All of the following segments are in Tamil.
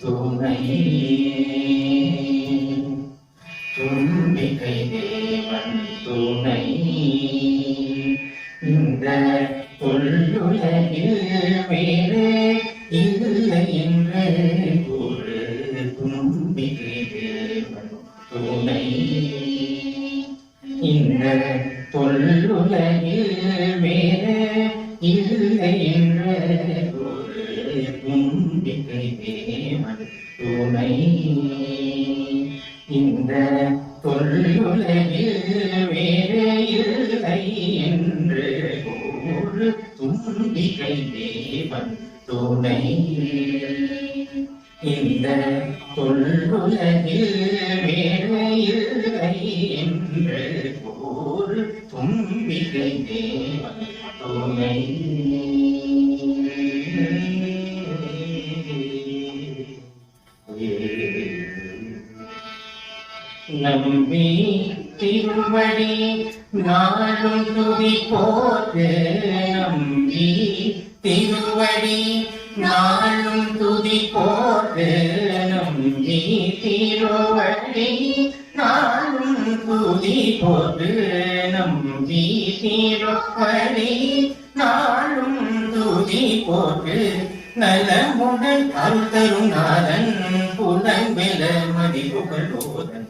துணை தும்பிக்கை தேவன் துணை இந்த தொல்லுலகில் வேறு இல்லை என்று ஒரு தும்பிக்கை தேவன் துணை இந்த தொல்லுலகில் வேறு இல்லை என்று ஒரு தும்பிக்கை தேவன் துணை இந்த தொல்லுலகில் வேறு இல்லை என்று ஒரு தும்பிக்கை தேவன் துணை இந்த தொல்லுலகில் வேறு இல்லை என்று ஒரு தும்பிக்கை தேவன் துணை நம்பி திருவடி நாளும் துதி போற்று நம்பி திருவடி நாளும் துதி போற்று நம்பி திருவடி நாளும் துதி போற்று நம்பி திருவடி நாளும் துதி போற்று நலமுடன் அருள்தரும் நாதன் புலம்பெல மதிப்புகள் போதன்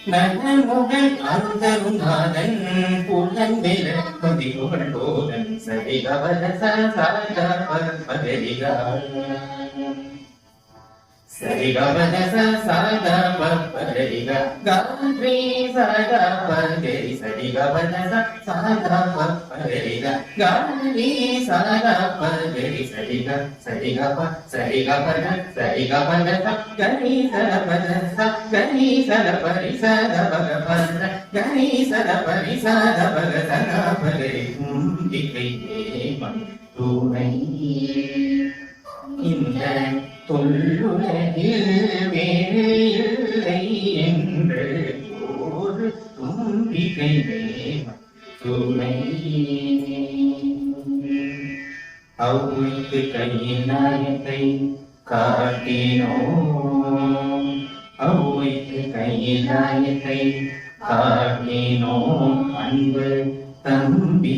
நலமுடன் அருள்தரும் நாதன் புலம்பெல மதிப்புகள் போதன் சரிகவர சரிகா சரிகவர சதா பரிகா காத்ரி சதா பரி சரிகவர சதா பரிகா காத்ரி சதா பரி சரிகா சரிகவ சரிகவர சரிகவர கரி சரபர கரி சரபரி சதபக பர கரி சரபரி சதபக சதபரி தும்பிக்கை தேவன் துணை இந்த தொல்லுலகில் வேறு இல்லை என்று ஒரு தும்பிக்கை தேவன் துணை அவ்வைக்கு கையின் நாயத்தை காட்டினோம் அவ்வைக்கு கையின் நாயத்தை காட்டினோம் அன்பு தம்பி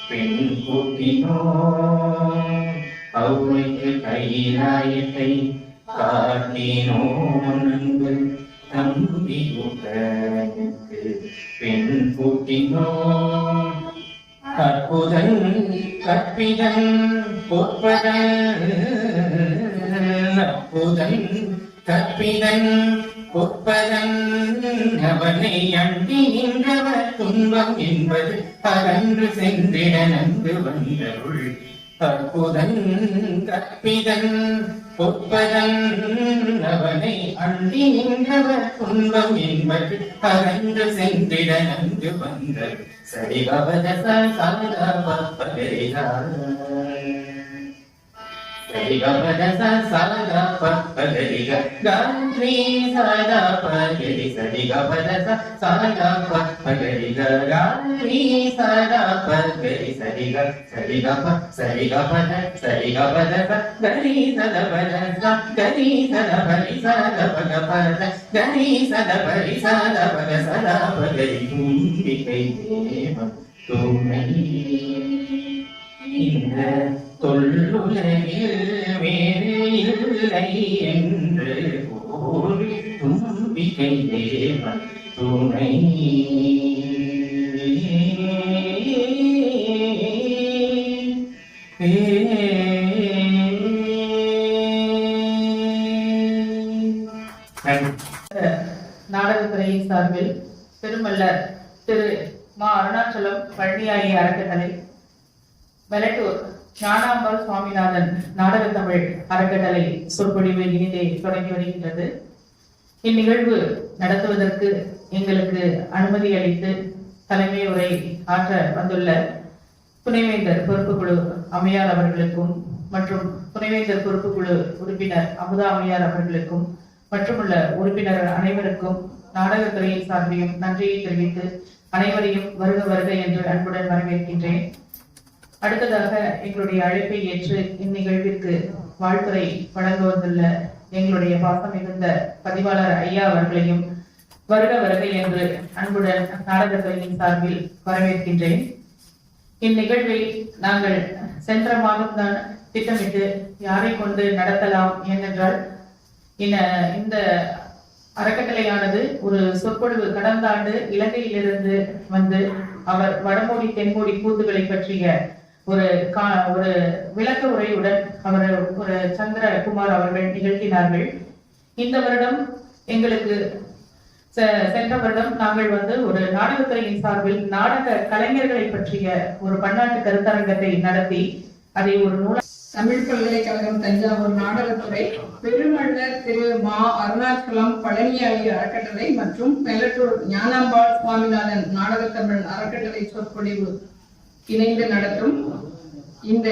பெண் கூட்டினோம் அவ்வைக்கு கையிலாயத்தை காட்டினோம் அன்பு தம்பி பெண் கூட்டினோம் கற்புதன் கற்பிதன் பொற்பதன் அற்புதன் கற்பிதன் பொற்பதன் அவனை அண்டி நின்றவர் துன்பம் என்பது அகன்று சென்றிட நன்கு வந்தருள் அற்புதன் கற்பிதன் பொற்பதன் அவனை அண்டி நின்றவர் துன்பம் என்பது அகன்று சென்றிட நன்கு வந்தருள் சரிகவர சதா சரிகவர சதா பரிகா காத்ரி சதா பரி சரிகவர சதா பரிகா காத்ரி சதா பரி சரிகா சரிகவ சரிகவர சரிகவர கரி சதபர கரி சதபரி சதபக பர கரி சதபரி சதபக சதபகரி தும்பிக்கை தேவன் துணை இந்த தொல்லுலகில் வேறு இல்லை என்று ஒரு தும்பிக்கை தேவன் துணை நாடகத்துறையின் சார்பில் பெருமல்லர் திரு மா அருணாச்சலம் பழனியாயி அறக்கட்டளை மெலட்டூர் ஞானாம்பாள் சுவாமிநாதன் நாடக தமிழ் அறக்கட்டளை சொற்பொழிவு இனிதே தொடங்கி வருகின்றது. இந்நிகழ்வு நடத்துவதற்கு எங்களுக்கு அனுமதி அளித்து தலைமை உரை ஆற்ற வந்துள்ள துணைவேந்தர் பொறுப்புக்குழு அம்மையார் அவர்களுக்கும் மற்றும் துணைவேந்தர் பொறுப்புக்குழு உறுப்பினர் அமுதா அம்மையார் அவர்களுக்கும் மற்றுமுள்ள உறுப்பினர் அனைவருக்கும் நாடகத்துறையின் சார்பிலும் நன்றியை தெரிவித்து அனைவரையும் வருக வருக என்று அன்புடன் வரவேற்கின்றேன். அடுத்ததாக எங்களுடைய அழைப்பை ஏற்று இந்நிகழ்விற்கு வாழ்த்துறை வழங்க வந்துள்ள எங்களுடைய பாசம் மிகுந்த பதிவாளர் ஐயா அவர்களையும் வருக வருக என்று அன்புடன் நாடகத்துறையின் சார்பில் வரவேற்கின்றேன். இந்நிகழ்வை நாங்கள் சென்ற மாதம்தான் திட்டமிட்டு யாரை கொண்டு நடத்தலாம் ஏனென்றால் இந்த அறக்கட்டளையானது ஒரு சொற்பொழிவு கடந்த ஆண்டு இலங்கையிலிருந்து வந்து அவர் வடமொழி தென்மொழி கூத்துகளை பற்றிய ஒரு விளக்க உரையுடன் அவர் ஒரு சந்திரகுமார் அவர்கள் நிகழ்த்தினார்கள். இந்த வருடம் எங்களுக்கு சென்ற வருடம் நாங்கள் வந்து ஒரு நாடகத்துறையின் சார்பில் நாடக கலைஞர்களை பற்றிய ஒரு பன்னாட்டு கருத்தரங்கத்தை நடத்தி அதை ஒரு நூல தமிழ் பல்கலைக்கழகம் தஞ்சாவூர் நாடகத்துறை பெருமள்ளர் திரு மா அருணாச்சலம் பழனி ஆகிய அறக்கட்டளை மற்றும் மெலட்டூர் ஞானாம்பாள் சுவாமிநாதன் நாடகத்தமிழ் அறக்கட்டளை சொற்பொழிவு இணைந்து நடத்தும் இந்த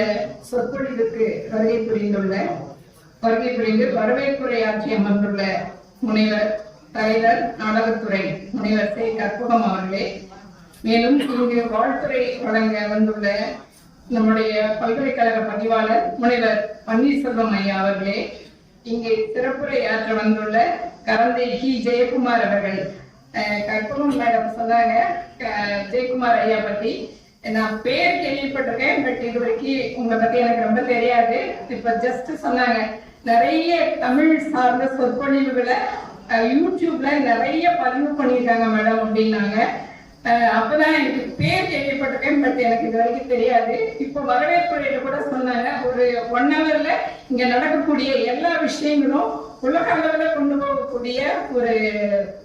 சொற்பொழிவுக்கு வருகை புரிந்து வரவேற்புரையாற்றி அமர்ந்துள்ள முனைவர் தலைவர் நாடகத்துறை முனைவர் சே கற்பகம் அவர்களே, மேலும் இங்கு வாழ்த்துறை வழங்க வந்துள்ள நம்முடைய பல்கலைக்கழக பதிவாளர் முனைவர் பன்னீர்செல்வம் ஐயா அவர்களே, இங்கே சிறப்புரையாற்ற வந்துள்ள கரந்தை கி ஜெயக்குமார் அவர்கள். கற்பகம் மேடம் சொன்னாங்க ஜெயக்குமார் ஐயா பத்தி. நான் பேர் கேள்விப்பட்டிருக்கேன், பட் இது வரைக்கும் உங்களை பத்தி எனக்கு ரொம்ப தெரியாது. இப்ப ஜஸ்ட் சொன்னாங்க நிறைய தமிழ் சார்ந்த சொற்பொழிவுகளை யூடியூப்ல நிறைய பதிவு பண்ணியிருக்காங்க மேடம் அப்படின்னாங்க. அப்பதான் எனக்கு பேர் கேள்விப்பட்டிருக்கேன், பட் எனக்கு இது வரைக்கும் தெரியாது. இப்போ வரவேற்புரையில கூட சொன்னாங்க ஒரு 1 hourல இங்க நடக்கக்கூடிய எல்லா விஷயங்களும் உலக அளவில் கொண்டு போகக்கூடிய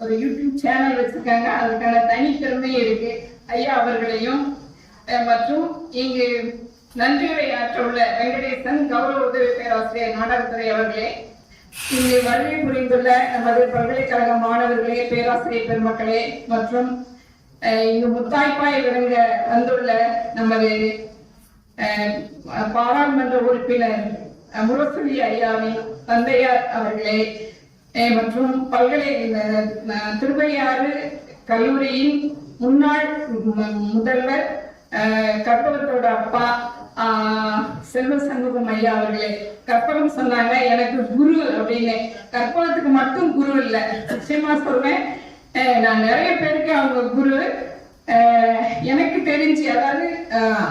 ஒரு யூடியூப் சேனல் வச்சிருக்காங்க. அதுக்கான தனித்திறமை இருக்கு. ஐயா அவர்களையும் மற்றும் இங்கு நன்றியுரை ஆற்ற உள்ள வெங்கடேசன் கௌரவ உதவி பேராசிரியர் நாடகத்துறை அவர்களே, இங்கு வருகை புரிந்துள்ள நமது பல்கலைக்கழக மாணவர்களே, பேராசிரியர் பெருமக்களே மற்றும் இங்கு முத்தாய்ப்பாய் விளங்க வந்துள்ள நமது பாராளுமன்ற உறுப்பினர் முரசொலி ஐயாவின் தந்தையார் அவர்களே மற்றும் திருவையாறு கல்லூரியின் முன்னாள் முதல்வர் கற்பகத்தோட அப்பா செல்வ சண்முகம் ஐயா அவர்களே. கற்பகம் சொன்னாங்க எனக்கு குரு அப்படின்னு. கற்பகத்துக்கு மட்டும் குரு இல்லை, நிச்சயமா சொல்றேன், நான் நிறைய பேருக்கு அவங்க குரு. எனக்கு தெரிஞ்சு அதாவது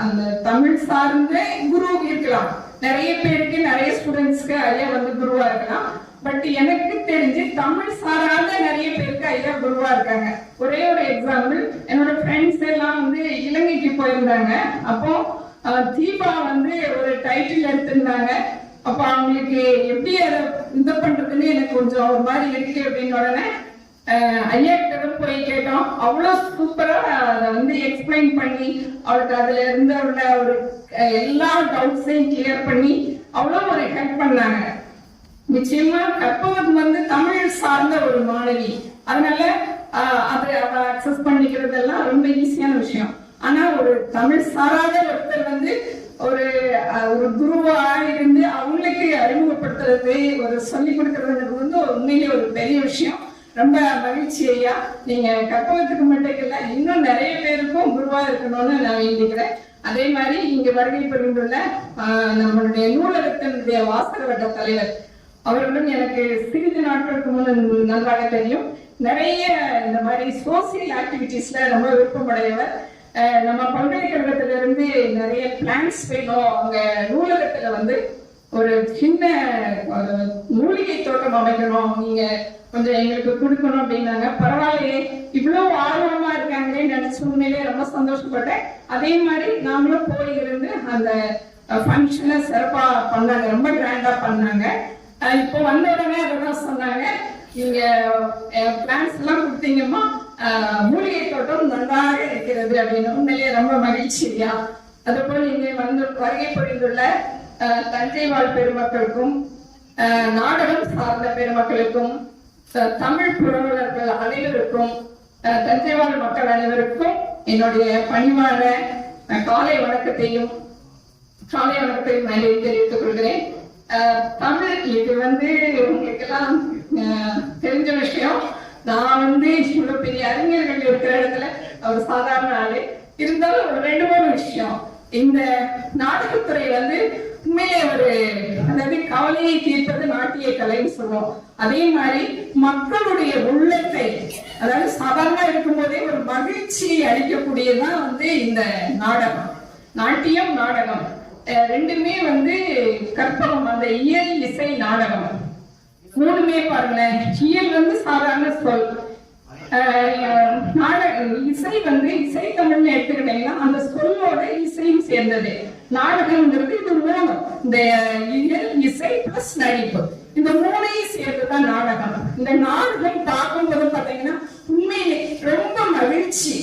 அந்த தமிழ் சார்ந்த குரு இருக்கலாம், நிறைய பேருக்கு நிறைய ஸ்டூடெண்ட்ஸ்க்கு ஐயா வந்து குருவா இருக்கலாம். பட் எனக்கு தெரிஞ்சு தமிழ் சாராத நிறைய பேருக்கு ஐயா குருவா இருக்காங்க. ஒரே ஒரு எக்ஸாம்பிள், என்னோட ஃப்ரெண்ட்ஸ் எல்லாம் வந்து இலங்கைக்கு போயிருந்தாங்க. அப்போ தீபா வந்து ஒரு டைட்டில் எடுத்திருந்தாங்க. அப்போ அவங்களுக்கு எப்படி அதை இது பண்றதுன்னு எனக்கு கொஞ்சம் ஒரு மாதிரி இருக்கு அப்படின்னு உடனே ஐயா கிட்ட போய் கேட்டோம். அவ்வளோ சூப்பரா அதை வந்து எக்ஸ்பிளைன் பண்ணி அவளுக்கு அதுல இருந்த உள்ள ஒரு எல்லா டவுட்ஸையும் கிளியர் பண்ணி அவ்வளோ ஒரு ஹெல்ப் பண்ணாங்க. நிச்சயமா கற்பகம் வந்து தமிழ் சார்ந்த ஒரு மாணவி, அதனால அதை அவ அக்சஸ் பண்ணிக்கிறதெல்லாம் ரொம்ப ஈஸியான விஷயம். ஆனா ஒரு தமிழ் சாராத ஒருத்தர் வந்து ஒரு குருவா இருந்து அவங்களுக்கு அறிமுகப்படுத்துறது, ஒரு சொல்லி கொடுக்கறது வந்து உண்மையிலே ஒரு பெரிய விஷயம். ரொம்ப மகிழ்ச்சி ஐயா. நீங்க கற்பகத்துக்கு மட்டும் இல்ல, இன்னும் நிறைய பேருக்கும் குருவா இருக்கணும்னு நான் வேண்டிக்கிறேன். அதே மாதிரி இங்க வருகை புரிந்துள்ள நம்மளுடைய நூலகத்தினுடைய வாசக வட்ட தலைவர் அவர்களும் எனக்கு சிறிது நாட்களுக்கு முன் நன்றாக தெரியும். நிறைய இந்த மாதிரி சோசியல் ஆக்டிவிட்டிஸ்ல ரொம்ப விருப்பமுடையவர். நம்ம பல்கலைக்கழகத்துல இருந்து நிறைய பிளான்ஸ் வேணும், அவங்க நூலகத்துல வந்து ஒரு சின்ன ஒரு மூலிகை தோட்டம் அமைக்கணும், நீங்க கொஞ்சம் எங்களுக்கு கொடுக்கணும் அப்படின்னாங்க. பரவாயில்லையே, இவ்வளவு ஆர்வமா இருக்காங்களே நினைச்ச உண்மையிலே ரொம்ப சந்தோஷப்பட்டேன். அதே மாதிரி நாமளும் போயிருந்து அந்த ஃபங்க்ஷனை சிறப்பா பண்ணாங்க, ரொம்ப கிராண்டா பண்ணாங்க. இப்போ வந்த உடனே அதெல்லாம் சொன்னாங்க, நீங்க பிளான்ஸ் எல்லாம் கொடுத்தீங்கம்மா, மூலிகை தோட்டம் நன்றாக இருக்கிறது அப்படின்னு. உண்மையிலேயே ரொம்ப மகிழ்ச்சியா. அதுபோல் இங்கே வந்து வருகை புரிந்துள்ள தஞ்சை வாழ் பெருமக்களுக்கும் நாடகம் சார்ந்த பெருமக்களுக்கும் தமிழ் புரவலர்கள் அனைவருக்கும் தஞ்சை வாழ் மக்கள் அனைவருக்கும் என்னுடைய பணிவான காலை வணக்கத்தையும் தெரிவித்துக் கொள்கிறேன். தமிழ் இது வந்து உங்களுக்கு எல்லாம் தெரிஞ்ச விஷயம். நான் வந்து இவ்வளவு பெரிய அறிஞர்கள் இருக்கிற இடத்துல ஒரு சாதாரண ஆளு இருந்தாலும் ஒரு 2-3 விஷயம். இந்த நாடகத்துறை வந்து உண்மையிலே ஒரு அதாவது கவலையை தீர்ப்பது நாட்டிய கலைன்னு சொல்லுவோம். அதே மாதிரி மக்களுடைய உள்ளத்தை அதாவது சாதாரண இருக்கும்போதே ஒரு மகிழ்ச்சியை அளிக்கக்கூடியதான் இந்த நாடகம். நாட்டியம் நாடகம் ரெண்டுமே கற்பகம், அந்த இயல் இசை நாடகம் மூணுமே பாருங்களேன். இயல் சாதாரண சொல், இசை இசை தமிழ்னு எடுத்துக்கிட்டீங்கன்னா அந்த சொல்லோட இசையும் சேர்ந்தது. நாடகம்ங்கிறது இது மூணு, இந்த இயல் இசை பிளஸ் நடிப்பு, இந்த மூணையும் சேர்ந்துதான் நாடகம். இந்த நாடகம் பார்க்கும்போது பாத்தீங்கன்னா உண்மையிலே ரொம்ப மகிழ்ச்சி.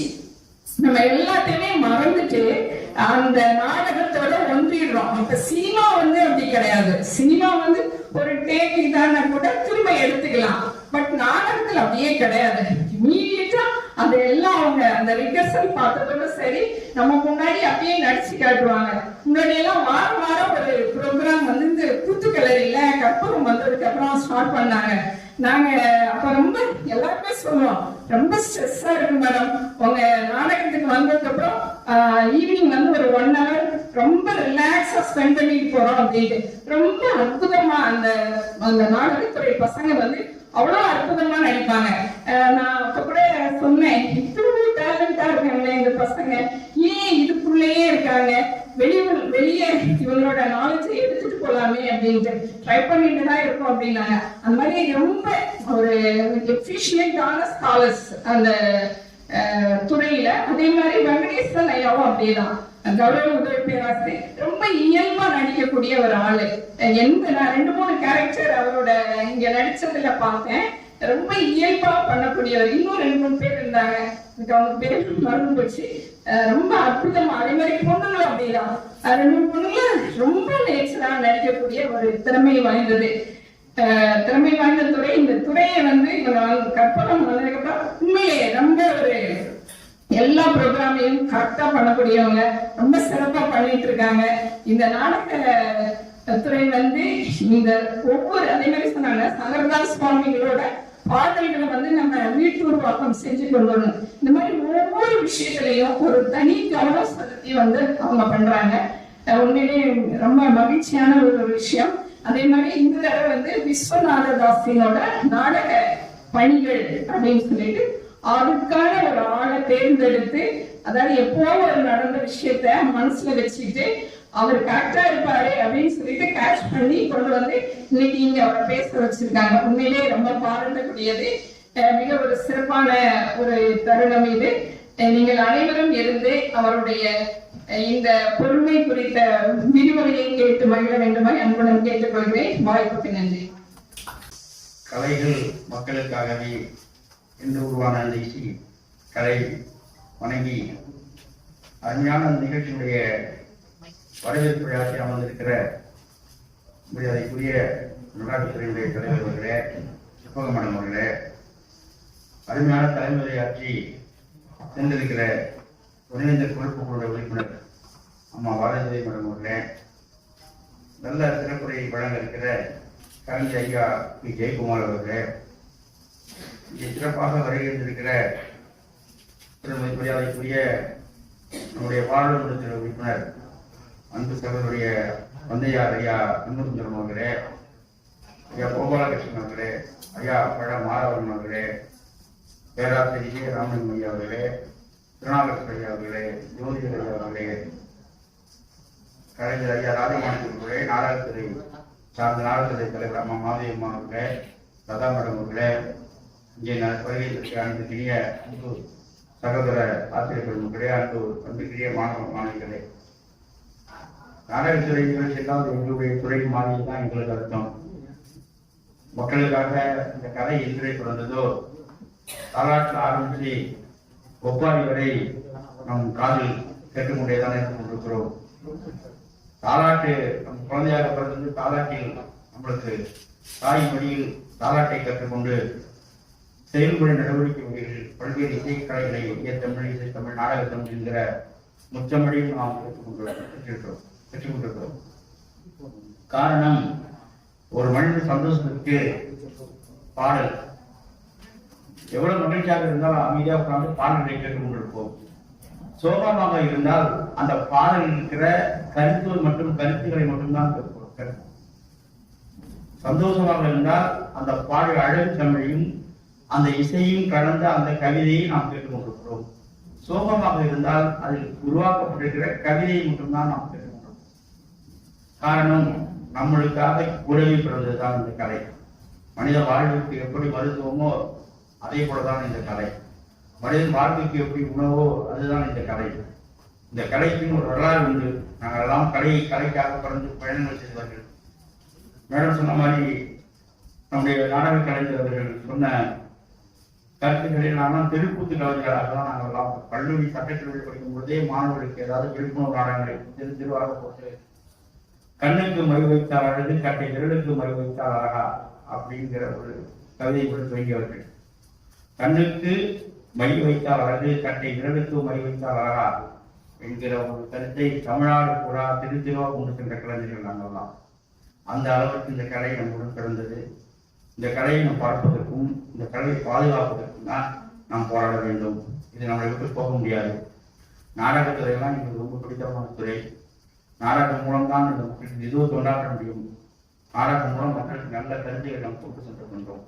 நம்ம எல்லாத்தையுமே மறந்துட்டு அந்த நாடகத்தோட ஒன்றிடுறோம். இப்ப சினிமா அப்படி கிடையாது. சினிமா ஒரு டேக் இதான கூட திரும்ப எடுத்துக்கலாம். பட் நாடகத்துல அப்படியே கிடையாது. இமீடியட்டா அந்த எல்லாம் அவங்க அந்த ரிகர்சல் பார்த்ததோட சரி நம்ம முன்னாடி அப்படியே நடிச்சு காட்டுவாங்க. முன்னாடி எல்லாம் வாரம் வாரம் ஒரு ப்ரோக்ராம் இந்த கூத்துக்கலரியில கற்பகம் வந்ததுக்கு அப்புறம் ஸ்டார்ட் பண்ணாங்க. நாங்க அப்ப ரொம்ப எல்லாருமே சொல்லுவோம், ரொம்ப ஸ்ட்ரெஸ்ஸா இருக்கு மேடம், உங்க நாடகத்துக்கு வந்ததுக்கு அப்புறம் ஈவினிங் ஒரு 1 hour ரொம்ப ரிலாக்ஸா ஸ்பெண்ட் பண்ணிட்டு போறோம் அப்படின்ட்டு ரொம்ப அற்புதமா அந்த நாடகத்துறை பசங்க அவ்வளவு அற்புதமா நடிப்பாங்க. நான் அப்ப கூட சொன்னேன், இவ்வளவு டேலண்டா இருக்காங்களே இந்த பசங்க, ஏன் இதுக்குள்ளேயே இருக்காங்க, வெளியே இவங்களோட நாலேஜை எடுத்துட்டு போலாமே அப்படின்ட்டு ட்ரை பண்ணிட்டு தான் இருக்கோம் அப்படின்னாங்க. அந்த மாதிரி ரொம்ப ஒரு எஃபிஷியன்டான ஸ்காலர்ஸ் அந்த துறையில. அதே மாதிரி வெங்கடேசன் ஐயாவும் அப்படியேதான், கௌரவ உதவி பேராசிரியர், ரொம்ப இயல்பா நடிக்கக்கூடிய ஒரு ஆளு. நான் 2-3 கேரக்டர் அவரோட இங்க நடிச்சதுல பார்த்தேன். ரொம்ப இயல்பா பண்ணக்கூடியவர். இன்னும் 2-3 பேர் இருந்தாங்க, அவங்க பேர் மறந்து போச்சு. ரொம்ப அற்புதமா. அதே மாதிரி பொண்ணுங்களும் அப்படிதான், 2 பொண்ணுங்களும் ரொம்ப நேச்சரா நடிக்கக்கூடிய ஒரு திறமை வாய்ந்தது. திறமை வாய்ந்த துறை. இந்த துறையை இவங்க கற்பகம் வந்ததுக்கப்புறம் உண்மையே ரொம்ப ஒரு எல்லா ப்ரோக்ராமையும் கரெக்டா பண்ணக்கூடியவங்க, ரொம்ப சிறப்பா பண்ணிட்டு இருக்காங்க. இந்த நாடக துறை இந்த ஒவ்வொரு அதே மாதிரி சொன்னாங்க, சங்கரதாஸ் சுவாமிகளோட பாடல்களை நம்ம வீட்டுருவாக்கம் செஞ்சு கொண்டு வரணும். இந்த மாதிரி ஒவ்வொரு விஷயத்திலையும் ஒரு தனி கவனம் செலுத்தி அவங்க பண்றாங்க. உண்மையிலேயே ரொம்ப மகிழ்ச்சியான ஒரு விஷயம். அதே மாதிரி இந்த தடவை விஸ்வநாததாசினோட நாடக பணிகள் அப்படின்னு சொல்லிட்டு அதுக்கான ஒரு ஆளை தேர்ந்தெடுத்து, அதாவது எப்போ ஒரு நடந்த விஷயத்த மனசுல வச்சுக்கிட்டு அவர் கரெக்டா இருப்பாரு அப்படின்னு சொல்லிட்டு கேட்ச் பண்ணி கொண்டு இன்னைக்கு இங்க அவரை பேச வச்சிருக்காங்க. உண்மையிலே ரொம்ப பாராட்டக்கூடியது. மிக ஒரு சிறப்பான ஒரு தருணம் இது. நீங்கள் அனைவரும் இருந்து அவருடைய இந்த பொறுமை குறித்த விரிவுரையை கேட்டு மகிழ வேண்டுமாய் அன்புடன் கேட்டுக்கொள்கிறேன். வாய்ப்புக்கு நன்றி. கலைகள் மக்களுக்காகவே என்று உருவான அந்த இசை கலை வணங்கி அருமையான நிகழ்ச்சியுடைய வரவேற்பு விழாவில் அமர்ந்திருக்கிற மரியாதைக்குரிய நல்லாட்சித்துறையுடைய தலைவர் அவர்களே, சிற்பகமடம் அவர்களே, அருமையான தலைமுறையாற்றி சென்றிருக்கிற துணைவேந்தர் குழுப்புகளுடைய உறுப்பினர் அம்மா பாரதி மேடம் அவர்களே, நல்ல சிறப்புரை வழங்க இருக்கிற கலைஞர் ஐயா பி ஜெயக்குமார் அவர்களே, இங்கே சிறப்பாக வருகின்றிருக்கிற திருமதி மரியாதைக்குரிய நம்முடைய பாராளுமன்ற உறுப்பினர் அன்பு சகோதரிய தந்தையார் ஐயா அன்புசுந்தரம் அவர்களே, ஐயா கோபாலகிருஷ்ணன் அவர்களே, ஐயா பழ மாதவன் அவர்களே, பேராசிரியர் ராமலிங்கம் ஐயா அவர்களே, திருநாகேஸ்வர ஐயா அவர்களே, ஜோதிடர் ஐயா அவர்களே, கலைஞர் ஐயா ராஜமாணிக்கம் அவர்களே, நாடகத்துறை சார்ந்த நாடகத்துறை தலைவர் அம்மா மாதவியம்மா அவர்களே, லதா மேடம் அவர்களே, இங்கே வருகைக்கு அனைத்து கிரிய அன்பு சகோதர ஆசிரியர் பெருமக்களே, அன்புக்குரிய மாணவ மாணவிகளே, நாடகத்துறை நிகழ்ச்சி எல்லாம் எங்களுடைய துறை மாதிரி தான் எங்களுக்கு அர்த்தம். மக்களுக்காக இந்த கதை எதிரே பிறந்ததோ தாலாட்டில் ஆரம்பித்து ஒப்பாரி வரை நம் காதில் கேட்டுக்கொண்டேதான் இருந்து கொண்டிருக்கிறோம். தாலாட்டு நம் குழந்தையாக பிறந்தது தாலாட்டில் நம்மளுக்கு தாய் மொழியில் தாலாட்டை கற்றுக்கொண்டு செயல்முறை நடவடிக்கைகளில் பல்வேறு இசைக்கலைகளை இயற்றமிழ் இசைத்தமிழ் நாடகத்தமிழ் என்கிற முச்சமொழியில் நாம் பெற்றுக்கொண்டிருக்கிறோம். காரணம், ஒரு மனித சந்தோஷத்திற்கு பாடல் எவ்வளவு மகிழ்ச்சியாக இருந்தாலும் அமைதியாக உட்கார்ந்து பாடல்களை கேட்டுக் கொண்டிருப்போம். சோகமாக இருந்தால் அந்த பாடலில் இருக்கிற கருத்து மற்றும் கருத்துக்களை மட்டும்தான் கேட்போம். சந்தோஷமாக இருந்தால் அந்த பாடல் அழகு தமிழையும் அந்த இசையும் கலந்த அந்த கவிதையை நாம் கேட்டுக்கொண்டிருக்கிறோம். சோகமாக இருந்தால் அதில் உருவாக்கப்பட்டிருக்கிற கவிதையை மட்டும்தான் நாம் கேட்டுக்கொண்டிருக்கிறோம். காரணம், நம்மளுக்காக கூடவே பிறந்ததுதான் இந்த கலை. மனித வாழ்வுக்கு எப்படி மருத்துவமோ அதே போலதான் இந்த கலை. மனிதன் வாழ்க்கைக்கு எப்படி உணவோ அதுதான் இந்த கலை. இந்த கலைக்குன்னு ஒரு வரலாறு உண்டு. நாங்கள் எல்லாம் கலைக்காக பிறந்து பயணங்கள் செய்தவர்கள். மேடம் சொன்ன மாதிரி நம்முடைய நாடக கலைஞர்கள் சொன்ன கருத்துக்களில் நாங்கள் தெருக்கூத்து கலைஞராக தான் நாங்கள் எல்லாம் கல்லூரி சட்டக்கல்லூரி படிக்கும் பொழுதே மாணவர்களுக்கு ஏதாவது விழிப்புணர்வு நாடகங்களை திருவாக போட்டு கண்ணுக்கு மை வைத்தால் அழகு கட்டை விரலுக்கு மை வைத்தால் அழகா அப்படிங்கிற ஒரு கவிதை கொடுத்து வைங்கவர்கள். கண்ணுக்கு மை வைத்தால் அழகு கட்டை விரலுக்கு மை வைத்தால் அழகா என்கிற ஒரு கருத்தை தமிழ்நாடு பூரா திருவாக கொண்டு சென்ற கலைஞர்கள் நாங்கள் தான். அந்த அளவுக்கு இந்த கலை நம்முடன் பிறந்தது. இந்த கலையை நாம் பார்ப்பதற்கும் இந்த கலையை பாதுகாப்பதற்கும் தான் நாம் போராட வேண்டும். இது நம்மளை விட்டு போக முடியாது. நாடகத்துறையெல்லாம் எங்களுக்கு ரொம்ப பிடித்தமான துறை. நாடகம் மூலம்தான் இந்த மக்களுக்கு எதுவும் கொண்டாட முடியும். நாடகம் மூலம் மக்களுக்கு நல்ல கருத்துக்களை நாம் கொண்டு சென்றிருக்கின்றோம்.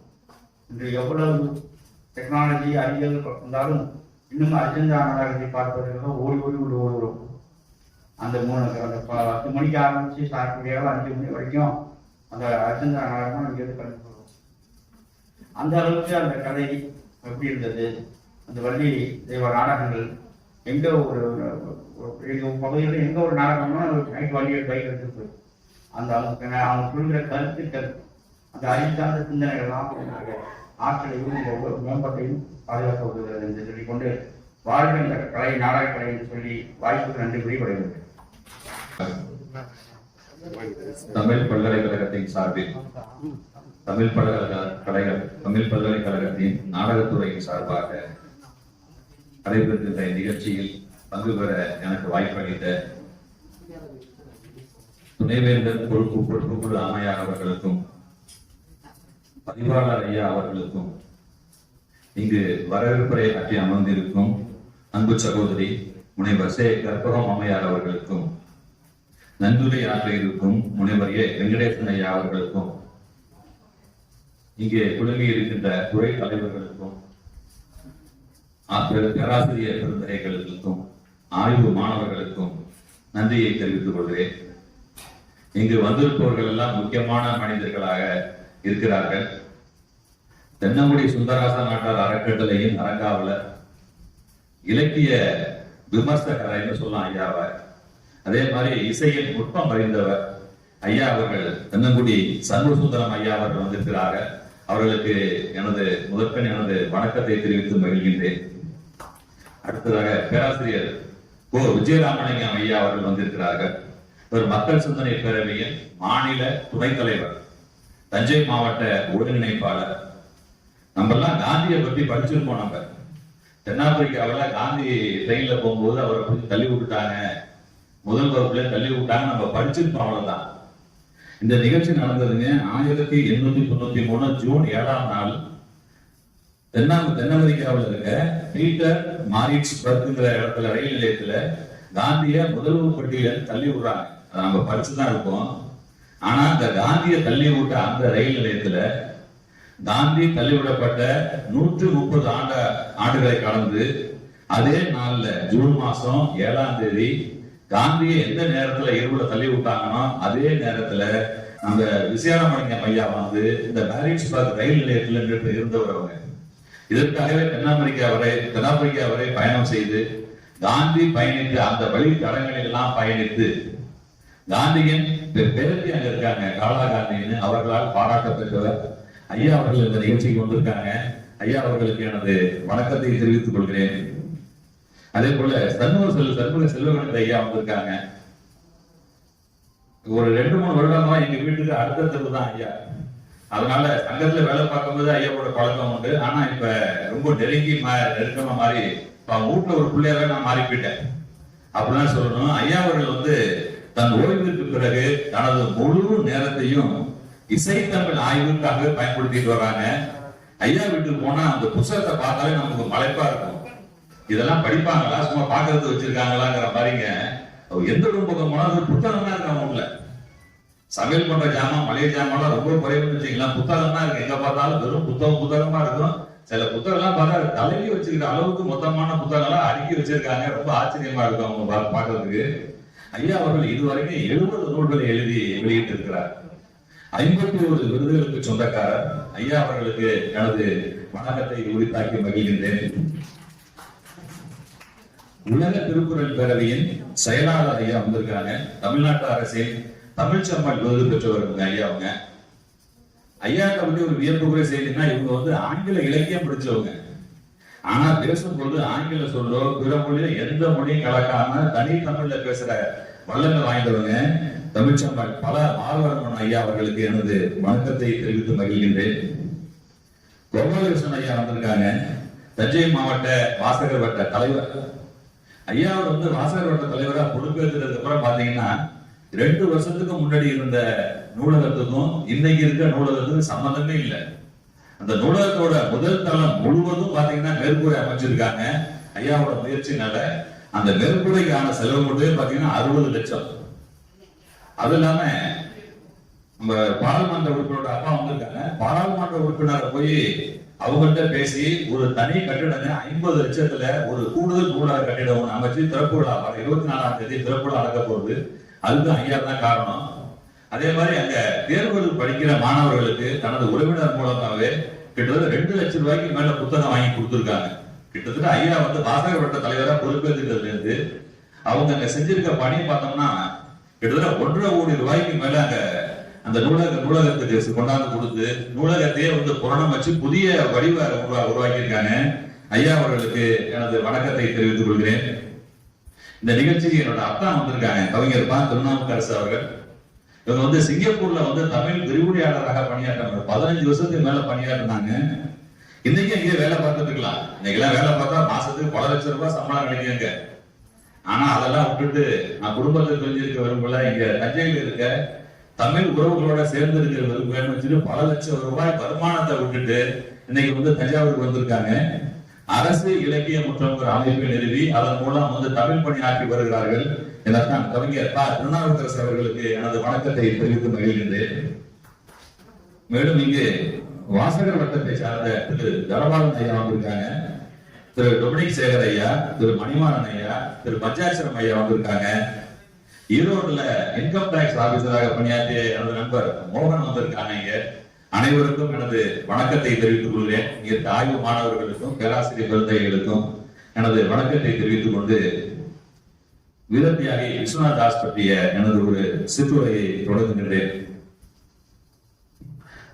இன்று எவ்வளவு டெக்னாலஜி அறிவியல் இருந்தாலும் இன்னும் அர்ஜென்டா நாடகத்தை பார்ப்பதற்காக ஓடி ஓடுகிறோம். அந்த 10 மணிக்கு ஆரம்பிச்சு சாப்பிட 5 மணி வரைக்கும் அந்த அர்ஜென்டா நாடகம் நம்ம எடுத்து கலந்து போகிறோம். அந்த அளவுக்கு அந்த கதை எப்படி இருந்தது. அந்த வள்ளி தெய்வ நாடகங்கள் எங்க ஒரு பகுதியில் எங்க ஒரு நாடகம்னா நைட் வள்ளியை பைக் எடுத்து அந்த அவங்க சொல்கிற கருத்துக்கள் அந்த அறிந்தாந்த சிந்தனைகள் எல்லாம் ஆற்றலையும் மேம்பாட்டையும் பாதுகாக்க உதவுகிறது என்று சொல்லிக்கொண்டு வாழ்க்கை இந்த கலை நாடக கலை என்று சொல்லி வாய்ப்புக்கு நன்றி விரிவடைகிறது. தமிழ் பல்கலைக்கழகத்தின் சார்பில் தமிழ் பல்கலைக்கழகத்தின் நாடகத்துறையின் சார்பாக நடைபெறுகின்ற நிகழ்ச்சியில் பங்கு பெற எனக்கு வாய்ப்பளித்த துணைவேந்தர் பொறுப்பு அம்மையார் அவர்களுக்கும் பதிவாளர் ஐயா அவர்களுக்கும் இங்கு வரவேற்புரை ஆற்றி அமர்ந்திருக்கும் அன்பு சகோதரி முனைவர் சே கற்பகம் அம்மையார் அவர்களுக்கும் நன்றியை ஆற்ற இருக்கும் முனைவர் ஏ வெங்கடேசன் ஐயா அவர்களுக்கும் இங்கே குழுமி இருக்கின்ற துறை தலைவர்களுக்கும் பேராசிரியர் பெருந்தகைகளுக்கும் ஆய்வு மாணவர்களுக்கும் நன்றியை தெரிவித்துக் கொள்கிறேன். இங்கு வந்திருப்பவர்கள் எல்லாம் முக்கியமான மனிதர்களாக இருக்கிறார்கள். தென்னங்குடி சுந்தராச நாட்டார் அறக்கட்டளையின் அரங்காவலர், இலக்கிய விமர்சகர் சொல்லலாம் ஐயாவை. அதே மாதிரி இசையின் நுட்பம் அறிந்தவர் ஐயா அவர்கள் தென்னங்குடி சண்முக சுந்தரம் ஐயா அவர்கள் வந்திருக்கிறார்கள். அவர்களுக்கு முதற்கண் எனது வணக்கத்தை தெரிவித்து மகிழ்கின்றேன். அடுத்ததாக பேராசிரியர் கோ விஜயராமலிங்கம் ஐயா அவர்கள் வந்திருக்கிறார்கள். இவர் மக்கள் சிந்தனை பேரவையின் மாநில துணைத் தலைவர், தஞ்சை மாவட்ட ஒருங்கிணைப்பாளர். நம்ம எல்லாம் காந்தியை பற்றி படிச்சிருப்போம். நம்ம தென்னாப்பிரிக்காவில் காந்தி ட்ரெயின்ல போகும்போது அவரை பற்றி தள்ளி விட்டுட்டாங்க, முதல் வகுப்புல தள்ளி விட்டாங்க, நம்ம படிச்சிருப்போம். அவ்வளவுதான். இந்த நிகழ்ச்சி நடந்ததுங்க 1893 ஜூன் 7ஆம் நாள் தென்னாப்பிரிக்காவில் இருக்க பீட்டர் மாரிட்ஸ்பர்க்ங்கிற இடத்துல ரயில் நிலையத்துல காந்திய முதல் பட்டியலில் தள்ளி விடுறாங்க. அதை நம்ம படிச்சுதான் இருப்போம். ஆனா அந்த காந்திய தள்ளி விட்ட அந்த ரயில் நிலையத்துல காந்தி தள்ளிவிடப்பட்ட 130 ஆண்டுகளை கடந்து அதே நாள்ல ஜூன் மாசம் 7ஆம் தேதி காந்தியை எந்த நேரத்துல இருவுல தள்ளி விட்டாங்கன்னா அதே நேரத்துல நம்ம விஜயராமலிங்கம் ஐயா வந்து இந்த மாரிட்ஸ்பர்க் ரயில் நிலையத்தில் இருந்தவர். அவங்க இதற்காகவே தென்னாப்பிரிக்கா வரை பயணம் செய்து காந்தி பயணித்து அந்த வழி தடங்களில் எல்லாம் பயணித்து காந்தியின் பேரத்தி அங்க இருக்காங்க, காலா காந்தின்னு அவர்களால் பாராட்ட பெற்றவர் ஐயா அவர்கள் இந்த நிகழ்ச்சிக்கு வந்திருக்காங்க. ஐயா அவர்களுக்கு எனது வணக்கத்தை தெரிவித்துக் கொள்கிறேன். அதே போல சண்முக செல்வகணேசன் ஐயா வந்திருக்காங்க. ஒரு 2-3 வருடமா எங்க வீட்டுக்கு அடுத்த தெரு தான் ஐயா. அதனால சங்கத்துல வேலை பார்க்கும்போது ஐயாவோட பழக்கம் உண்டு. ஆனா இப்ப ரொம்ப நெருக்கமா மாறி வீட்டுல ஒரு பிள்ளையாவே நான் மாறி போயிட்டேன் அப்படிலாம் சொல்லணும். ஐயா அவர்கள் வந்து தன் ஓய்விற்கு பிறகு தனது முழு நேரத்தையும் இசைத்தமிழ் ஆய்வுக்காக பயன்படுத்திட்டு வர்றாங்க. ஐயா வீட்டுக்கு போனா அந்த புத்தகத்தை பார்த்தாலே நமக்கு மலைப்பா இருக்கும். இதெல்லாம் படிப்பாங்களா, சும்மா பாக்குறது வச்சிருக்காங்களாங்கிற மாதிரிங்க. எந்த குடும்பம் போனாலும் புத்தகம் தான் இருக்கு அவங்க. சமையல் பண்ற ஜாமான், மளிகை ஜாமான் ரொம்ப குறைவுன்னு வச்சுக்கலாம். புத்தகம் தான் இருக்கு, எங்க பார்த்தாலும் வெறும் புத்தகமா இருக்கும். சில புத்தகம் எல்லாம் பார்த்தா தலைக்கு வச்சுக்கிற அளவுக்கு மொத்தமான புத்தகம் எல்லாம் அடுக்கி வச்சிருக்காங்க. ரொம்ப ஆச்சரியமா இருக்கும் அவங்க பாக்குறதுக்கு. ஐயா அவர்கள் இதுவரைக்கும் 70 நூல்களை எழுதி வெளியிட்டு இருக்கிறார். 51 விருதுகளுக்கு சொந்தக்காரர். ஐயா அவர்களுக்கு எனது வணக்கத்தை உரித்தாக்கி மகிழ்கின்றேன். உலக திருக்குறள் பேரவையின் செயலாளர் ஐயா வந்திருக்காங்க. தமிழ்நாட்டு அரசின் தமிழ்ச்செம்மல் விருது பெற்றவர்கள் ஐயா அவங்க. ஐயாட்ட வந்து ஒரு வியப்புக்குரிய செய்தினா, இவங்க வந்து ஆங்கில இலக்கியம் படிச்சவங்க. ஆனா பேசும்போது ஆங்கில சொல்லோ பிற மொழியில எந்த மொழியும் கலக்காம தனி தமிழ்ல பேசுற வல்லமை வாய்ந்தவங்க தமிழ்ச்செம்மல் பல மாதவர்மன் ஐயா அவர்களுக்கு எனது வணக்கத்தை தெரிவித்து மகிழ்கின்றேன். கோபாலகிருஷ்ணன் ஐயா வந்திருக்காங்க. தஞ்சை மாவட்ட வாசகர் வட்ட தலைவர். ஐயா அவர் வந்து வாசகர் வட்ட தலைவரா பொறுப்பேற்றதுக்கு அப்புறம் பாத்தீங்கன்னா 2 வருஷத்துக்கு முன்னாடி இருந்த நூலகத்துக்கும் இன்னைக்கு இருக்க நூலகத்துக்கும் சம்பந்தமே இல்லை. அந்த நூலகத்தோட முதல் தளம் முழுவதும் பாத்தீங்கன்னா மேற்கூரை அமைச்சிருக்காங்க. ஐயாவோட முயற்சினால அந்த மேற்கூரைக்கான செலவு மட்டும் பாத்தீங்கன்னா 60 லட்சம். அது இல்லாம நம்ம பாராளுமன்ற உறுப்பினரோட அப்பா வந்திருக்காங்க. பாராளுமன்ற உறுப்பினரை போய் அவங்கள்ட்ட பேசி ஒரு தனி கட்டிடங்க 50 லட்சத்துல ஒரு கூடுதல் நூலக கட்டிடம் அமைச்சு திறப்பு விழா 24ஆம் தேதி திறப்பு விழா நடக்க போகுது. அதுக்கு ஐயா தான் காரணம். அதே மாதிரி அங்க தேர்வுகள் படிக்கிற மாணவர்களுக்கு தனது உறவினர் மூலமாவே கிட்டத்தட்ட 2 லட்சம் ரூபாய்க்கு மேல புத்தகம் வாங்கி கொடுத்திருக்காங்க. கிட்டத்தட்ட ஐயா வந்து வாசகர் வட்ட தலைவரா பொறுப்பேற்றுக்கிறதுல இருந்து அவங்க அங்க செஞ்சிருக்க பணி பார்த்தோம்னா கிட்டத்தட்ட 1.5 கோடி ரூபாய்க்கு மேல அங்க அந்த நூலகத்துக்கு கொண்டாந்து கொடுத்து நூலகத்தையே வந்து புரணம் வச்சு புதிய வடிவ உருவாக்கியிருக்காங்க. ஐயா அவர்களுக்கு எனது வணக்கத்தை தெரிவித்துக் கொள்கிறேன். இந்த நிகழ்ச்சிக்கு என்னோட அப்பா வந்திருக்காங்க, கவிஞர் பா. திருநாவுக்கரசு அவர்கள். இவங்க வந்து சிங்கப்பூர்ல வந்து தமிழ் விரிவுரையாளராக பணியாற்றாங்க. 15 வருஷத்துக்கு மேல பணியாற்றினாங்க. இன்னைக்கு இங்கே வேலை பார்த்துட்டு இருக்கலாம். இன்னைக்கு எல்லாம் வேலை பார்த்தா மாசத்துக்கு பல லட்சம் ரூபாய் சம்பளம் கிடைக்குங்க. ஆனா அதெல்லாம் விட்டுட்டு நான் குடும்பத்தை தெரிஞ்சிருக்க விரும்பல, இங்க தஞ்சையில் இருக்க தமிழ் உறவுகளோட சேர்ந்து இருக்கிற விரும்புன்னு வச்சுட்டு பல லட்சம் ரூபாய் வருமானத்தை விட்டுட்டு இன்னைக்கு வந்து தஞ்சாவூருக்கு வந்திருக்காங்க. அரசு இலக்கிய முற்றம்ங்கிற அமைப்பை நிறுவி அதன் மூலம் வந்து தமிழ் பணி ஆற்றி வருகிறார்கள். இதற்கான கவிஞர் பா. திருநாவுக்கரசு அவர்களுக்கு எனது வணக்கத்தை தெரிவித்து மகிழ்கின்றேன். மேலும் இங்கு வாசகர் வட்டத்தை சார்ந்த திரு தனபாலன் ஐயா வந்திருக்காங்க. திரு டொமினிக் சேகர் ஐயா, திரு மணிமாறன் ஐயா, திரு பஞ்சாட்சரம் ஐயா வந்திருக்காங்க. ஈரோடுல இன்கம் டாக்ஸ் ஆபீசராக பணியாற்றிய எனது நண்பர் மோகன் வந்திருக்காங்க. இங்க அனைவருக்கும் எனது வணக்கத்தை தெரிவித்துக் கொள்கிறேன். இங்க ஆய்வு மாணவர்களுக்கும் பேராசிரியர் குழந்தைகளுக்கும் எனது வணக்கத்தை தெரிவித்துக் கொண்டு வீரத்தியாகி விஸ்வநாத் தாஸ் பற்றிய எனது ஒரு சிற்றுரையை தொடங்குகின்றேன்.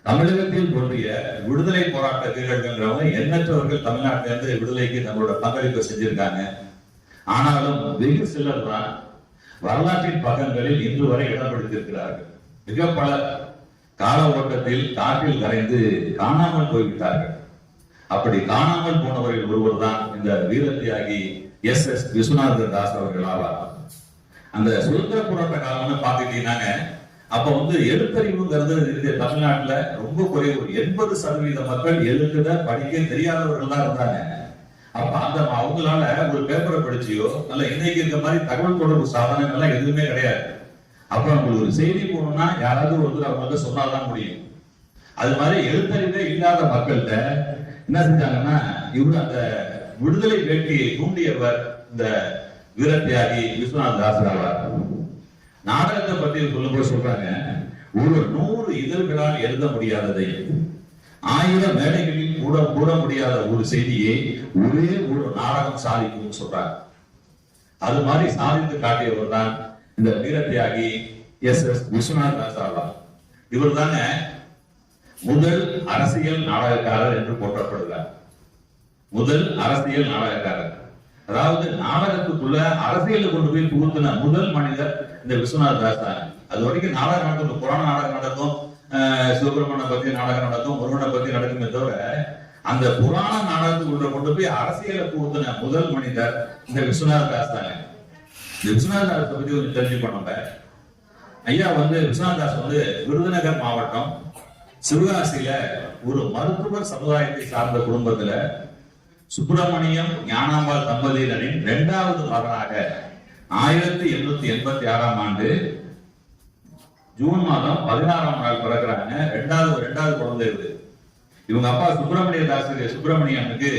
தமிழகத்தில் தோன்றிய விடுதலை போராட்ட வீரர்கள்ன்றவங்க எண்ணற்றவர்கள் தமிழ்நாட்டிலிருந்து விடுதலைக்கு தங்களோட பங்களிப்பை செஞ்சிருக்காங்க. ஆனாலும் வெகு சிலர் தான் வரலாற்றின் பக்கங்களில் இன்று வரை இடம் பிடித்திருக்கிறார்கள். மிக பலர் கால ஓட்டத்தில் காற்றில் கரைந்து காணாமல் போய்விட்டார்கள். அப்படி காணாமல் போனவர்கள் ஒருவர் தான் இந்த வீரத்தியாகி SS விஸ்வநாத தாஸ் அவர்கள் ஆவார். அந்த சுதந்திர போராட்ட காலம்னு பாத்துட்டீங்கன்னாங்க, அப்ப வந்து எழுத்தறிவுங்கிறது தமிழ்நாட்டுல ரொம்ப குறைவு. 80% மக்கள் எழுத படிக்க தெரியாதவர்கள் தான் இருந்தாங்க. அப்ப அந்த அவங்களால ஒரு பேப்பரை படிச்சியோ அல்ல இன்னைக்கு இருக்க மாதிரி தகவல் தொடர்பு சாதனங்கள்லாம் எதுவுமே கிடையாது. அப்ப அவங்களுக்கு ஒரு செய்தி போகணும்னா யாராவது ஒருத்தர் அவங்களுக்கு சொன்னாதான் முடியும். அது மாதிரி எழுத்தறிவே இல்லாத மக்கள்கிட்ட என்ன செஞ்சாங்கன்னா, இவரு அந்த விடுதலை வேட்கையை தூண்டியவர் இந்த வீரத்தியாகி விஸ்வநாத் தாஸ் ஆவார். நாடகத்தை பத்தி சொல்லும்போது சொல்றாங்க, ஒரு 100 இதழ்களால் எழுத முடியாததை 1000 மேடைகளில் கூற முடியாத ஒரு செய்தியை ஒரே ஒரு நாடகம் சாதிக்கும் சொல்றாங்க. அது மாதிரி சாதித்து காட்டியவர் தான் இந்த வீரத்தியாகி SS விஸ்வநாத் தாஸ் ஆவார். இவர் தாங்க முதல் அரசியல் நாடகக்காரர் என்று போற்றப்படுகிறார். முதல் அரசியல் நாடகக்காரர், அதாவது நாடகத்துக்குள்ள அரசியலை கொண்டு போய் புகுத்தின முதல் மனிதர் இந்த விஸ்வநாத் தாஸ் தான். அது வரைக்கும் நாடகம் நடக்கும், புராண நாடகம் நடக்கும், சிவபெருமனை பத்தி நாடகம் நடக்கும், முருகனை பத்தி நடக்குமே தவிர அந்த புராண நாடகத்துக்குள்ள கொண்டு போய் அரசியலை புகுத்தின முதல் மனிதர் இந்த விஸ்வநாத் தாஸ் தாங்க. இந்த விஸ்வநாத் தாஸ் பத்தி கொஞ்சம் தெரிஞ்சுக்கணும். ஐயா வந்து விஸ்வநாத் தாஸ் வந்து விருதுநகர் மாவட்டம் சிவகாசியில ஒரு மருத்துவர் சமுதாயத்தை சார்ந்த குடும்பத்துல சுப்பிரமணியம் ஞானாம்பாள் தம்பதியினரின் 2வது மகனாக 1886ஆம் ஆண்டு ஜூன் மாதம் 16ஆம் நாள் பிறக்கிறாங்க. ரெண்டாவது குழந்தை இது. இவங்க அப்பா சுப்பிரமணியனுக்கு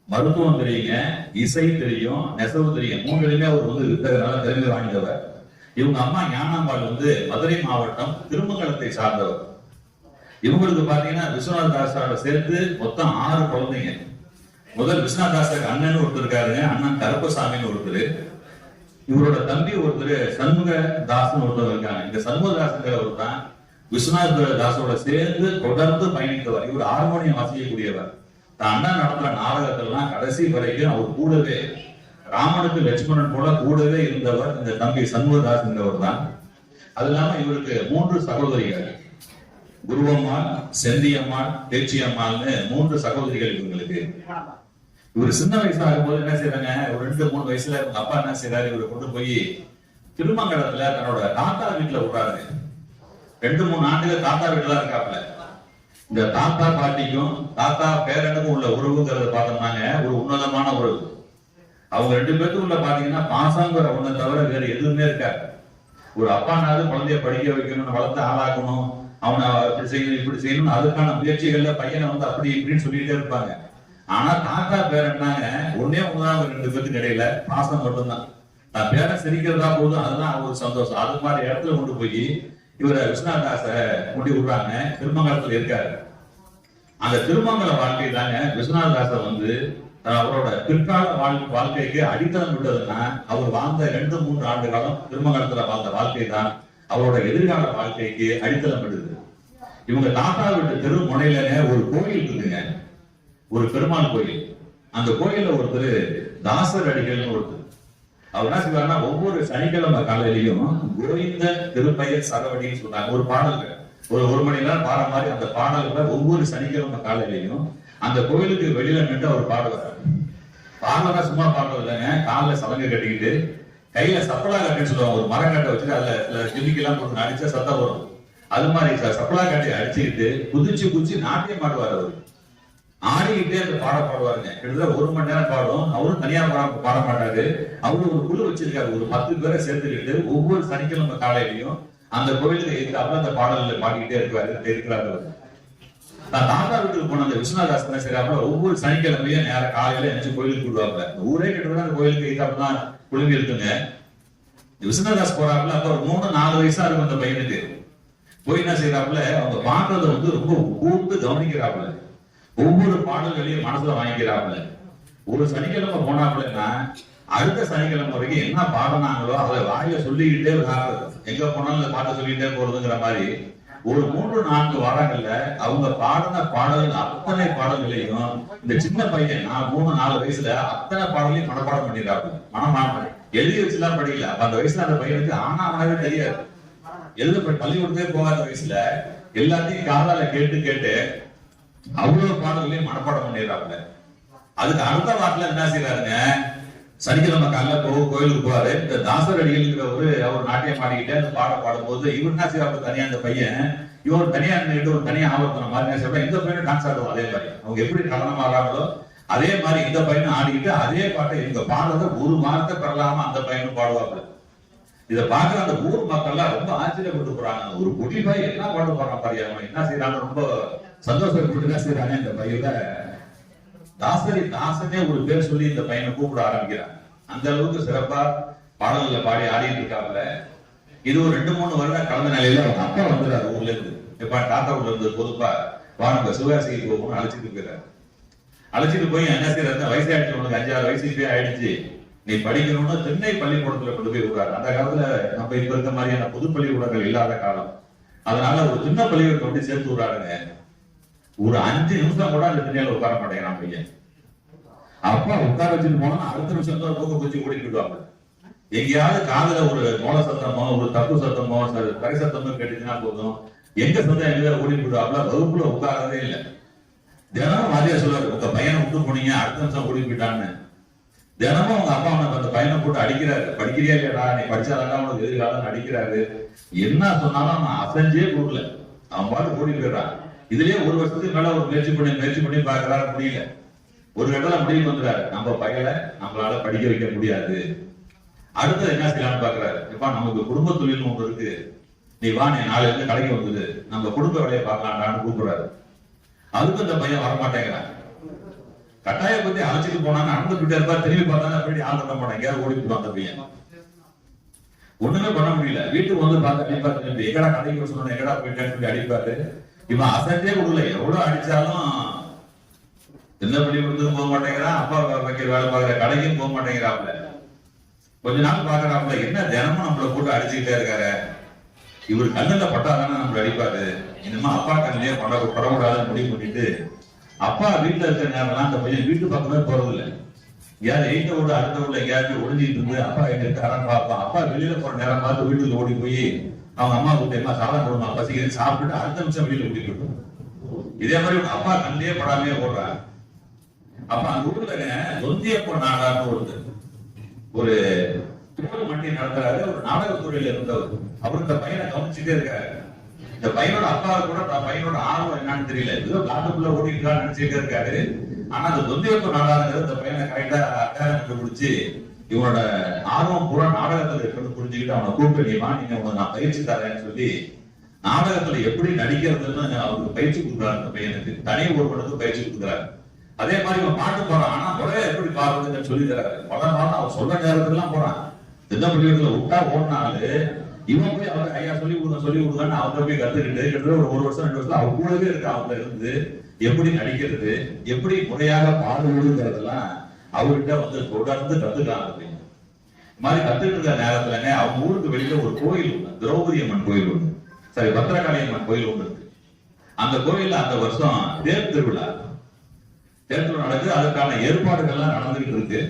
மருத்துவம் தெரியுங்க, இசை தெரியும், நெசவு தெரியும். 3லையுமே அவர் வித்தகனால திறமை வாய்ந்தவர். இவங்க அம்மா ஞானாம்பாள் மதுரை மாவட்டம் திருமங்கலத்தை சார்ந்தவர். இவங்களுக்கு பாத்தீங்கன்னா விஸ்வநாத தாஸோட சேர்த்து மொத்தம் 6 குழந்தைங்க. முதல் விஸ்வநாத தாஸருக்கு அண்ணன் ஒருத்தர் இருக்காருங்க, அண்ணன் கருப்பசாமின்னு ஒருத்தர். இவரோட தம்பி ஒருத்தர் சண்முக தாசன் ஒருத்தர் இருக்காங்க. இந்த சண்முக தாசங்கிறவர் தான் விஸ்வநாத தாஸோட சேர்ந்து தொடர்ந்து பயணித்தவர். இவர் ஹார்மோனியம் வாசிக்கக்கூடியவர். அண்ணன் நடத்துற நாடகத்திலாம் கடைசி வரைக்கும் அவர் கூடவே, ராமனுக்கு லட்சுமணன் போல கூடவே இருந்தவர் இந்த தம்பி சண்முகதாஸ்ங்கிறவர் தான். அது இல்லாம இவருக்கு 3 சகோதரிகள், குருவம்மாள், செந்தியம்மாள், பேச்சியம்மாள்னு 3 சகோதரிகள் இவங்களுக்கு. இவர் சின்ன வயசா இருக்கும்போது என்ன செய்யறாங்க, ஒரு 2-3 வயசுல இவங்க அப்பா என்ன செய்யறாரு, இவரை கொண்டு போய் திருமங்கலத்துல தன்னோட தாத்தா வீட்டுல விடுறாரு. 2-3 ஆண்டுகள் தாத்தா வீட்டுல தான் இருக்காப்ல. இந்த தாத்தா பாட்டிக்கும் தாத்தா பேரனுக்கும் உள்ள உறவுங்கிறத பார்த்தோம்னாங்க ஒரு உன்னதமான உறவு. அவங்க 2 பேருக்குள்ள பாத்தீங்கன்னா பாசங்கிற ஒண்ணை தவிர வேற எதுவுமே இருக்காது. ஒரு அப்பானாவது குழந்தைய படிக்க வைக்கணும்னு, வளர்த்து ஆளாக்கணும், அவனை இப்படி செய்யணும் இப்படி செய்யணும், அதுக்கான முயற்சிகள்ல பையனை அப்படி இப்படின்னு சொல்லிட்டே இருப்பாங்க. ஆனா தாத்தா பேரன்னாங்க ஒன்னே ஒண்ணுதான் அவங்க 2 பேருக்கு இடையில பாசம் மட்டும்தான். தான் பேரன் சிரிக்கிறதா போதும், அதுதான் அவங்களுக்கு சந்தோஷம். அது மாதிரி இடத்துல கொண்டு போய் இவரை விஸ்வநாத தாஸை கொண்டு விடுறாங்க. திருமங்கலத்துல இருக்காரு. அந்த திருமங்கல வாழ்க்கை தாங்க விஸ்வநாத தாஸை அவரோட பிற்கால வாழ்க்கைக்கு அடித்தளம் விட்டதுன்னா, அவர் வாழ்ந்த 2-3 ஆண்டு காலம் திருமங்கலத்துல வாழ்ந்த வாழ்க்கை தான் அவரோட எதிர்கால வாழ்க்கைக்கு அடித்தளம் விடுது. இவங்க தாத்தா வீட்டு தெரு முனையில ஒரு கோயில் இருக்குங்க, ஒரு பெருமாள் கோயில். அந்த கோயில்ல ஒருத்தர் தாசர் அடிகள்னு ஒருத்தர். அவர் என்ன செய்வாருன்னா, ஒவ்வொரு சனிக்கிழமை காலையிலையும் கோவிந்த திருப்பெயர் சரவடின்னு சொன்னாங்க ஒரு பாடல்கள், ஒரு மணி நேரம் பாட மாதிரி. அந்த பாடல்களை ஒவ்வொரு சனிக்கிழமை காலையிலையும் அந்த கோயிலுக்கு வெளியில நின்று அவர் பாடுவார். பாடலாம் சும்மா பாடுறது இல்லைங்க, காலில் சலங்கை கட்டிக்கிட்டு கையில சப்பலா கட்டின்னு சொல்லுவாங்க. ஒரு மரம் கட்டை வச்சுட்டு அதுல கிளிக்கெல்லாம் போட்டு அடிச்சா சத்தம் வரும். அது மாதிரி சப்பலா கட்டி அடிச்சுக்கிட்டு குதிச்சு நாட்டியம் பாடுவார். அவர் ஆடிக்கிட்டே அந்த பாடுவாருங்க. கிட்டத்தட்ட 1 மணி நேரம் பாடும். அவரும் தனியா பாட மாட்டாரு. அவரு ஒரு குழு வச்சிருக்காரு, ஒரு 10 பேரை சேர்த்துக்கிட்டு ஒவ்வொரு சனிக்கிழமை காலையிலையும் அந்த கோயிலுக்கு எதிர்த்தாப்புல அந்த பாடல்களை பாடிக்கிட்டே இருக்கிறாரு. நான் தாத்தா வீட்டுக்கு போன அந்த விஸ்வநாத தாஸ் செய்யறாப்புல ஒவ்வொரு சனிக்கிழமையும் நேரம் காலையில எழுந்து கோயிலுக்கு கூடுவாங்க. ஊரே கிட்ட அந்த கோயிலுக்கு எதிர்த்தாப்புல தான் குழுங்கி இருக்குங்க. விஸ்வநாத தாஸ் போறாப்புல அப்ப ஒரு 3-4 வயசா இருக்கும் அந்த பையனுக்கு. போய் என்ன செய்யறாப்புல அவங்க பாடுறத ரொம்ப கூர்ந்து கவனிக்கிறாப்புல. ஒவ்வொரு பாடல்களையும் மனசுல வாங்கிக்கிறாப்புல. ஒரு சனிக்கிழமை போனாப்புலன்னா அடுத்த சனிக்கிழமை வரைக்கும் என்ன பாடினாங்களோ அதை வாயில சொல்லிக்கிட்டே எங்க போனாலும் இந்த பாட்டை சொல்லிக்கிட்டே போறதுங்கிற மாதிரி ஒரு 3-4 வாரங்கள்ல அவங்க பாடின பாடல்கள் அத்தனை பாடல்களையும் இந்த சின்ன பையன், நான் 3-4 வயசுல அத்தனை பாடலையும் மனப்பாடம் பண்ணிடுறாப்புல. மனப்பாடம் எழுதி வச்சுலாம் படிக்கல. அந்த வயசுல அந்த பையனுக்கு ஆனாவே தெரியாது. பள்ளிக்கூடத்தே போகாத வயசுல எல்லாத்தையும் காதால கேட்டு அவ்வளவு பாடல்களையும் மனப்பாடம் பண்ணிடுறாப்புல. அதுக்கு அடுத்த வாரத்துல என்ன செய்யறாருங்க, சனிக்கிழமை காலைல கோயிலுக்கு போவாரு. இந்த தாசர் அடிகள்ங்கிறவரு அவர் நாட்டியம் பாடிக்கிட்டே அந்த பாடும்போது இவர் என்ன செய்யறாரு, தனியா அந்த பையன் இவர் தனியா நின்றுட்டு ஒரு தனியா ஆவர்த்தன மாதிரி என்ன செய்யறா, இந்த பையனும் டான்ஸ் ஆடுவோம். அதே மாதிரி அவங்க எப்படி நடனம் ஆடுறாங்களோ அதே மாதிரி இந்த பையனும் ஆடிக்கிட்டு அதே பாட்டை இவங்க பாடுறத ஒரு வாரத்தை பெறலாம அந்த பையனும் பாடுவாப்புல. இதை பாக்குற அந்த ஊர் மக்கள் எல்லாம் ரொம்ப ஆச்சரியப்பட்டு போறாங்க. ஒரு குடி பாய் என்ன பாட போறான் பாரு, அவன் என்ன செய்யறாங்க, ரொம்ப சந்தோஷப்பட்டு என்ன செய்யறாங்க. இந்த பையில தாசனே ஒரு பேர் சொல்லி இந்த பையனை கூப்பிட ஆரம்பிக்கிறான். அந்த அளவுக்கு சிறப்பா பாடல்களை பாடி ஆடிட்டு இருக்காப்புல. இது ஒரு 2-3 வருடம் கடந்த நிலையில அவங்க அப்பா வந்துடுறாரு ஊர்ல இருந்து. எப்ப தாத்தா ஊர்ல இருந்து பொதுப்பா வாங்க சிவகாசிக்கு போகணும்னு அழைச்சிட்டு போயிறாரு. அழைச்சிட்டு போய் என்ன செய்யறாரு, வயசாயிடுச்சு, உனக்கு 5-6 வயசுக்கு ஆயிடுச்சு, நீ படிக்கணும்னு சென்னை பள்ளிக்கூடத்துல கொண்டு போய் விடுறாரு. அந்த காலத்துல நம்ம இப்ப இருக்க மாதிரியான பொது பள்ளிக்கூடங்கள் இல்லாத காலம். அதனால ஒரு சின்ன பள்ளிக்கூடத்தை கொண்டு சேர்த்து விடுறாருங்க. ஒரு 5 நிமிஷம் கூட அந்த திண்ணையில உட்கார மாட்டேங்கிறான் பையன். அப்பா உட்கார வச்சுட்டு போனா அடுத்த நிமிஷம் தான் தூக்க குச்சி கூட்டிட்டு விடுவாங்க. எங்கேயாவது காதுல ஒரு மோள சத்தமோ ஒரு தப்பு சத்தமோ கரை சத்தமோ கேட்டுச்சுன்னா போதும், எங்க சத்தம் எங்க ஓடிட்டு விடுவாப்ல. வகுப்புல உட்காரதே இல்லை. தினமும் வாத்தியார் சொல்லுவாரு, உங்க பையனை விட்டு போனீங்க அடுத்த நிமிஷம் ஓடிட்டு போயிட்டான்னு. தினமும் அவங்க அப்பா அவனுக்கு அந்த பையனை போட்டு அடிக்கிறாரு. படிக்கிறியா இல்லையா, நீ படிச்சாதான் உனக்கு எதிர்காலம் அடிக்கிறாரு. என்ன சொன்னாலும் அவன் அசைஞ்சே கொடுக்கல, அவன் பாட்டு ஓடி போயிடுறான். இதுலயே 1 வருஷத்துக்கு மேல ஒரு முயற்சி பண்ணி பாக்குறாரு, முடியல. ஒரு கட்டத்துல முடிவுக்கு வந்துறாரு, நம்ம பையனை நம்மளால படிக்க வைக்க முடியாது. அடுத்தது என்ன செய்யலாம்னு பாக்குறாரு. இப்ப நமக்கு குடும்ப தொழில் ஒன்று இருக்கு, நீ வா, நீ நாளைல இருந்து கடைக்கு வந்தது நம்ம குடும்ப வேலையை பார்க்கலாம்டான்னு கூப்பிடுறாரு. அதுக்கு இந்த பையன் வரமாட்டேங்கிறான். கட்டாய பத்தி அழைச்சிட்டு போனான்னு நடந்துகிட்டே இருப்பா, திரும்பி பார்த்தாலும் அப்படி ஆள் பண்ண மாட்டான், எங்கேயாவது ஓடிட்டு அந்த பையன் ஒண்ணுமே பண்ண முடியல. வீட்டுக்கு வந்து பார்த்து அடிப்பாரு, எங்கடா கடைக்கு சொன்ன, எங்கடா போயிட்டேன்னு சொல்லி அடிப்பாரு. இவன் அசைஞ்சே கொடுக்கல, எவ்வளவு அடிச்சாலும் என்ன பண்ணி கொடுத்து போக மாட்டேங்கிறான். அப்பா வைக்கிற வேலை பார்க்குற கடைக்கும் போக மாட்டேங்கிறாப்ல. கொஞ்ச நாள் பாக்குறாப்ல, என்ன தினமும் நம்மளை போட்டு அடிச்சுக்கிட்டே இருக்காரு, இவர் கண்ணுல பட்டாதானே நம்மள அடிப்பாரு, இனிமே அப்பா கண்ணிலே படக்கூடாதுன்னு முடிவு பண்ணிட்டு அப்பா வீட்டுல இருக்கிற நேரம்லாம் அந்த பையன் வீட்டு பக்கமே போறது இல்லை. யாரும் எயிட்ட விட அடுத்த விட எங்கேயாச்சும் ஒழிஞ்சிட்டு இருந்து அப்பா எங்க இருக்காரான்னு பார்ப்பான். அப்பா வெளியில போற நேரம் பார்த்து வீட்டுல ஓடி போய் அவங்க அம்மா கூட்டமா சாதம் கொடுமா பசிக்கிறேன் சாப்பிட்டுட்டு அடுத்த நிமிஷம் வெளியில கூட்டிட்டு விடும். இதே மாதிரி அப்பா கண்ணிலே படாமே ஓடுறான். அப்ப அந்த ஊர்ல தொந்தியப்ப நாடான்னு ஒரு தோல் மண்டி நடத்துறாரு. ஒரு நாடகத்துறையில இருந்தவர். அவர் இந்த பையனை கவனிச்சுட்டே இருக்காரு. இந்த பையனோட அப்பா கூட பையனோட ஆர்வம் என்னன்னு தெரியல, ஏதோ காட்டுக்குள்ள ஓடிக்கலாம்னு நினைச்சுட்டே இருக்காரு. ஆனா அந்த தொந்தியப்ப நாடாங்கிறது இந்த பையனை கரெக்டா கண்டுபிடிச்சு இவனோட ஆர்வம் பூரா நாடகத்துல இருக்கிறது புரிஞ்சுக்கிட்டு அவனை கூப்பிட்டு, நீங்க நான் பயிற்சி தரேன்னு சொல்லி நாடகத்துல எப்படி நடிக்கிறதுன்னு அவருக்கு பயிற்சி கொடுக்குறாரு. அந்த பையனுக்கு தனி ஒருவனுக்கு பயிற்சி கொடுக்குறாரு. அதே மாதிரி இவன் பாட்டு போறான், ஆனா முறைய எப்படி பாடுறதுன்னு சொல்லி தராரு. பல நாள் அவன் சொல்ற நேரத்துலாம் போறான். சின்ன பிள்ளைகளை விட்டா ஓடினாலு இவன் போய் அவங்க ஐயா சொல்லி கொடுத்தான்னு அவங்க போய் கத்துக்கிட்டு கிட்டத்தட்ட ஒரு வருஷம் 2 வருஷம் அவங்க கூடவே இருக்கு. அவங்க இருந்து எப்படி நடிக்கிறது, எப்படி முறையாக பாடுவதுங்கிறதெல்லாம் அவர்கிட்ட வந்து தொடர்ந்து கத்துக்கலாம். அப்படின்னு மாதிரி கத்துட்டு இருக்கிற நேரத்துலங்க அவங்க ஊருக்கு வெளியில ஒரு கோயில் ஒண்ணு, திரௌபதி அம்மன் கோயில் ஒண்ணு, சரி பத்திரகாளி அம்மன் கோயில் ஒண்ணு இருக்கு. அந்த கோயில்ல அந்த வருஷம் தேர் திருவிழா நடக்குது. அதுக்கான ஏற்பாடுகள்லாம் நடந்துகிட்டு இருக்கு.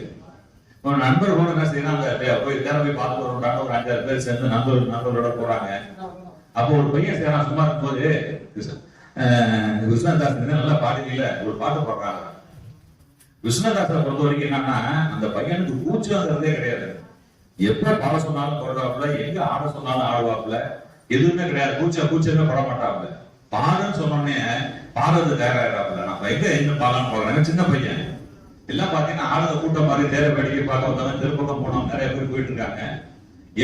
நண்பர்களோட என்ன செய்யறாங்க, போய் தேர போய் பார்த்து வரோம்டான்னு ஒரு 5-6 பேர் சேர்ந்து நண்பர்களோட போறாங்க. அப்போ ஒரு பையன் செய்யறான், சும்மா இருக்கும்போது விஸ்வநாதாசன் நல்லா பாடுறீங்கள ஒரு பாட்டு பாடுறாங்க. விஸ்வநாதாசனை பொறுத்த வரைக்கும் என்னன்னா, அந்த பையனுக்கு கூச்சங்கிறதே கிடையாது. எப்ப பாட சொன்னாலும் போடுறாப்புல, எங்க ஆட சொன்னாலும் ஆடுவாப்புல, எதுவுமே கிடையாது. கூச்சமே பட மாட்டாப்புல. பாடுன்னு சொன்னோடனே பாடுறது தயாராகிறாப்புல. நான் எங்க பாடலான்னு போகிறேன். சின்ன பையன் எல்லாம் பாத்தீங்கன்னா ஆளுங்க கூட்டம் மாதிரி தேர வேடிக்கை பார்க்க வந்தவங்க திருப்பக்கம் போனவங்க நிறைய பேர் போயிட்டு இருக்காங்க.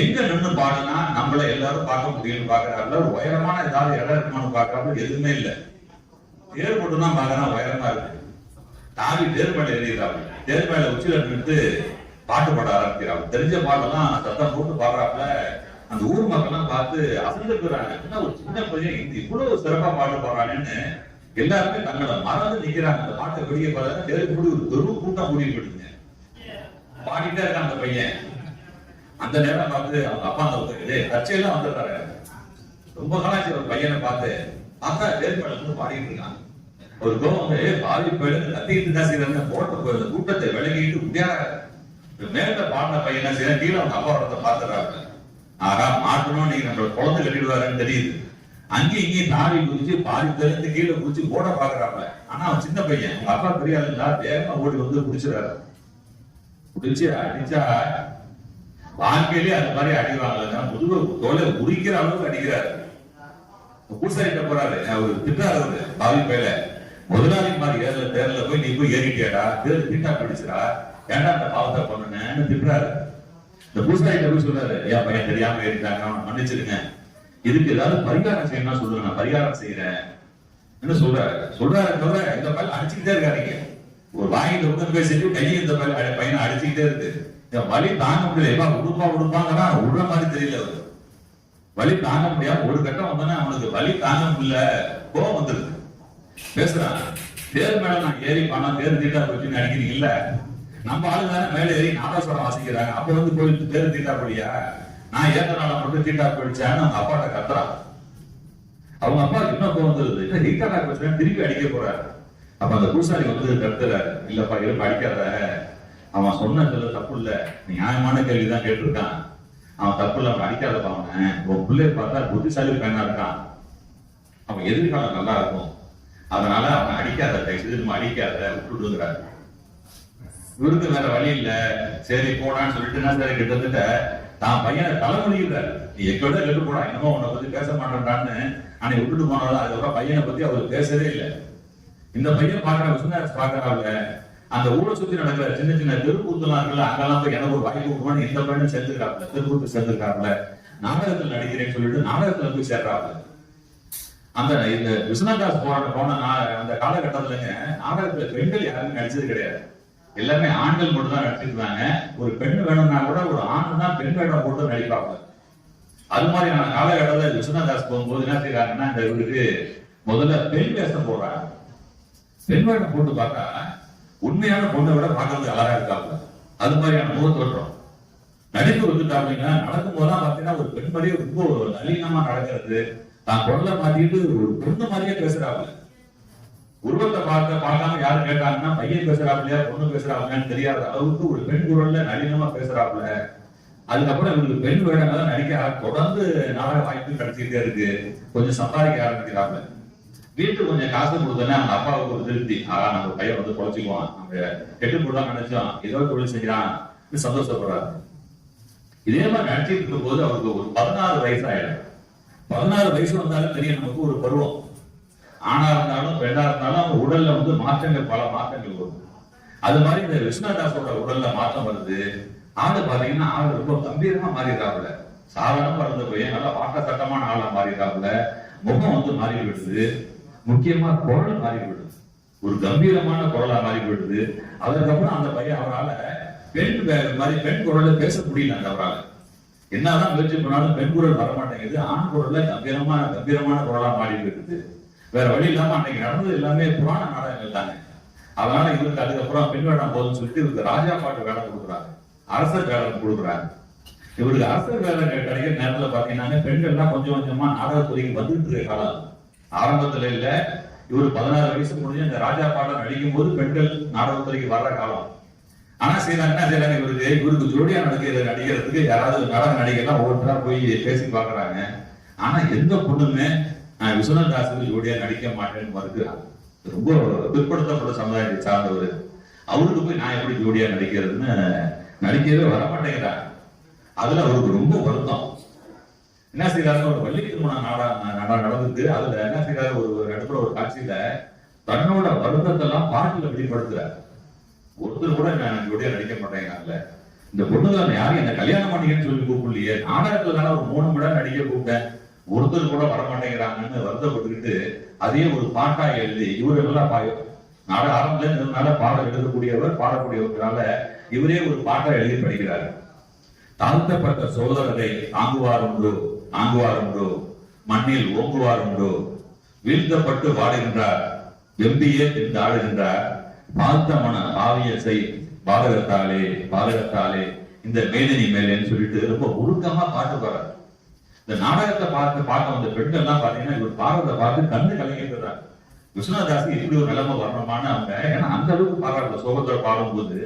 எங்க நின்று பாடுனா நம்மள எல்லாரும் பார்க்க முடியும்னு பாக்குறாப்புல. ஒரு உயரமான ஏதாவது இடம் இருக்குமான்னு பாக்குறாப்புல, எதுவுமே இல்லை. தேர் போட்டு தான் பாக்குறா, உயரமா இருக்கு. தாவி தேர் மேல ஏறிடுறாப்புல. தேர் மேல உச்சியில நின்று பாட்டு பாட ஆரம்பிக்கிறாங்க. தெரிஞ்ச பாட்டெல்லாம் சத்தம் போட்டு பாடுறாப்புல. அந்த ஊர் மக்கள் எல்லாம் பார்த்து அசந்துக்கிறாங்க. என்ன ஒரு சின்ன பையன் இவ்வளவு சிறப்பா பாட்டு பாடுறாங்கன்னு எல்லாருமே தங்களை மறந்து நிக்கிறாங்க. அந்த பாட்டை வெளியே பார்த்தா தேருக்கு ஒரு பெரு கூட்டம் கூடி போயிடுங்க. பாடிட்டே இருக்கான் அந்த பையன். அந்த நேரம் பார்த்து அவங்க அப்பா அந்த தற்செயலாம் வந்துடுறாரு. ரொம்ப காலாச்சு ஒரு பையனை பார்த்து பார்த்தா தேர் மேல வந்து பாடிட்டு இருக்கான். ஒரு கோவம் பாதி போயிடு கத்திக்கிட்டு தான் செய்யறாங்க. போட்ட கூட்டத்தை விலகிட்டு முடியாத மேல பாடின பையன் என்ன செய்யறான், கீழே அவங்க அப்பா வரத்தை பார்த்துறாங்க. ஆகா மாட்டணும், நீங்க நம்மள குழந்தை கட்டிடுவாருன்னு தெரியுது. அங்கேயும் இங்கேயும் தாடி குதிச்சு பாதி தெரிந்து கீழே குதிச்சு போட பாக்குறாங்க. ஆனா அவன் சின்ன பையன், அவங்க அப்பா பெரியாளுங்களா வேகமா ஓடி வந்து குடிச்சிடாரு. குடிச்சு அடிச்சா வாழ்க்கையிலேயே அது மாதிரி அடிவாங்க. முதுகு தோலை உரிக்கிற அளவுக்கு அடிக்கிறாரு. பூசாரிட்ட போறாரு, அவரு திட்டாரு பாவி பையில. முதலாளி மாதிரி ஏறல தேர்ல போய் நீ போய் ஏறிட்டியாடா, தேர் திட்டா பிடிச்சிடா, ஏன்டா அந்த பாவத்தை பண்ணுன்னு திட்டுறாரு. இந்த பூசாரிட்ட போய் சொல்றாரு, ஏன் பையன் தெரியாம ஏறிட்டாங்க, அவனை மன்னிச்சிருங்க, இதுக்கு ஏதாவது பரிகாரம் செய்யணும்னா சொல்லுங்க, நான் பரிகாரம் செய்யறேன் என்ன சொல்றாரு தவிர இந்த பையன் அடிச்சுக்கிட்டே இருக்காருங்க. ஒரு வாங்கிட்டு வந்து பேசிட்டு கையை இந்த பையனை அடிச்சுக்கிட்டே இருக்கு. வலி தாங்க முடியல, உடுப்பாங்கன்னா உடுற மாதிரி தெரியல. அவரு வலி தாங்க முடியாம ஒரு கட்டம் வந்தோன்னா அவனுக்கு வலி தாங்க முடியல, கோவம் வந்துருது. பேசுறான், தேர் மேல நான் ஏறி பணம் தேர் தீட்டா போச்சுன்னு அடிக்கிறீங்க இல்ல, நம்ம ஆளுங்க மேல ஏறி நாதஸ்வரம் வாசிக்கிறாங்க, அப்ப வந்து போயிட்டு தேர் தீட்டா போடியா, நான் ஏத்தனால மட்டும் தீட்டா போயிடுச்சான்னு அவங்க அப்பாட்ட கத்துறான். அவங்க அப்பா இன்னும் வந்துருது, தீட்டா போச்சு திருப்பி அடிக்க போறாரு. அப்ப அந்த பூசாரி வந்து கத்துறாரு, இல்லப்பா இருப்ப அடிக்காத, அவன் சொன்னதுல தப்பு இல்ல, நியாயமான கேள்விதான் கேட்டிருக்கான், அவன் தப்பு இல்ல, அவன் அடிக்காதப்பா, அவன் உன் பிள்ளைய பார்த்தா புத்திசாலி பையனா இருக்கான், அவன் எதிர்காலம் நல்லா இருக்கும், அதனால அவன் அடிக்காத, திரும்ப அடிக்காத விட்டுடுங்கிறாரு. இவருக்கு வேற வழி இல்ல, சரி போனான்னு சொல்லிட்டு சரி கிட்டத்தட்ட தான் பையனை தலைமொழிகிறாரு, நீ எக்கோட கெட்டு போடா, என்னமோ உன்னை பத்தி பேச மாட்டேன்டான்னு அன்னைக்கு விட்டுட்டு போனாலும் அதுக்கப்புறம் பையனை பத்தி அவர் பேசவே இல்லை. இந்த பையன் பாக்குற விஸ்வநாத் பாக்குறாங்க, அந்த ஊரை சுத்தி நடக்கிற சின்ன சின்ன தெருக்கூத்துலாம் இருக்குல்ல, அங்கெல்லாம் போய் எனக்கு ஒரு வாய்ப்பு கொடுக்கணும், இந்த பையனும் சேர்ந்துருக்காப்புல, தெருக்கூத்து சேர்ந்துருக்காப்புல, நாடகத்தில் நடிக்கிறேன்னு சொல்லிட்டு நாடகத்துல போய் சேர்றாப்புல. அந்த இந்த விஸ்வநாதாஸ் போன அந்த காலகட்டத்துலங்க நாடகத்துல பெண்கள் யாருமே நடிச்சது கிடையாது. எல்லாமே ஆண்கள் மட்டும் தான் நடிச்சிருக்காங்க. ஒரு பெண் வேணும்னா கூட ஒரு ஆண் தான் பெண் வேடம் போட்டு நடிப்பாங்க. அது மாதிரியான காலகட்டத்தில் விஸ்வநாதாஸ் போகும்போது என்ன செய்யறாங்கன்னா, இந்த இவருக்கு முதல்ல பெண் வேஷம் போடுறாங்க. பெண் வேடம் போட்டு பார்த்தா உண்மையான பொண்ணை விட பார்க்கறது அழகா இருக்காங்க. அது மாதிரியான முக தோற்றம் நடிப்பு வந்துட்டாங்கன்னா, நடக்கும் போதெல்லாம் பார்த்தீங்கன்னா ஒரு பெண் மாதிரியே ரொம்ப நளினமா நடக்கிறது, தான் குரலை மாத்திட்டு ஒரு பொண்ணு மாதிரியே பேசுறாங்க. உருவத்தை பார்க்காம யாரும் கேட்டாங்கன்னா பையன் பேசுறாப்லையா பொண்ணு பேசுறாப்லையான்னு தெரியாத அளவுக்கு ஒரு பெண் குரல்ல நளினமா பேசுறாப்புல. அதுக்கப்புறம் இவங்களுக்கு பெண் வேடங்கள்லாம் நடிக்க தொடர்ந்து நாடக வாய்ப்பு கிடைச்சிட்டே இருக்கு. கொஞ்சம் சம்பாதிக்க ஆரம்பிக்கிறாப்புல. வீட்டுக்கு கொஞ்சம் காசு கொடுத்தோன்னே அவங்க அப்பாவுக்கு ஒரு திருப்தி, நம்ம பையன் வந்து குறைச்சிக்குவான், நம்ம கெட்டு போடலாம் நினைச்சோம், ஏதோ தொழில் செஞ்சான் சந்தோஷப்படுறாரு. இதே மாதிரி நடிச்சிட்டு இருக்கும் போது அவருக்கு ஒரு 16 வயசு ஆயிடும். 16 வயசு வந்தாலும் தெரியும் நமக்கு ஒரு பருவம். ஆணா இருந்தாலும் பெண்ணா இருந்தாலும் அவங்க உடல்ல வந்து மாற்றங்கள், பல மாற்றங்கள் வரும். அது மாதிரி இந்த விஸ்வநாதாஸோட உடல்ல மாற்றம் வருது. ஆளு பாத்தீங்கன்னா ஆளு ரொம்ப கம்பீரமா மாறிடுறாப்புல. சாதாரணமா இருந்த பையன் நல்லா வாட்ட சட்டமான ஆளா மாறிடுறாப்புல. முகம் வந்து மாறி விடுது. முக்கியமா குரல் மாறி விடுது. ஒரு கம்பீரமான குரலா மாறி விடுது. அதுக்கப்புறம் அந்த பையன் அவரால் பெண் குரல்ல பேச முடியல. அவரால் என்னதான் முயற்சி பண்ணாலும் பெண் குரல் வரமாட்டேங்குது. ஆண் குரல்ல கம்பீரமான குரலா மாறி விடுது. வேற வழி இல்லாம அன்னைக்கு நடந்தது எல்லாமே புராண நாடகங்கள் தாங்க. அதனால இவருக்கு அதுக்கப்புறம் பெண் வேடம் போதுன்னு சொல்லிட்டு இவருக்கு ராஜா பாட்டு வேடம் கொடுக்குறாங்க, அரசர் வேடம் கொடுக்குறாங்க. இவருக்கு அரசர் வேலை கிடைக்கிற நேரத்துல பாத்தீங்கன்னா பெண்கள்லாம் கொஞ்சம் கொஞ்சமா நாடகத்துறைக்கு வந்துட்டு இருக்க காலம். ஆரம்பத்துல இல்ல, இவரு 16 வயசு முடிஞ்சு இந்த ராஜா பாடம் நடிக்கும் போது பெண்கள் நாடகத்துறைக்கு வர்ற காலம். ஆனா செய்யறாங்க என்ன செய்யறாங்க, இவருக்கு ஜோடியா நடிக்கிறதுக்கு யாராவது நாடக நடிகர்லாம் ஒவ்வொன்றா போய் பேசி பாக்குறாங்க. ஆனா எந்த பொண்ணுமே விஸ்வநாதாஸுக்கு ஜோடியா நடிக்க மாட்டேன்னு மறுக்கிறாங்க. ரொம்ப பிற்படுத்தப்பட்ட சமுதாயத்தை சார்ந்தவர். அவருக்கு போய் நான் எப்படி ஜோடியா நடிக்கிறதுன்னு நடிக்கவே வரமாட்டேங்கிறாங்க. அதுல அவருக்கு ரொம்ப வருத்தம். என்ன செய்யறாரு, ஒரு வள்ளி திருமணம் நடந்துட்டு அதுல என்ன செய்யறாரு, ஒரு இடத்துல ஒரு காட்சியில தன்னோட வருத்தத்தெல்லாம் பாட்டுல வெளிப்படுத்துறாரு. ஒருத்தர் கூட நான் ஜோடியா நடிக்க மாட்டேங்கிறாங்கல்ல, இந்த பொண்ணுதான் யாரும் என்ன கல்யாணம் பண்ணிக்கன்னு சொல்லி கூப்பிடலையே, நாடகத்துல தானே ஒரு 3 மணி நேரம் நடிக்க கூப்பிட்டேன், ஒருத்தர் கூட வரமாட்டேங்கிறாங்கன்னு வருத்தப்பட்டுக்கிட்டு அதையே ஒரு பாட்டா எழுதி இவரு நல்லா நாடக ஆரம்பத்துல இருந்ததுனால பாடம் எழுதக்கூடியவர், பாடக்கூடியவர்களால இவரே ஒரு பாட்டா எழுதி படிக்கிறாரு. தாழ்த்தப்பட்ட சோதரரை தாங்குவார் உண்டோ, மண்ணில் ஓங்குவார் உண்டோ, வீழ்த்தப்பட்டு வாடுகின்றார், வெம்பியே திண்டு ஆடுகின்றார், பார்த்த மன ஆவியசை பாதகத்தாலே இந்த மேதினி மேலேன்னு சொல்லிட்டு ரொம்ப உருக்கமா பாட்டு பாடுறாரு. இந்த நாடகத்தை பார்க்க வந்த பெண்கள் எல்லாம் பாத்தீங்கன்னா இவர் பாடுறதை பார்த்து கண்ணு கலங்கிடுறாங்க. விஸ்வநாதாஸுக்கு இப்படி ஒரு நிலைமை வரணுமான அவங்க, ஏன்னா அந்த அளவுக்கு பாடுறாங்க. சோகத்தை பாடும்போது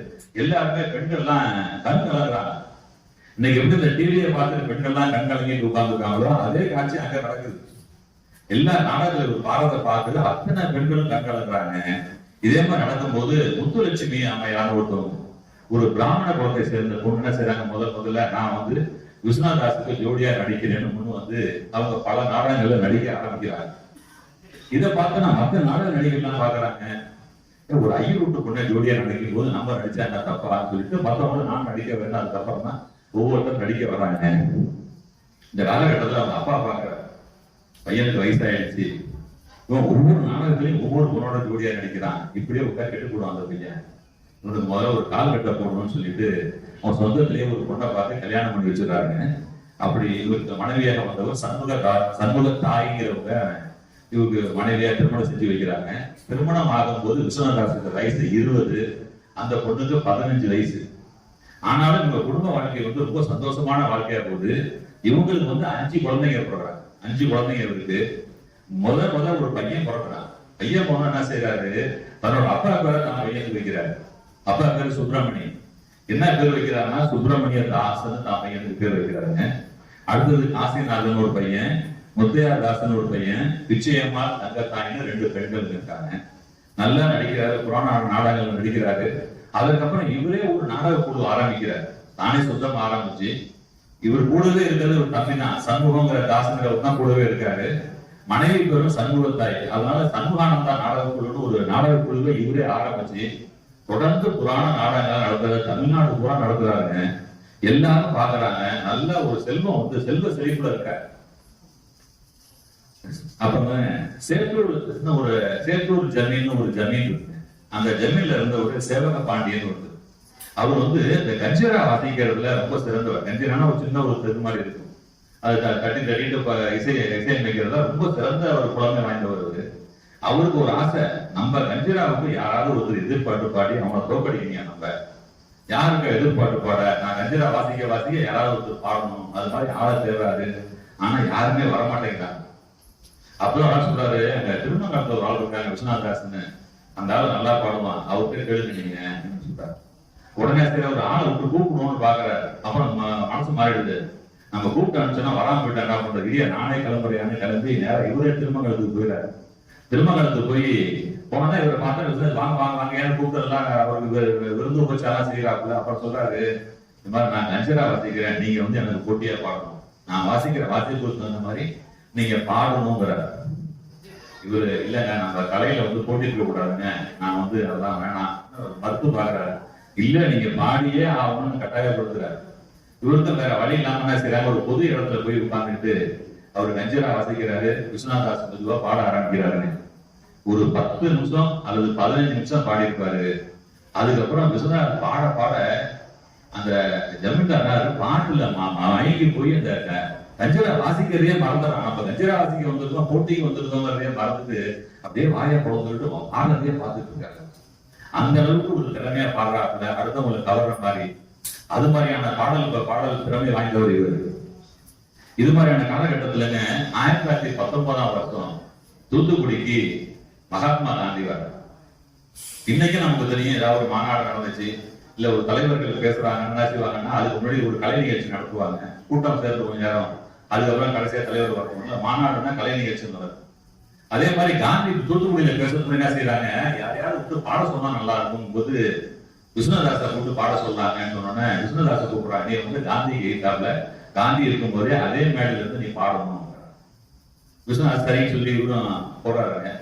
எல்லாருமே பெண்கள்லாம் கண் கலங்குறாங்க. இன்னைக்கு எப்படி இந்த டிவியை பார்த்து பெண்கள்லாம் கண் கலங்கிட்டு உட்கார்ந்துருக்காங்களோ அதே காட்சி அங்க நடக்குது. எல்லா நாடகத்துல ஒரு பாடத்தை பார்த்து அத்தனை பெண்களும் கண் கலங்குறாங்க. இதே மாதிரி நடக்கும்போது முத்துலட்சுமி அம்மையார் ஒரு பிராமண குலத்தை சேர்ந்த பொண்ணு என்ன செய்யறாங்க, முதல்ல நான் வந்து விஸ்வநாதாஸுக்கு ஜோடியா நடிக்கிறேன்னு முன்னு வந்து அவங்க பல நாடகங்கள்ல நடிக்க ஆரம்பிக்கிறாங்க. இதை பார்த்து நான் மற்ற நாடக நடிகர்லாம் பாக்குறாங்க, ஒரு ஐயர் விட்டு பொண்ணை ஜோடியா நடிக்கும் போது நம்ம நடிச்சா என்ன தப்பான்னு சொல்லிட்டு மற்றவங்களும் நான் நடிக்க வேண்டாம். அதுக்கப்புறம் தான் ஒவ்வொருத்தரும் நடிக்க வர்றாங்க. இந்த காலகட்டத்தில் அவங்க அப்பா பாக்குறாரு, பையனுக்கு வயசாயிடுச்சு, இவன் ஒவ்வொரு நாடகத்திலையும் ஒவ்வொரு பொண்ணோட ஜோடியா நடிக்கிறான், இப்படியே உட்கார் கெட்டு போடுவான் அந்த பையன், இவனுக்கு முதல்ல ஒரு கால் கட்ட போடணும்னு சொல்லிட்டு அவன் சொந்தத்திலேயே ஒரு பொண்ணை பார்த்து கல்யாணம் பண்ணி வச்சிருக்காங்க. அப்படி இவருக்கு மனைவியாக வந்தவர் சண்முக தாய்ங்கிறவங்க இவருக்கு மனைவியா திருமணம் செஞ்சு வைக்கிறாங்க. திருமணம் ஆகும் போது விஸ்வநாதாஸுக்கு வயசு 20, அந்த பொண்ணுக்கு 15 வயசு. ஆனாலும் இவங்க குடும்ப வாழ்க்கை வந்து ரொம்ப சந்தோஷமான வாழ்க்கையா போகுது. இவங்களுக்கு வந்து 5 குழந்தைங்க பிறகுறாங்க. 5 குழந்தைங்க இருக்கு. முதல் ஒரு பையன் பிறக்கிறான். பையன் போனா என்ன செய்யறாரு, தன்னோட அப்பா பேரை தான் பையனுக்கு வைக்கிறாரு. அப்பா பேரு சுப்பிரமணியன். என்ன பேர் வைக்கிறாருன்னா சுப்பிரமணிய தாசன் தான் பையனுக்கு பேர் வைக்கிறாருங்க. அடுத்தது காசிநாதன் ஒரு பையன், முத்தையா தாசன் ஒரு பையன், பிச்சையம்மாள் தங்கத்தாயின்னு 2 பெண்கள் இருக்காங்க. நல்லா நடிக்கிறாரு, புராண நாடகங்கள் நடிக்கிறாரு. அதுக்கப்புறம் இவரே ஒரு நாடக குழு ஆரம்பிக்கிறார். தானே சொந்தமா ஆரம்பிச்சு இவர் கூடவே இருக்கிறது ஒரு தம்பி தான், சண்முகங்கிற தாசங்கிறவர் தான் கூடவே இருக்காரு. மனைவி பேரும் சண்முகத்தாய். அதனால சண்முகானந்தா நாடக குழுன்னு ஒரு நாடக குழுவை இவரே ஆரம்பிச்சு தொடர்ந்து புராண நாடகங்கள் நடத்துறது தமிழ்நாடு பூரா நடத்துறாங்க. எல்லாரும் பாக்குறாங்க. நல்ல ஒரு செல்வம் வந்து செல்வ செழிப்புல இருக்க. அப்புறம் சேத்தூர் ஜமீன் ஒரு ஜமீன் இருக்கு. அந்த ஜமீன்ல இருந்த ஒரு சேவக பாண்டியன் வருது. அவர் வந்து இந்த கஞ்சிரா வாசிக்கிறதுல ரொம்ப சிறந்தவர். கஞ்சிரானா ஒரு சின்ன ஒரு தெரு மாதிரி இருக்கும். அது தட்டிட்டு இசையமைக்கிறதுல ரொம்ப சிறந்த ஒரு புலமை வாய்ந்தவர் அவரு. அவருக்கு ஒரு ஆசை, நம்ம கஞ்சிராவுக்கு யாராவது ஒரு எதிர்பார்த்து பாடி அவனை தோக்கடிக்கீங்க. நம்ம யாருக்கு எதிர்பார்த்து பாட, நான் கஞ்சிரா வாசிக்க யாராவது ஒருத்தர் பாடணும், அது மாதிரி ஆள தேவையாது. ஆனா யாருமே வரமாட்டேங்கிறாங்க. அப்பதான் சொல்றாரு, அங்க திருமங்கலத்துல ஒரு ஆள் இருக்காங்க விஸ்வநாதாசன், அந்த ஆள் நல்லா பாடுவான், அவர்கிட்ட கேளுங்க சொல்றாரு. உடனே சரி ஒரு ஆளை விட்டு கூப்பிடுவோம்னு பாக்குறாரு. அப்புறம் மனசு மாறிடுது. நம்ம கூப்பிட்டு அனுப்பிச்சோன்னா வராம போயிட்டா என்ன பண்றது, இல்லையா நானே கிளம்புறையான்னு கிளம்பி நேரம் இவரே திருமங்கலத்துக்கு போயிடாரு. திருமங்கலத்துக்கு போய் போனா இவரை பார்த்தா வாங்க வாங்க வாங்க ஏன்னு கூப்பிட்டதெல்லாம் அவருக்கு விருந்து உபச்சாரம் செய்யறாப்புல. அப்புறம் சொல்றாரு, இந்த மாதிரி நான் கஞ்சிரா வாசிக்கிறேன், நீங்க வந்து எனக்கு போட்டியா பாடணும், நான் வாசிக்கிற வாசிப்பு தகுந்த மாதிரி நீங்க பாடணுங்கிறார். இவரு இல்லைங்க நம்ம கலையில வந்து போட்டி இருக்க கூடாதுங்க, நான் வந்து அதெல்லாம் வேணாம் மறுத்து பாக்குறாரு. இல்ல நீங்க பாடியே ஆகணும்னு கட்டாயப்படுத்துறாரு. இவருக்கும் வேற வழி இல்லாம என்ன செய்யறாங்க, ஒரு பொது இடத்துல போய் உட்கார்ந்துட்டு அவர் கஞ்சிரா வாசிக்கிறாரு. விஸ்வநாதாசன் மெதுவா பாட ஆரம்பிக்கிறாருன்னு ஒரு 10 நிமிஷம் அல்லது 15 நிமிஷம் பாடியிருப்பாரு. அதுக்கப்புறம் விஸ்வநாதன் பாட பாட அந்த ஜமீன்தார் பாட்டுல மயங்கி போய் அந்த கஞ்சிரா வாசிக்கிறதே மறந்துடுறான். அப்ப கஞ்சிரா வாசிக்க வந்திருக்கோம், போட்டிக்கு வந்திருக்கோங்கிறதே மறந்துட்டு அப்படியே வாயை பொழுதுட்டு பாடுறதே பார்த்துட்டு இருக்காரு. அந்த அளவுக்கு ஒரு திறமையா பாடுறாப்புல, அடுத்தவங்களை கவர்ற மாதிரி. அது மாதிரியான பாடல் திறமை வாய்ந்தவர் இவர். இது மாதிரியான காலகட்டத்துலங்க 1919ஆம் வருஷம் தூத்துக்குடிக்கு மகாத்மா காந்தி வர. இன்னைக்கு நமக்கு தெரியும், ஏதாவது ஒரு மாநாடு நடந்துச்சு, இல்ல ஒரு தலைவர்கள் பேசுறாங்க என்ன செய்வாங்கன்னா அதுக்கு முன்னாடி ஒரு கலை நிகழ்ச்சி நடத்துவாங்க, கூட்டம் சேர்த்து கொஞ்ச நேரம், அதுக்கப்புறம் கடைசியா தலைவர் வரணும். மாநாடுனா கலை நிகழ்ச்சி நடக்கும். அதே மாதிரி காந்தி தூத்துக்குடியில பேசுறது என்ன செய்யறாங்க, யாரையாவது விட்டு பாட சொன்னா நல்லா இருக்கும் போது விஸ்வநாதாசை கூப்பிட்டு பாட சொல்லாங்கன்னு சொன்னோன்னே விஸ்வநாதாசை கூப்பிடுறாங்க, நீ வந்து காந்தி எழுத்தாப்புல காந்தி இருக்கும் போதே அதே மேடையில இருந்து நீ பாடணும். விஸ்வநாத் சரின்னு சொல்லி இவரும் போடுறாருங்க.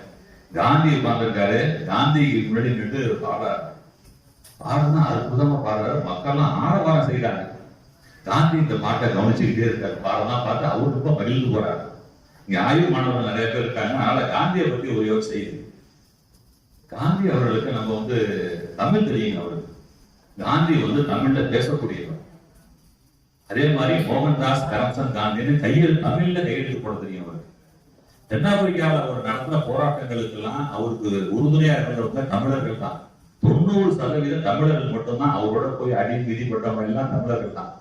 காந்தி உட்கார்ந்துருக்காரு, காந்திக்கு முன்னாடி நின்று பாடுறாரு. பாடுனா அற்புதமா பாடுறாரு, மக்கள்லாம் ஆரவாரம் செய்யறாங்க. காந்தி இந்த பாட்டை கவனிச்சுக்கிட்டே இருக்காரு. பாடலாம் பார்த்து அவரு ரொம்ப மகிழ்ந்து போறாரு. இங்க ஆய்வு மாணவர்கள் நிறைய பேர் இருக்காங்க, அதனால காந்தியை பத்தி ஒரு யோசனை செய்யுது. காந்தி அவர்களுக்கு நம்ம வந்து தமிழ் தெரியுங்க. அவருக்கு காந்தி வந்து தமிழ்ல பேசக்கூடியவர். அதே மாதிரி மோகன்தாஸ் கரம்சந்த் காந்தின்னு தமிழ்ல கையெழுத்து போட தெரியும் அவருக்கு. தென்னாப்பிரிக்காவில் அவர் நடத்தின போராட்டங்களுக்கு எல்லாம் அவருக்கு உறுதுணையா இருக்கிறவங்க தமிழர்கள் தான். 90% தமிழர்கள் மட்டும்தான். அவரோட போய் அடி விதிப்பட்டவங்க எல்லாம் தமிழர்கள் தான்.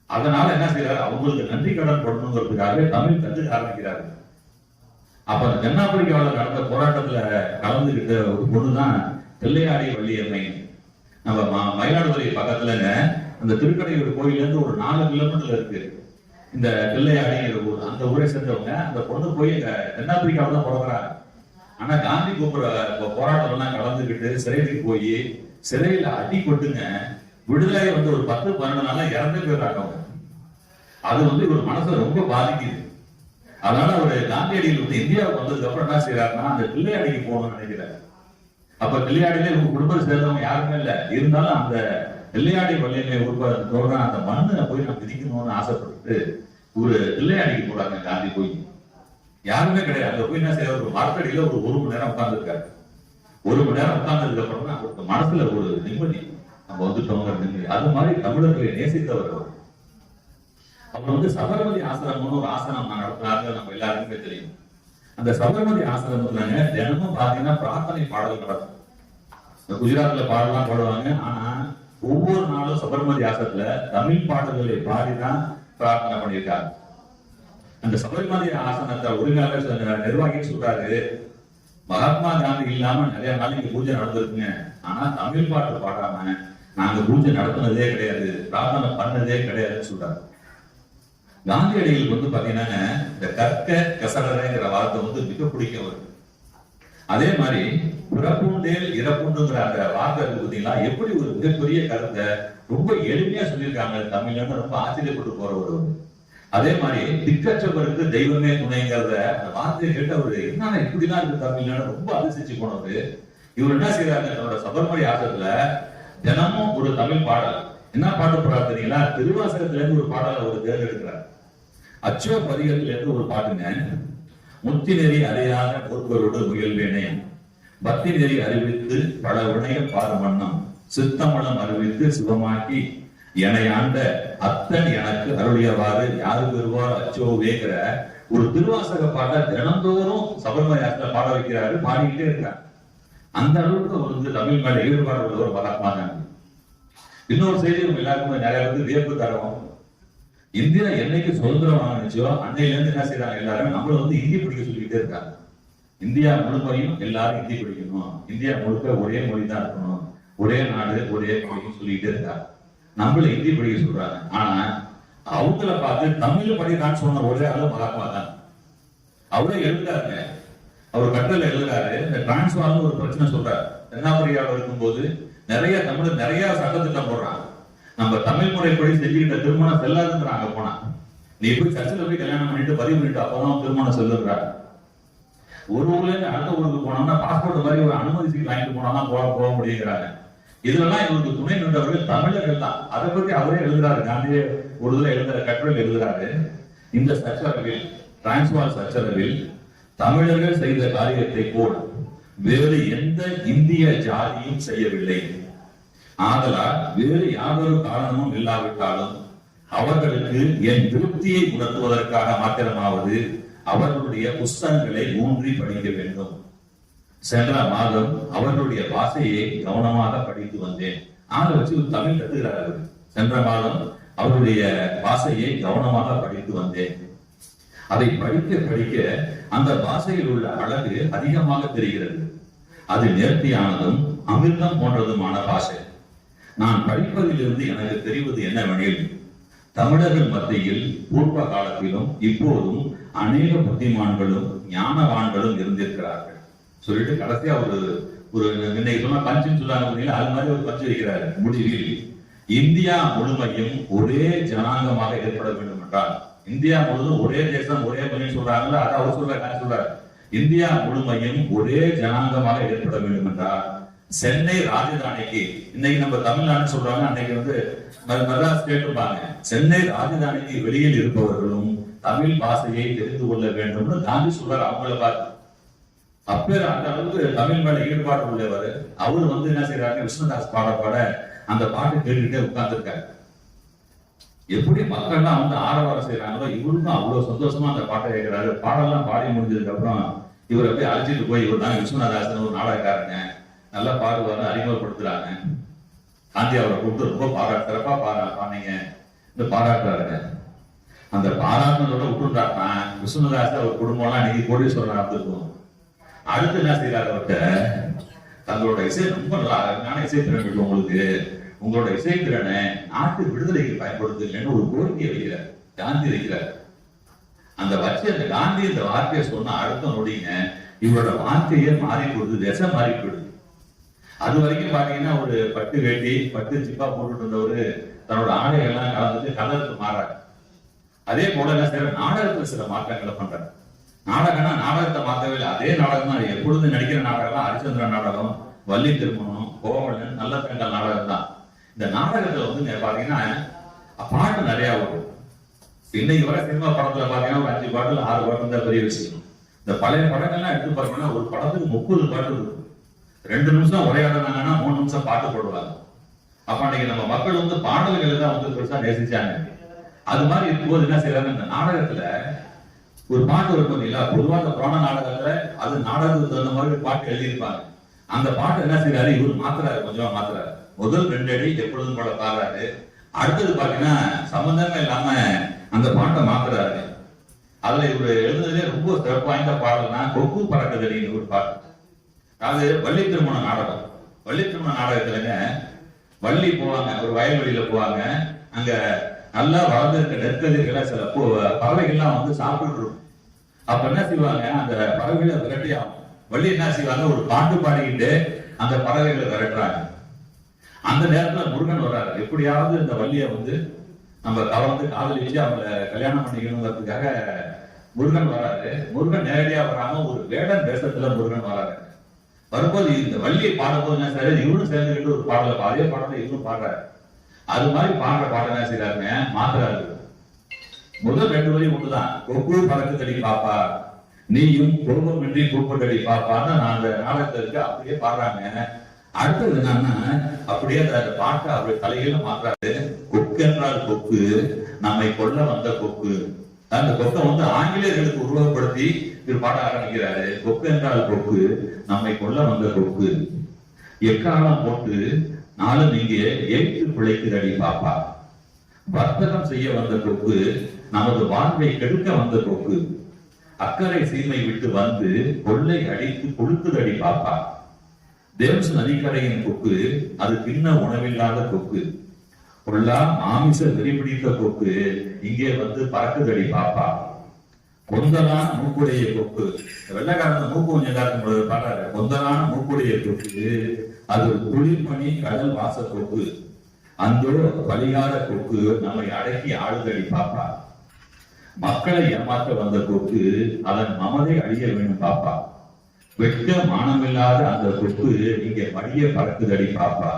அதனால என்ன செய்யறாரு, அவங்களுக்கு நன்றி கடன் போடணுங்கிறதுக்காக தமிழ் கற்றுக்க ஆரம்பிக்கிறாரு. அப்ப தென்னாப்பிரிக்காவில் நடந்த போராட்டத்துல கலந்துகிட்ட ஒரு பொண்ணுதான் தில்லையாடி வள்ளியம்மை. நம்ம மயிலாடுதுறை பக்கத்துலங்க அந்த திருக்கடையூர் கோயில இருந்து ஒரு 4 கிலோமீட்டர்ல இருக்கு இந்த தில்லையாடிங்கிற ஊர். அந்த ஊரை சேர்ந்தவங்க அந்த பொண்ணு போய் எங்க தென்னாப்பிரிக்காவில தான் பிறகுறாங்க. ஆனா காந்தி போராட்டம் எல்லாம் கலந்துகிட்டு சிறைக்கு போய் சிறையில அடி கொட்டுங்க, விடுதலை வந்து ஒரு 10-12 நாளா இறந்து போயிடுறாங்க. அது வந்து ஒரு மனசை ரொம்ப பாதிக்குது. அதனால அவர் காந்தியடிகள் வந்து இந்தியாவுக்கு வந்ததுக்கு அப்புறம் என்ன செய்யறாருன்னா அந்த தில்லையாடிக்கு போகணும்னு நினைக்கிறாரு. அப்ப தில்லையாடியில உங்க குடும்பத்தை சேர்ந்தவங்க யாருமே இல்ல, இருந்தாலும் அந்த தில்லையாடி வள்ளியம்மை உருவாக்க அந்த மண்ணை போய் நம்ம விதிக்கணும்னு ஆசைப்பட்டு ஒரு தில்லையாடிக்கு போறாங்க. காந்தி போய் யாருமே கிடையாது. அங்க போய் என்ன செய்ய, ஒரு மரத்தடியில ஒரு மணி நேரம் உட்கார்ந்துருக்காரு. 1 மணி நேரம் உட்கார்ந்ததுக்கு அப்புறம் தான் அவருக்கு மனசுல ஒரு நிம்மதி, நம்ம வந்துட்டோங்கிற நிம்மதி. அது மாதிரி தமிழர்களை நேசித்தவர் அவர். அவர் வந்து சபர்மதி ஆசிரமம்னு ஒரு ஆசிரமம் நடத்தினாரு, நம்ம எல்லாருக்குமே தெரியும். அந்த சபர்மதி ஆசிரமத்துல தினமும் பாத்தீங்கன்னா பிரார்த்தனை பாடல் நடக்கும். குஜராத்ல பாடலாம் பாடுவாங்க. ஆனா ஒவ்வொரு நாளும் சபர்மதி ஆசிரமத்துல தமிழ் பாடல்களை பாடிதான் பிரார்த்தனை பண்ணியிருக்காங்க. அந்த சபர்மதி ஆசனத்தை ஒருங்கிணைந்த நிர்வாகி சொல்றாரு, மகாத்மா காந்தி இல்லாம நிறைய நாள் இங்க பூஜை நடந்திருக்குங்க, ஆனா தமிழ் பாட்டு பாடாம நாங்க பூஜை நடத்தினதே கிடையாது, பிரார்த்தனை பண்ணதே கிடையாதுன்னு சொல்றாரு. காந்தியடிகளுக்கு வந்து பாத்தீங்கன்னா இந்த கற்க கசடரைங்கிற வார்த்தை வந்து மிக பிடிக்கும் அவருக்கு. அதே மாதிரி பிறப்புண்டேல் இறப்புண்டுங்கிற அந்த வார்த்தை இருக்கு பார்த்தீங்களா, எப்படி ஒரு மிகப்பெரிய கருத்தை ரொம்ப எளிமையா சொல்லியிருக்காங்க தமிழ்ல, ரொம்ப ஆச்சரியப்பட்டு போறவர். அதே மாதிரி திக்கற்றவருக்கு தெய்வமே துணைங்கிறத அந்த வார்த்தையை கேட்டு அவரு என்னன்னா இப்படிலாம் இருக்கு தமிழ்ல ரொம்ப அதிர்ச்சிச்சு போனவரு. இவர் என்ன செய்யறாரு, தன்னோட சபர்மதி ஆட்டத்துல தினமும் ஒரு தமிழ் பாடல், என்ன பாட்டு போறாரு தெரியுங்களா, திருவாசகத்துல இருந்து ஒரு பாடலை அவர் தேர்ந்தெடுக்கிறார். அச்சோ பதிகத்துல இருந்து ஒரு பாட்டுங்க, முத்தி நெறி அறியாத ஒருவரோடு முயல்வேனே, பக்தி நெறி அறிவித்து பல வினைய பாரமன்னம், சித்தமலம் அறிவித்து சிவமாக்கி என்னை ஆண்ட அத்தன் எனக்கு அருளியவாறு யாரு பெறுவார் அச்சோவேங்கிற ஒரு திருவாசக பாட்டை தினந்தோறும் சபர்மதி ஆற்றுல பாட வைக்கிறாரு, பாடிக்கிட்டே இருக்காரு. அந்த அளவுக்கு அவர் தமிழ் மேல ஈடுபாடு உள்ள ஒரு மகாத்மா காந்தி. இன்னொரு செய்தி எல்லாருக்குமே நிறைய பேருக்கு வியப்பு தரும். இந்தியா என்னைக்கு சுதந்திரம் வாங்கிச்சோ அன்னையில இருந்து என்ன செய்யறாங்க, எல்லாரும் நம்மள ஹிந்தி படிக்க சொல்லிக்கிட்டே இருக்காங்க. இந்தியா முழுமையும் எல்லாரும் ஹிந்தி படிக்கணும், இந்தியா முழுக்க ஒரே மொழி தான் இருக்கணும், ஒரே நாடு ஒரே மொழின்னு சொல்லிக்கிட்டே இருக்காங்க. நம்மள ஹிந்தி படிக்க சொல்றாங்க. ஆனா அவங்கள பார்த்து தமிழ் படிக்கிறான்னு சொன்ன ஒரே ஆளு மகாத்மா தான். அவரே எழுதுறாருங்க, அவர் கட்டளை எழுதுறாரு. இந்த டிரான்ஸ்வால்னு ஒரு பிரச்சனை சொல்றாரு. தென்னாப்பிரிக்காவில் இருக்கும்போது நிறைய தமிழ் நிறைய சட்டத்திட்டம் போடுறாங்க. நம்ம தமிழ் முறைப்படி செஞ்சுக்கிட்ட திருமணம் செல்லாதுங்கிறாங்க. போனா நீ போய் சர்ச்சில் போய் கல்யாணம் பண்ணிட்டு பதிவு பண்ணிட்டு அப்பதான் திருமணம் செல்லுறாங்க. ஒரு ஊர்ல இருந்து அடுத்த ஊருக்கு போனோம்னா பாஸ்போர்ட் மாதிரி ஒரு அனுமதி சீட் வாங்கிட்டு போனா போக முடியுங்கிறாங்க. இதுலலாம் இவருக்கு துணை நின்றவர்கள் தமிழர்கள் தான். அதை பத்தி அவரே எழுதுறாரு. காந்தியே ஒரு இதுல எழுதுற கட்டுரையில் எழுதுறாரு, இந்த சச்சரவில் டிரான்ஸ்வால் சச்சரவில் தமிழர்கள் செய்த காரியத்தை போல் வேறு எந்த இந்திய ஜாதியும் செய்யவில்லை. ஆதலால் வேறு யாதொரு காரணமும் இல்லாவிட்டாலும் அவர்களுக்கு என் திருப்தியை உணர்த்துவதற்காக மாத்திரமாவது அவர்களுடைய புஸ்தகங்களை ஊன்றி படிக்க வேண்டும். சென்ற மாதம் அவர்களுடைய பாஷையை கவனமாக படித்து வந்தேன். ஆளை வச்சு ஒரு தமிழ் கத்துக்கிறார். சென்ற மாதம் அவருடைய பாஷையை கவனமாக படித்து வந்தேன். அதை படிக்க படிக்க அந்த பாஷையில் உள்ள அழகு அதிகமாக தெரிகிறது. அது நேர்த்தியானதும் அமிர்தம் போன்றதுமான பாஷை. நான் படிப்பதிலிருந்து எனக்கு தெரிவது என்னவெனில், தமிழர்கள் மத்தியில் பூர்வ காலத்திலும் இப்போதும் அநேக புத்திமான்களும் ஞானவான்களும் இருந்திருக்கிறார்கள் சொல்லிட்டு கடைசியா ஒரு இன்னைக்கு சொன்ன பஞ்சுன்னு சொல்லாங்க, அது மாதிரி ஒரு பஞ்சு வைக்கிறாரு. முடிவில் இந்தியா முழுமையும் ஒரே ஜனாங்கமாக ஏற்பட வேண்டும் என்றால், இந்தியா முழுவதும் ஒரே தேசம் ஒரே மொழி சொல்றாங்கல்ல, அதை அவர் சொல்றாரு. இந்தியா முழுமையும் ஒரே ஜனாங்கமாக ஏற்பட வேண்டும் என்றால் சென்னை ராஜதானிக்கு, இன்னைக்கு நம்ம தமிழ்நாடு சொல்றாங்க, அன்னைக்கு மெட்ராஸ் கேட்டுப்பாங்க, சென்னை ராஜதானிக்கு வெளியில் இருப்பவர்களும் தமிழ் பாஷையை தெரிந்து கொள்ள வேண்டும்னு காந்தி சொல்றாரு. அவங்கள பார்த்து அப்பேர் அந்த அளவுக்கு தமிழ் மேல ஈடுபாடு உள்ளவர். அவர் என்ன செய்யறாரு, விஷ்ணுதாஸ் பாட அந்த பாட்டு கேட்டுக்கிட்டே உட்கார்ந்துருக்காரு. எப்படி மக்கள்லாம் ஆரவாரம் செய்யறாங்களோ இவருக்கும் அவ்வளவு சந்தோஷமா அந்த பாட்டை கேட்கிறாரு. பாடெல்லாம் பாடி முடிஞ்சதுக்கு அப்புறம் இவரை போய் அழைச்சிட்டு போய், இவர் தான் விஸ்வநாதாசன் ஒரு நாடகக்காரங்க, நல்லா பாடுவாரு, அறிமுகப்படுத்துறாங்க. காந்தி அவரை கூப்பிட்டு ரொம்ப சிறப்பா பாடுங்க பாராட்டுறாருங்க. அந்த பாராட்டினதோட விட்டுட்டாருன்னா விஸ்வநாதாசன் அவர் குடும்பம்லாம் இன்னைக்கு கோடீஸ்வரன் இருந்திருக்கும். அடுத்து என்ன செய்யறாரு, அவர்கிட்ட தங்களோட இசை ரொம்ப அருமையான இசைத்திறன் இருக்கு உங்களுக்கு, உங்களோட இசைத்திறனை நாட்டு விடுதலைக்கு பயன்படுத்துங்கன்னு ஒரு கோரிக்கையை வைக்கிறார், காந்தி வைக்கிறார். அந்த காந்தி இந்த வார்த்தையை சொன்ன அடுத்த நொடிங்க இவரோட வார்த்தையே மாறி போடுது, திசை மாறி போடுது. அது வரைக்கும் பாத்தீங்கன்னா ஒரு பட்டு வேட்டி பட்டு சிப்பா போட்டுட்டு இருந்தவரு தன்னோட ஆடைகள்லாம் கலந்துட்டு கலருக்கு மாறாரு. அதே போல என்ன செய்யற, நாடகத்துல சில மாற்றங்களை பண்றாரு. நாடகம்னா நாடகத்தை மாற்றவே இல்லை, அதே நாடகம் தான். எப்பொழுது நடிக்கிற நாடகம் ஹரிச்சந்திரன் நாடகம், வள்ளி திருமணம், கோவலன், நல்ல பெண்கள் நாடகம் தான். இந்த நாடகத்துல பாத்தீங்கன்னா பாட்டு நிறைய வரும். இன்னைக்கு வர சினிமா படத்துல பாத்தீங்கன்னா ஒரு 5 பாட்டுல 6 பாட்டு தான் பெரிய விஷயம். இந்த பழைய படங்கள்லாம் எடுத்து பாத்தீங்கன்னா ஒரு படத்துக்கு 30 பாட்டு இருக்கும். 2 நிமிஷம் உரையாடுனாங்கன்னா 3 நிமிஷம் பாட்டு போடுவாங்க. அப்ப அன்னைக்கு நம்ம மக்கள் பாடல்களை தான் பெருசா நேசிச்சாங்க. அது மாதிரி இருக்கும்போது என்ன செய்யறாங்க, இந்த நாடகத்துல ஒரு பாட்டு இருக்கும் இல்லைங்களா, பொதுவாக புராண நாடகத்துல அது நாடகத்துக்கு தகுந்த மாதிரி பாட்டு எழுதியிருப்பாங்க. அந்த பாட்டு என்ன செய்யறாரு, இவர் மாத்துறாரு, கொஞ்சமா மாத்துறாரு. முதல் 2 அடி எப்பொழுதும் போல பாடுறாரு. அடுத்தது பாத்தீங்கன்னா சம்பந்தமே இல்லாம அந்த பாட்டை மாத்துறாரு. அதுல இவரு எழுதுறதுலே ரொம்ப சிறப்பு வாய்ந்த பாடல்னா கொக்கு பறக்குதடின்னு ஒரு பாட்டு. அது வள்ளி திருமண நாடகம். வள்ளி திருமண நாடகத்துலங்க வள்ளி போவாங்க, ஒரு வயல்வெளியில போவாங்க. அங்க நல்லா வளர்ந்து இருக்க நெற்கதிர்களை சில பறவைகள்லாம் சாப்பிட்டு இருக்கும். அப்ப என்ன செய்வாங்க, அந்த பறவைகளை விரட்டி ஆகும். வள்ளி என்ன செய்வாங்க, ஒரு பாட்டு பாடிக்கிட்டு அந்த பறவைகளை விரட்டுறாங்க. அந்த நேரத்துல முருகன் வர்றாரு. எப்படியாவது இந்த வள்ளிய நம்ம கவர்ந்து காதலிச்சு அவங்களை கல்யாணம் பண்ணிக்கணுங்கிறதுக்காக முருகன் வராரு. முருகன் நேரடியா வராம ஒரு வேடன் வேஷத்துல முருகன் வராரு. வரும்போது இந்த வள்ளியை பாடும்போது என்ன செய்யறாரு, இவரும் சேர்ந்துக்கிட்டு ஒரு பாடல அதே பாடல இவரும் பாடுறாரு. அது மாதிரி பாடுற பாடம் என்ன செய்யறாருங்க, மாத்துறாரு. முதல் 2 வரி ஒண்ணுதான், கொக்கு பறக்குதடி பாப்பா நீயும் கோபமின்றி கூப்பிட்டடி பாப்பான்னு நான் அந்த நாடகத்துல இருக்கு அப்படியே பாடுறாங்க. அடுத்தது என்னன்னா அப்படியே அந்த பாட்டை அப்படியே தலையில மாத்துறாரு. கொக்கு என்றால் கொக்கு, நம்மை கொல்ல வந்த கொக்கு. அந்த கொக்கை வந்து ஆங்கிலேயர்களுக்கு உருவகப்படுத்தி இவர் பாட ஆரம்பிக்கிறாரு. கொக்கு என்றால் கொக்கு, நம்மை கொல்ல வந்த கொக்கு, எக்காலம் போட்டு நாளும் இங்கே ஏற்று பிழைக்குதடி பாப்பா. வர்த்தகம் செய்ய வந்த கொக்கு, நமது வாழ்வை கெடுக்க வந்த கொக்கு, அக்கறை சீமை விட்டு வந்து கொள்ளை அடித்து கொளுத்துதடி பாப்பா. தேம்ஸ் நதிக்கரையின் கொக்கு, அது தின்ன உணவில்லாத கொக்கு, கொள்ளா மாமிச வெறிபிடித்த கொக்கு, இங்கே வந்து பறக்குதடி பாப்பா. கொந்தலான மூக்குடைய கொக்கு, வெள்ளக்காரன் மூக்கு கொஞ்சம் எல்லாருக்கும் பாடுறாரு. கொந்தலான மூக்குடைய கொக்கு, அது குளிர்மணி கடல் வாச கொக்கு, அந்தோ பலிகார கொக்கு, நம்மை அடக்கி ஆளுதடி பாப்பா. மக்களை ஏமாற்ற வந்த கொக்கு, அதன் மமதை அழிய வேணும் பாப்பா. வெட்க மானமில்லாத அந்த கொக்கு, இங்கே மடிய பறக்குதடி பாப்பா.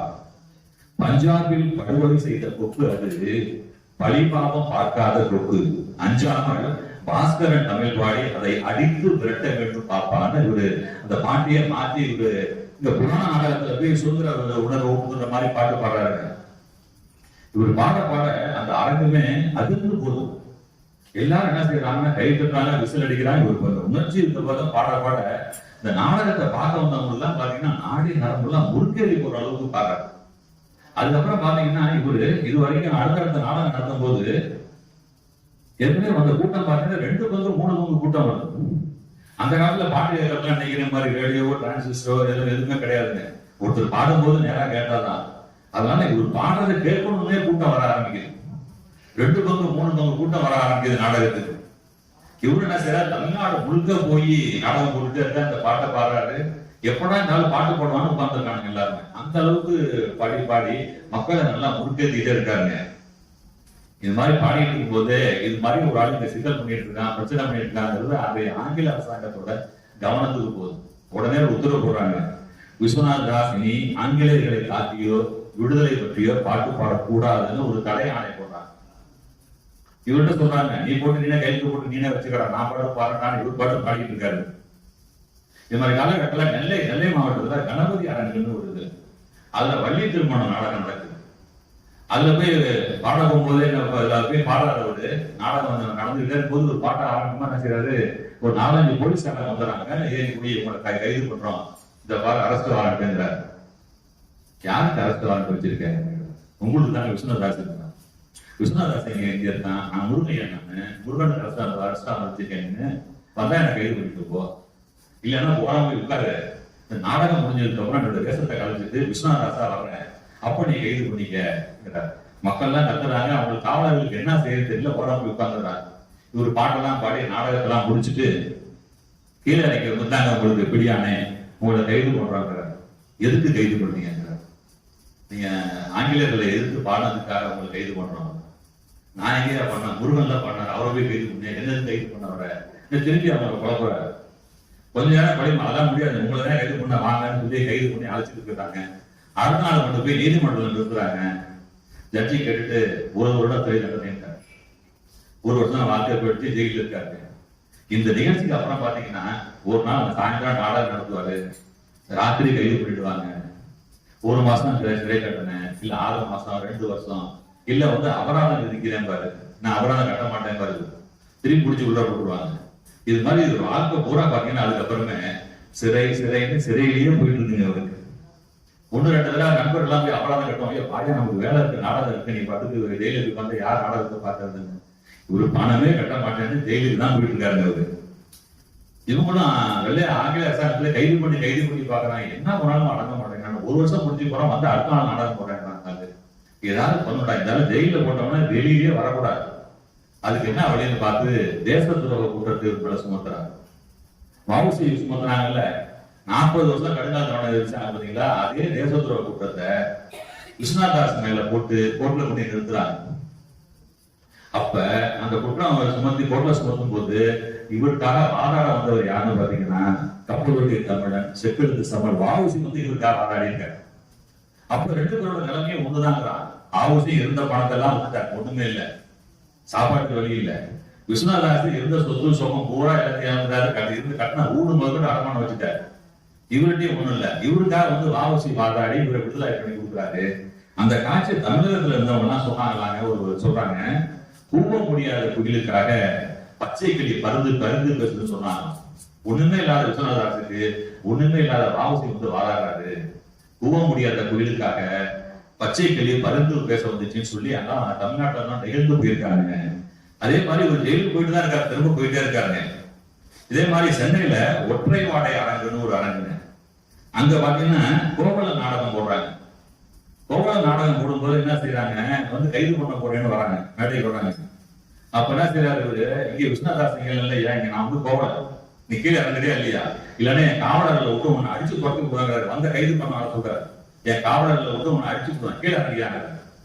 பஞ்சாபில் படுகொலை செய்த கொக்கு, அது பழிபாவம் பார்க்காத கொக்கு, அஞ்சாமல் பாஸ்கரன் தமிழ் பாடி அதை அடித்து விரட்ட வேண்டும் பாப்பான்னு இவரு அந்த பாட்டியை மாற்றி இவரு இந்த புராண நாடகத்துல போய் சுதந்திர உணர்வு ஊட்டுற மாதிரி பாட்டு பாடுறாரு. இவர் பாட பாட அந்த அரங்குமே அதிர்ந்து போதும். எல்லாரும் என்ன செய்யறாங்கன்னா கை தட்டுறாங்க, விசில் அடிக்கிறாங்க. இவர் உணர்ச்சி இருந்த போது பாட பாட இந்த நாடகத்தை பார்க்க வந்தவங்க எல்லாம் பாத்தீங்கன்னா நாடி நரம்பு எல்லாம் முறுக்கேறி போற அளவுக்கு பாடுறாரு. அதுக்கப்புறம் பாத்தீங்கன்னா இவரு இது வரைக்கும் அடுத்தடுத்த நாடகம் நடத்தும் போது ஏற்கனவே வந்த கூட்டம் பாத்தீங்கன்னா 2 பங்கு 3 பங்கு கூட்டம் வருது. அந்த காலத்துல பாட்டு கேட்கறதுலாம் நினைக்கிற மாதிரி ரேடியோ டிரான்சிஸ்டரோ எதுவுமே கிடையாதுங்க. ஒருத்தர் பாடும்போது நேரா கேட்டாதான். அதனால இவர் பாடுறதை கேட்கணும்னே கூட்டம் வர ஆரம்பிக்குது. 2 பங்கு 3 பங்கு கூட்டம் வர ஆரம்பிக்குது நாடகத்துக்கு. இவரு என்ன செய்யறாரு, தமிழ்நாடு முழுக்க போய் நாடகம் போட்டுட்டே இருக்க அந்த பாட்டை பாடுறாரு. எப்படா இருந்தாலும் பாட்டு போடுவான்னு உட்கார்ந்துருக்காங்க எல்லாருமே. அந்த அளவுக்கு பாடி பாடி மக்களை நல்லா முறுக்கேற்றிட்டே இருக்காருங்க. இது மாதிரி பாடிட்டு இருக்கும் போது இது மாதிரி ஒரு ஆள் இந்த சிக்கல் பண்ணிட்டு இருக்கான், பிரச்சனை பண்ணிட்டு இருக்காங்கிறது அந்த ஆங்கில அரசாங்கத்தோட கவனத்துக்கு போகுது. உடனே உத்தரவு போடுறாங்க, விஸ்வநாத் தாஸ் இனி ஆங்கிலேயர்களை காட்டியோ விடுதலை பற்றியோ பாட்டு பாடக்கூடாதுன்னு ஒரு தடை ஆணை போடுறாங்க. இவர்கிட்ட சொல்றாங்க, நீ போட்டு நீனே கைக்கு போட்டு நீனே வச்சுக்கிறா, நான் பாட பாடுறான்னு இவர் பாட்டு பாடிட்டு இருக்காரு. இது மாதிரி காலகட்டத்தில் நெல்லை மாவட்டத்துல கணபதி அரங்குன்னு ஒரு இது, அதுல வள்ளி திருமணம் நாடகம் நடக்குது. அதுல போய் பாட போகும்போது போய் பாடுறவரு நாடகம் நடந்துகிட்டே இருக்கும்போது ஒரு பாட்டை ஆரம்பமா என்ன செய்யறாரு, ஒரு 4-5 போலீஸ்காரங்க வந்துடுறாங்க. ஏறி போய் உங்களை கைது பண்றோம், இந்த பாரு அரசு வாரண்ட்ங்கிறாரு. யாருக்கு அரசு வாரண்ட் வச்சிருக்கேன்? உங்களுக்கு தானே விஸ்வநாதாஸ் இருக்கான். விஸ்வநாதாஸ் எங்க இருக்கான்? நான் முருகையன், முருகன் அரசு வச்சிருக்கேன்னு வந்தா எனக்கு கைது பண்ணிட்டு போ, இல்லைன்னா போனா போய் உட்காரு. இந்த நாடகம் முடிஞ்சதுக்கு அப்புறம் என்னோட வேஷத்தை கலைச்சிட்டு விஸ்வநாதாசா வர்றேன், அப்ப நீ கைது பண்ணிக்க. மக்கள் எல்லாம் கத்துறாங்க, அவங்களுக்கு காவலர்களுக்கு என்ன செய்யறது தெரியல, ஓட போய் உட்கார்ந்துறாங்க. இவர் பாட்டெல்லாம் பாடி நாடகத்தெல்லாம் முடிச்சுட்டு கீழே இறக்கி வந்தாங்க, உங்களுக்கு பிடியானே உங்களை கைது பண்றாங்க. எதுக்கு கைது பண்ணீங்க? நீங்க ஆங்கிலேயர்களை எதிர்த்து பாடினதுக்காக உங்களை கைது பண்றோம். நான் எங்கேயா பண்ண, முருகன் தான் பண்ணார், அவரை போய் கைது பண்ண, என்ன கைது பண்ண வர திருப்பி அவங்களை குழப்பறாரு. கொஞ்ச நேரம் படிமா, அதெல்லாம் முடியாது, உங்களை தான் கைது பண்ண வாங்கன்னு சொல்லி கைது பண்ணி அழைச்சிட்டு இருக்காங்க. அடுத்த நாள் கொண்டு போய் நீதிமன்றத்தில் நிறுத்துறாங்க. ஜட்ஜி கேட்டுட்டு 1 வருடம் சிறை தண்டனை, 1 வருஷம் வாக்குப்படுத்தி ஜெயிலில் இருக்காரு. இந்த நிகழ்ச்சிக்கு அப்புறம் பாத்தீங்கன்னா ஒரு நாள் அந்த சாயந்தரம் நாடகம் நடத்துவாரு, ராத்திரி கைது பண்ணிடுவாங்க. 1 மாசம் சிறை தண்டனை, இல்ல 6 மாசம், 2 வருஷம், இல்ல வந்து அபராதம் விதிக்கிறேன் பாரு, நான் அபராதம் கட்ட மாட்டேன் பாரு, திருப்பி பிடிச்சி உள்ள போட்டுருவாங்க. இது மாதிரி ஒரு வாழ்க்கை பூரா பாத்தீங்கன்னா அதுக்கப்புறமே சிறைன்னு சிறையிலேயே போயிட்டு இருந்தீங்க. அவருக்கு 1-2 தடவை நண்பர் எல்லாம் போய் அபராதம் கட்டுவாங்க, பாயா நமக்கு வேலை இருக்கு, நாடகம் இருக்கு, நீ பாட்டுக்கு ஜெயிலுக்கு வந்து யார் நாடகத்தை பார்க்கறதுன்னு. இவரு பணமே கட்ட மாட்டேன்னு ஜெயிலுக்கு தான் போயிட்டு இருக்காருங்க அவரு. இவங்களும் வெள்ளை ஆங்கில அரசாங்கத்துல கைது பண்ணி பாக்குறாங்க, என்ன போனாலும் அடங்க மாட்டேங்கிறாங்க. 1 வருஷம் முடிஞ்சு போறோம், வந்து அடுத்த நாள் நாடகம் போடுறாங்க. ஏதாவது பண்ணுடா, இருந்தாலும் ஜெயில போட்டோம்னா வெளியிலேயே வரக்கூடாது. அதுக்கு என்ன வழின்னு பார்த்து தேச துரோக குற்றத்துக்கு மேல சுமத்துறாங்க. வவுசி சுமத்துறாங்கல்ல, 40 வருஷம் கடுங்கால தண்டனை விதிச்சாங்க பாத்தீங்களா, அதே தேச துரோக குற்றத்தை விஸ்வநாதாஸ் மேல போட்டு கோர்ட்ல கொண்டு நிறுத்துறாங்க. அப்ப அந்த குற்றம் சுமத்தி கோர்ட்ல சுமத்தும் போது இவருக்காக வாதாட வந்தவர் யாருன்னு பாத்தீங்கன்னா கப்பலுடைய தமிழன் செக்கெழுத்து சமல் வாவுசி வந்து இவருக்காக வாதாடி இருக்காரு. அப்ப 2 பேரோட நிலைமையும் ஒண்ணுதாங்கிறான். ஆவுசி இருந்த பணத்தை எல்லாம் விட்டார், ஒண்ணுமே இல்லை, சாப்பாட்டு வழி இல்லை. விஸ்வநாதாசி இருந்த சொத்து சோகம் பூரா எல்லாத்தையும் இருந்து கட்டின ஊடு முதல்ல அடமானம் வச்சுட்டாரு. இவர்கிட்டயும் ஒண்ணும் இல்லை. இவருக்காக வந்து வாவுசி வாதாடி இவரை விடுதலை பண்ணி கொடுக்குறாரு. அந்த காட்சி தமிழகத்துல இருந்தவங்க எல்லாம் சொன்னாங்களாங்க, சொல்றாங்க, கூவ முடியாத குயிலுக்காக பச்சை கிளி பருந்து பருந்து பேசுன்னு சொன்னாங்க. ஒண்ணுமே இல்லாத விஸ்வநாதாசுக்கு ஒண்ணுமே இல்லாத வாவுசி வந்து வாதாடுறாரு. கூவ முடியாத குயிலுக்காக பச்சை கிளி பருந்து பேச வந்துச்சுன்னு சொல்லி அதான் தமிழ்நாட்டில தான் நிகழ்ந்து போயிருக்காங்க. அதே மாதிரி ஒரு ஜெயிலுக்கு போயிட்டு தான் இருக்காரு, திரும்ப போயிட்டே இருக்காருங்க. இதே மாதிரி சென்னையில ஒற்றை வாடை அரங்குன்னு ஒரு அரங்குங்க. அங்க பாத்தீங்கன்னா கோவல நாடகம் போடுறாங்க. கோவல நாடகம் போடும்போது என்ன செய்யறாங்க, வந்து கைது பண்ண போறேன்னு வராங்க, மேடைக்கு வராங்க. அப்ப என்ன செய்யறாரு இவரு, இங்க விஸ்வநாதாஸ் இல்லையா, இங்க நான் வந்து கோவல நீ கீழே இறங்குறியா இல்லையா, இல்லன்னா என் காவலர்களை விட்டு உன்னை அடிச்சு துறக்க போறாங்க, வந்த கைது பண்ண சொல்றாரு, என் காவலர்களை விட்டு உன்னை அடிச்சு போறாங்க, கீழே இறங்கியாங்க.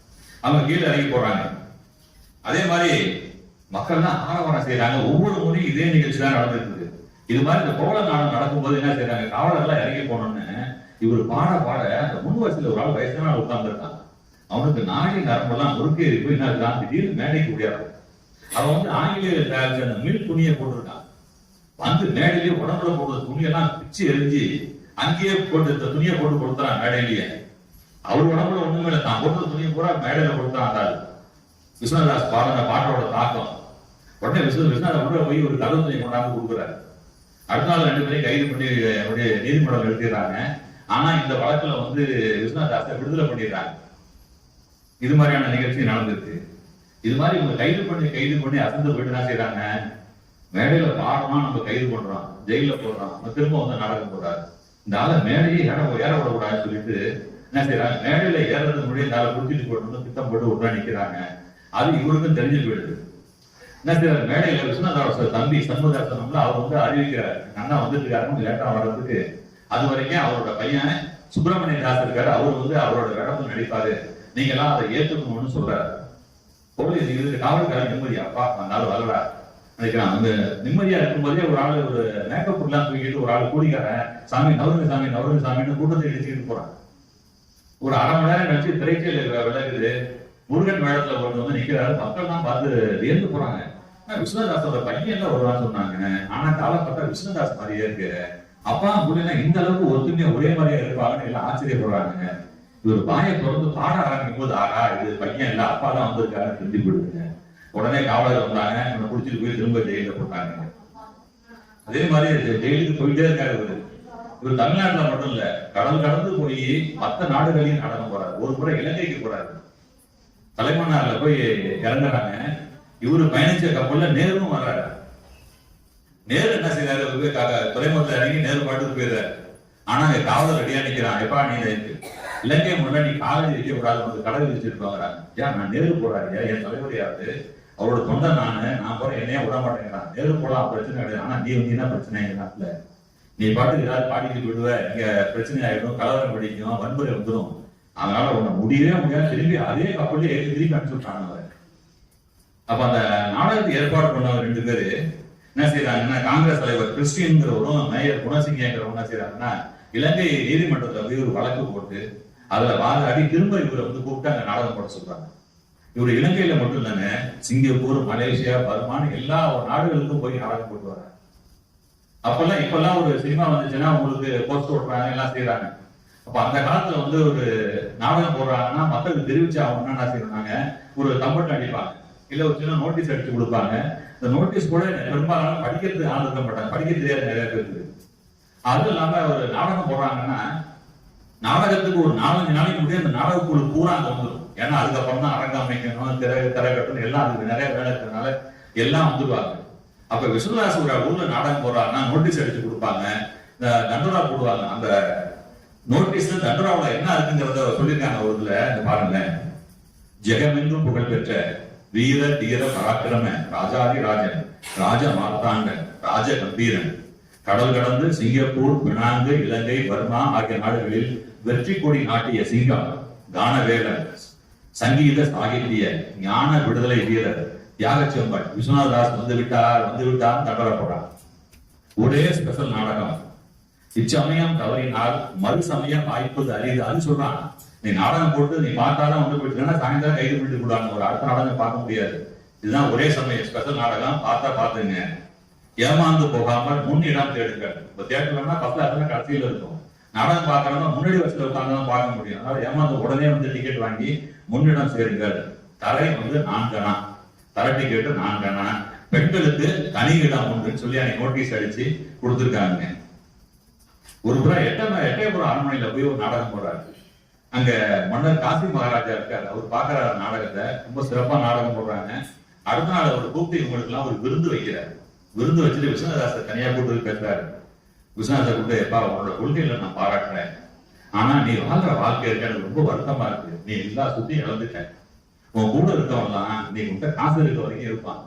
அவங்க கீழே இறங்கி போறாங்க. அதே மாதிரி மக்கள் தான் ஆரவாரம் செய்யறாங்க. ஒவ்வொரு முறையும் இதே நிகழ்ச்சி தான் நடந்துருக்குது. இது மாதிரி இந்த கோவல நாடகம் நடக்கும்போது என்ன செய்யறாங்க, காவலர்லாம் இறங்கி போனோன்னு இவர் பாட அந்த முன் வரிசையில ஒரு ஆள் வயசான ஆள் உட்கார்ந்து இருக்கான். அவனுக்கு நாடி நரம்பெல்லாம் முறுக்கேறி போய் என்ன இருக்கான், திடீர்னு மேடைக்கு முடியாது. அவன் வந்து ஆங்கிலேயர் தயாரிச்ச அந்த மில் துணியை போட்டிருக்கான். வந்து மேடையிலேயே உடம்புல போடுற துணியெல்லாம் பிச்சு எரிஞ்சு அங்கேயே போட்டு இந்த துணியை போட்டு கொடுத்துறான் மேடையிலேயே. அவர் உடம்புல ஒண்ணுமே இல்லை, தான் போட்டு துணியை பூரா மேடையில கொடுத்தான். விஸ்வநாதாஸ் பாடுற பாட்டோட தாக்கம் உடனே விஸ்வநாதன் உள்ள போய் ஒரு கதவு துணி கொண்டாந்து கொடுக்குறாரு. அடுத்த நாள் 2 பேரையும் கைது பண்ணி அப்படியே நீதிமன்றம் எழுதிடுறாங்க. ஆனா இந்த வழக்குல வந்து விஸ்வநாதாஸை விடுதலை பண்ணிடுறாங்க. இது மாதிரியான நிகழ்ச்சி நடந்திருக்கு. இது மாதிரி இவங்க கைது பண்ணி அசந்து போயிட்டு என்ன செய்யறாங்க, மேடையில பாடமா நம்ம கைது பண்றோம், ஜெயில போடுறோம், நம்ம திரும்ப வந்து நாடகம் போடுறாரு. இந்த ஆளை மேடையே ஏற விடக்கூடாதுன்னு சொல்லிட்டு என்ன செய்யறாங்க, மேடையில ஏறது முடியும் இந்த ஆளை குடிச்சிட்டு போட்டு திட்டம் போட்டு உடனே நிக்கிறாங்க. அது இவருக்கும் தெரிஞ்சு போயிடுது. என்ன செய்யறாரு, மேடையில விஸ்வநாதாஸ் தம்பி சண்முகதாசனம்ல அவர் வந்து அறிவிக்கிறார், அண்ணா வந்துட்டு இருக்காரு லேட்டா வர்றதுக்கு. அது வரைக்கும் அவரோட பையன் சுப்பிரமணிய தாஸ் இருக்காரு, அவர் வந்து அவரோட வேடத்துல நடிப்பாரு, நீங்க எல்லாம் அதை ஏற்றுக்கணும்னு சொல்றாரு. போலீஸ் இதுக்கு காவல்காரன் நிம்மதியா அப்பா அதனால வரலா நினைக்கிறான். வந்து நிம்மதியா இருக்கும்போதே ஒரு ஆளு ஒரு மேக்கப் எல்லாம் தூக்கிட்டு ஒரு ஆள் கூடிக்காரன் சாமி நவருங்க சாமின்னு கூட்டத்தை இடிச்சுக்கிட்டு போறான். ஒரு 1/2 மணி நேரம் கழிச்சு திரைச்சல் விளக்குது, முருகன் வேடத்துல கொண்டு வந்து நிக்கிறாரு. மக்கள் தான் பார்த்து வியந்து போறாங்க. விஸ்வநாதாஸோட பையன் எல்லாம் வருவான்னு சொன்னாங்க, ஆனா காலம் பார்த்தா விஸ்வநாதாஸ் மாதிரியே இருக்கு, அப்பா புள்ளினா இந்த அளவுக்கு ஒத்துமையா ஒரே மாதிரியா இருப்பாங்கன்னு எல்லாம் ஆச்சரியப்படுறாங்க. இவர் வாயை திறந்து பாட ஆரம்பிக்கும் போது ஆகா இது பையன் இல்ல அப்பா தான் வந்திருக்காருன்னு தெரிஞ்சு போயிடுங்க. உடனே காவலர் வந்தாங்க, இவனை குடிச்சிட்டு போய் திரும்ப ஜெயில போட்டாங்க. அதே மாதிரி ஜெயிலுக்கு போயிட்டே இருக்காரு இவரு. இவர் தமிழ்நாட்டுல மட்டும் இல்ல, கடல் கடந்து போய் மற்ற நாடுகளையும் நடனம் போறாரு. ஒரு முறை இலங்கைக்கு போறாரு, தலைமன்னார்ல போய் இறங்குறாங்க. இவரு பயணிச்ச கப்பல்ல நேரும் வர்றாரு. நேரு என்ன செய்யறாரு, துறைமுகத்துல இறங்கி நேரு பாட்டுக்கு போயிடுறாரு. ஆனா அங்க காவலர் ரெடியா நிக்கிறான், எப்பா நீ இலங்கை முன்னாடி காலேஜ் வைக்க கூடாது, வந்து கடல் வச்சிருப்பாங்க. ஏன் நான் நேரு போறாரு, என் தலைவர் யாரு, அவரோட தொண்டை நான் போறேன், என்னைய விட மாட்டேங்கிறான். நேரு போலாம் பிரச்சனை கிடையாது, ஆனா நீ வந்து என்ன பிரச்சனை எங்க நாட்டுல, நீ பாட்டுக்கு ஏதாவது பாடிட்டு போயிடுவ, இங்க பிரச்சனை ஆயிடும், கலவரம் பிடிக்கும், வன்முறை வந்துடும், அதனால உன்னை முடியவே முடியாது, திரும்பி அதே கப்பல்ல திரும்பி அனுப்பிச்சு விட்டாங்க. அப்ப அந்த நாடகத்துக்கு ஏற்பாடு பண்ணவர் 2 பேரு என்ன செய்யறாங்கன்னா, காங்கிரஸ் தலைவர் கிறிஸ்டியன்கிறவரும் மேயர் குணசிங்கிறவங்க என்ன செய்யறாங்கன்னா, இலங்கை நீதிமன்றத்துல போய் ஒரு வழக்கு போட்டு அதுல வாதாடி திரும்ப இவரை வந்து கூப்பிட்டு அங்க நாடகம் போட சொல்றாங்க. இவரு இலங்கையில மட்டும் இல்லைங்க, சிங்கப்பூர், மலேசியா, பர்மான்னு எல்லா நாடுகளுக்கும் போய் நாடகம் போட்டு வர்றாங்க. அப்பெல்லாம் இப்பெல்லாம் ஒரு சினிமா வந்துச்சுன்னா உங்களுக்கு போஸ்ட் ஓட்டுறாங்க, எல்லாம் செய்யறாங்க. அப்ப அந்த காலத்துல வந்து ஒரு நாடகம் போடுறாங்கன்னா மக்களுக்கு தெரிவிச்சு அவங்க என்ன செய்யறாங்க, ஒரு தம்பட்டு அடிப்பாங்க, இல்ல ஒரு சின்ன நோட்டீஸ் அடிச்சு கொடுப்பாங்க. இந்த நோட்டீஸ் கூட பெரும்பாலும் படிக்கிறது ஆள் இருக்க மாட்டாங்க, படிக்க தெரியாது நிறைய பேருக்கு. அது இல்லாம ஒரு நாடகம் போடுறாங்கன்னா நாடகத்துக்கு ஒரு 4-5 நாளைக்கு முடியும் அந்த நாடக குழு பூரா அங்க வந்துடும். ஏன்னா அதுக்கப்புறம் தான் அரங்கம் அமைக்கணும், திரை கட்டணும், எல்லாம் அதுக்கு நிறைய வேலை இருக்கிறதுனால எல்லாம் வந்துடுவாங்க. அப்ப விஸ்வநாதாஸ் ஒரு ஊர்ல நாடகம் போடுறாங்கன்னா நோட்டீஸ் அடிச்சு கொடுப்பாங்க, இந்த தண்டோரா போடுவாங்க. அந்த நோட்டீஸ்ல தண்டோராவுல என்ன இருக்குங்கிறத சொல்லியிருக்காங்க. ஒரு இதுல பாருங்க, ஜெகமெங்கும் புகழ்பெற்ற வீர தீர பராக்கிரம ராஜாதி ராஜன் ராஜ மார்த்தாண்டன் ராஜ கம்பீரன் கடல் கடந்து சிங்கப்பூர், பினாங்கு, இலங்கை, பர்மா ஆகிய நாடுகளில் வெற்றி கொடி நாட்டிய சிங்கம், கானவேலன், சங்கீத சாகித்ய ஞான விடுதலை வீரர், யாகச்செம்பாள் விஸ்வநாதாஸ் வந்து விட்டார் தண்டர போறான். ஒரே ஸ்பெஷல் நாடகம். இச்சமயம் தவறினால் மறு சமயம் வாய்ப்பது அரிது. அது சொல்றான், நீ நாடகம் போட்டு நீ பார்த்தாதான் வந்து போயிட்டு சாயந்தரம் கைது பண்ணிட்டு கூடாது, ஒரு அடுத்த நாடகம் பார்க்க முடியாது. இதுதான் ஒரே சமயம் ஸ்பெஷல் நாடகம். பாத்துங்க, ஏமாந்து போகாமல் முன்னிடம் தேடுங்கள். இப்ப தேட்டர்லன்னா ஃபர்ஸ்ட் அதெல்லாம் கடைசியில இருக்கும். நாடகம் பார்க்கறவங்க முன்னாடி வச்சுல உட்கார்ந்து பார்க்க முடியும். அதனால ஏமாந்து உடனே வந்து டிக்கெட் வாங்கி முன்னிடம் சேருங்கள். தரை வந்து 4 அணா, தரை டிக்கெட்டு 4 அணா. பெண்களுக்கு தனி இடம் உண்டுன்னு சொல்லி அன்னைக்கு நோட்டீஸ் அடிச்சு கொடுத்துருக்காங்க. ஒரு புறம் எட்டயபுரம் அரண்மனையில போய் ஒரு நாடகம் போடுறாரு. அங்க மன்னர் காசி மகாராஜா இருக்காரு. அவர் பாக்குற நாடகத்தை ரொம்ப சிறப்பா நாடகம் போடுறாங்க. அடுத்த நாள் அவர் கூப்பிட்டு இவங்களுக்கு எல்லாம் ஒரு விருந்து வைக்கிறாரு. விருந்து வச்சுட்டு விஸ்வநாதாசர் தனியா கூப்பிட்டு பேசுறாரு. விஸ்வநாதர் கூப்பிட்டு, எப்பா உன்னோட கொள்கையில நான் பாராட்டுறேன், ஆனா நீ வாழ்ற வாழ்க்கை இருக்க எனக்கு ரொம்ப வருத்தமா இருக்கு. நீ எல்லா சுத்தியும் இழந்துட்ட. உன் கூட இருக்கவன்லாம் நீ உன்கிட்ட காசு இருக்க வரைக்கும் இருப்பான்.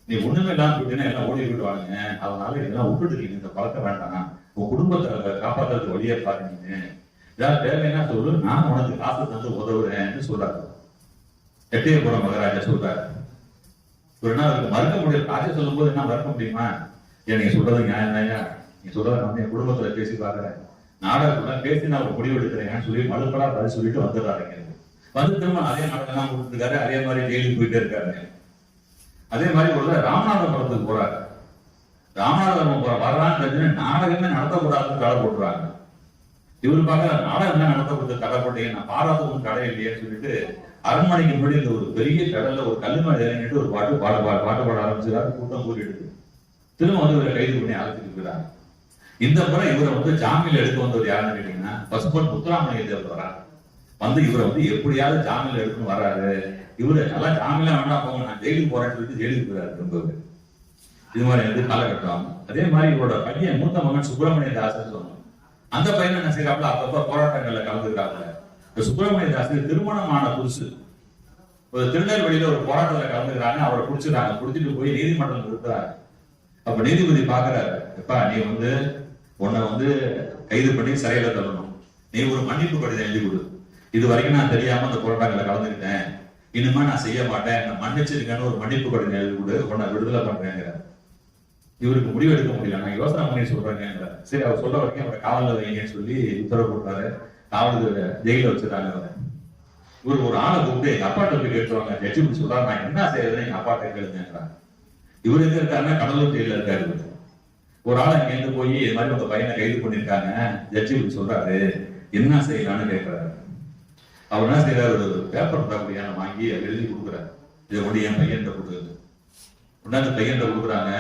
நீ ஒண்ணுமே இல்லாம போயிட்டீங்கன்னா எல்லாம் ஓடி விடுவாங்க. அதனால இதெல்லாம் விட்டுட்டு இந்த பழக்கம் வேண்டாம். உன் குடும்பத்தை காப்பாற்றுறதுக்கு வழியே பாருங்க. ஏதாவது தேவைன்னா சொல்லு, நான் உனக்கு காசு தந்து உதவுறேன்னு சொல்றாரு. எட்டயபுரம் மகாராஜா சொல்றாரு. அவருக்கு மறுக்க முடியாது. ராஜா சொல்லும் போது என்ன மறுக்க முடியுமா? ஏன் நீங்க சொல்றது நியாயம் தாயா, நீ சொல்றத நம்ம என் குடும்பத்துல பேசி பாக்குறேன், நாடகத்துல பேசி நான் ஒரு முடிவு எடுக்கிறேன்னு சொல்லி மறுப்படா பதில் சொல்லிட்டு வந்துடுறாருங்க. வந்து திரும்ப அதே நாடகம் தான் கொடுத்துருக்காரு. அதே மாதிரி ஜெயிலுக்கு போயிட்டே இருக்காரு. அதே மாதிரி ஒரு ராமநாதபுரத்துக்கு போறாரு. ராமநாதபுரம் வர்றான்னு நாடகமே நடத்தக்கூடாதுன்னு கடை போட்டுறாங்க. இவரு பார்க்க நாடகம் தான் நடத்தக்கூடாது கடை போட்டீங்க, நான் பாராட்டுக்கும் கடை இல்லையேன்னு சொல்லிட்டு அரண்மனைக்கு முன்னாடி இந்த ஒரு பெரிய கடல்ல ஒரு கல்லு மேல இறங்கிட்டு ஒரு பாட்டு பாட ஆரம்பிச்சிருக்காரு. கூட்டம் கூட்டிட்டு திரும்ப வந்து இவரை கைது பண்ணி அழைச்சிட்டு இருக்கிறாங்க. இந்த முறை இவரை வந்து ஜாமீன்ல எடுத்து வந்தவர் யாருன்னு கேட்டீங்கன்னா பசுபன் முத்துராமலிங்க தேவர் வராரு. வந்து இவரை வந்து எப்படியாவது ஜாமீன்ல எடுத்துன்னு வர்றாரு. இவரு நல்லா ஜாமீன்லாம் வேண்டாம் போங்க, நான் ஜெயிலுக்கு போறேன்னு சொல்லிட்டு ஜெயிலுக்கு போயிறாரு திரும்ப. இது மாதிரி வந்து காலகட்டம். அதே மாதிரி இவரோட பையன் மூத்த மகன் சுப்பிரமணிய தாசன் சொன்னோம். அந்த பையன் என்ன செய்யறாப்புல அப்பப்ப போராட்டங்கள்ல கலந்துக்கிறாப்புல. சுப்பிரமணிய தாஸ் திருமணமான புதுசு ஒரு திருநெல்வேலியில ஒரு போராட்டத்துல கலந்துக்கிறாங்க. அவரை பிடிச்சிடறாங்க. பிடிச்சிட்டு போய் நீதிமன்றம் இருக்கிறாங்க. அப்ப நீதிபதி பாக்குறாரு, எப்பா நீ வந்து உன்னை வந்து கைது பண்ணி சிறையில தள்ளணும், நீ ஒரு மன்னிப்பு கடிதம் எழுதி கொடு. இது வரைக்கும் நான் தெரியாம அந்த போராட்டங்களை கலந்துக்கிட்டேன், இனிமே நான் செய்ய மாட்டேன், நான் மன்னிச்சிருக்கேன்னு ஒரு மன்னிப்பு கடிதம் எழுதி கொடு, உன்னை விடுதலை பண்றேங்கிற. இவருக்கு முடிவு எடுக்க முடியல, நான் யோசனை பண்ணி சொல்றேங்க. சரி அவர் சொல்ற வரைக்கும் அவரை காவலில் வைங்கன்னு சொல்லி உத்தரவு போட்டாரு. காவலுக்கு ஜெயில வச்சிருக்காங்க அவரை. இவர் ஒரு ஆளை கூப்பிட்டு எங்க அப்பாட்ட போய் கேட்டுருவாங்க. ஜட்ஜி இப்படி சொல்றாரு, நான் என்ன செய்யறதுன்னு எங்க அப்பாட்ட கேளுங்கிறாங்க. இவர் எங்க இருக்காருன்னா கடலூர் ஜெயில இருக்காரு. ஒரு ஆள் அங்க இருந்து போய் இது மாதிரி உங்க பையனை கைது பண்ணிருக்காங்க, ஜட்ஜி இப்படி சொல்றாரு, என்ன செய்யலாம்னு கேட்கிறாரு. அவர் என்ன செய்யறாரு, ஒரு பேப்பர் இருந்தா வாங்கி எழுதி கொடுக்குறாரு. இதை கொண்டு என் பையன் கொடுக்குறது. உடனே பையன் கொடுக்குறாங்க.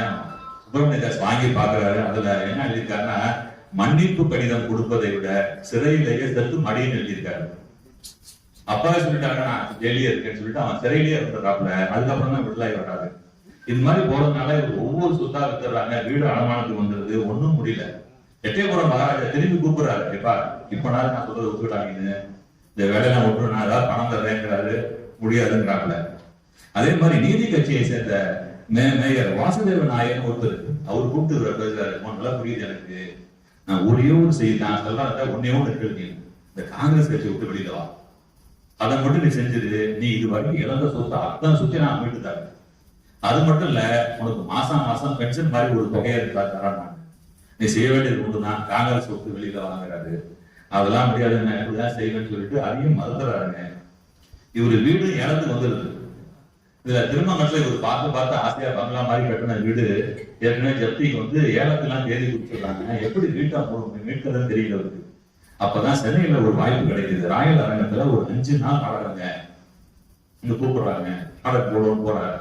சுப்பிரமணிய தாஸ் வாங்கி பாக்குறாரு. அதுல என்ன எழுதியிருக்காருன்னா, மன்னிப்பு கடிதம் கொடுப்பதை விட சிறையிலேயே செத்து மடின்னு எழுதியிருக்காரு. அப்பாவே சொல்லிட்டாங்க நான் ஜெயிலே இருக்கேன்னு சொல்லிட்டு அவன் சிறையிலேயே இருந்துறாப்புல. அதுக்கப்புறம் தான் விடுதலை வராது. இது மாதிரி போறதுனால ஒவ்வொரு சொத்தா வித்துறாங்க. வீடு அடமானத்துக்கு வந்துருது, ஒண்ணும் முடியல. எட்டயபுரம் மகாராஜா திரும்பி கூப்பிடுறாரு, எப்பா இப்ப நான் சொல்றது ஒத்துக்கிட்டாங்கன்னு, இந்த வேலையெல்லாம் ஒன்று நான் ஏதாவது பணம் தர்றேங்கிறாரு, முடியாதுங்கிறாப்புல. அதே மாதிரி நீதி கட்சியை சேர்ந்த மேயர் வாசுதேவ நாயர் ஒருத்தர், அவர் கூப்பிட்டு பேசுறாரு, நல்லா புரியுது எனக்கு, நான் ஒரே ஒரு செய்தி நான் சொல்ல ஒன்னே ஒன்று கேள்வி, இந்த காங்கிரஸ் கட்சியை விட்டு வெளியில வா, அதை மட்டும் நீ செஞ்சிரு, நீ இது வரைக்கும் இழந்த சொத்தை அதான் சுத்தி நான் மீட்டு தரேன். அது மட்டும் இல்ல, உனக்கு மாசம் மாசம் பென்ஷன் மாதிரி ஒரு தொகையை இருக்கா தரான், நீ செய்ய வேண்டியது ஒன்றுதான், காங்கிரஸ் விட்டு வெளியில வாங்குறாரு, அதெல்லாம் முடியாது, நான் எப்படிதான் செய்வேன்னு சொல்லிட்டு அதையும் மறந்துடுறாருங்க. இவரு வீடு ஏலத்துக்கு வந்துருது. இதுல திருமங்கலத்துல இவர் பார்த்து ஆசையா பங்களா மாதிரி கட்டின வீடு ஏற்கனவே ஜப்திக்கு வந்து ஏலத்துலாம் தேதி கொடுத்துருக்காங்க. எப்படி வீட்டா மீட்கிறதுன்னு தெரியல அவருக்கு. அப்பதான் சென்னையில ஒரு வாய்ப்பு கிடைக்குது. ராயல் அரங்கத்துல ஒரு 5 நாள் நாடகங்க இங்க கூப்பிடுறாங்க, நாடகம் போடுவோம் போறாரு.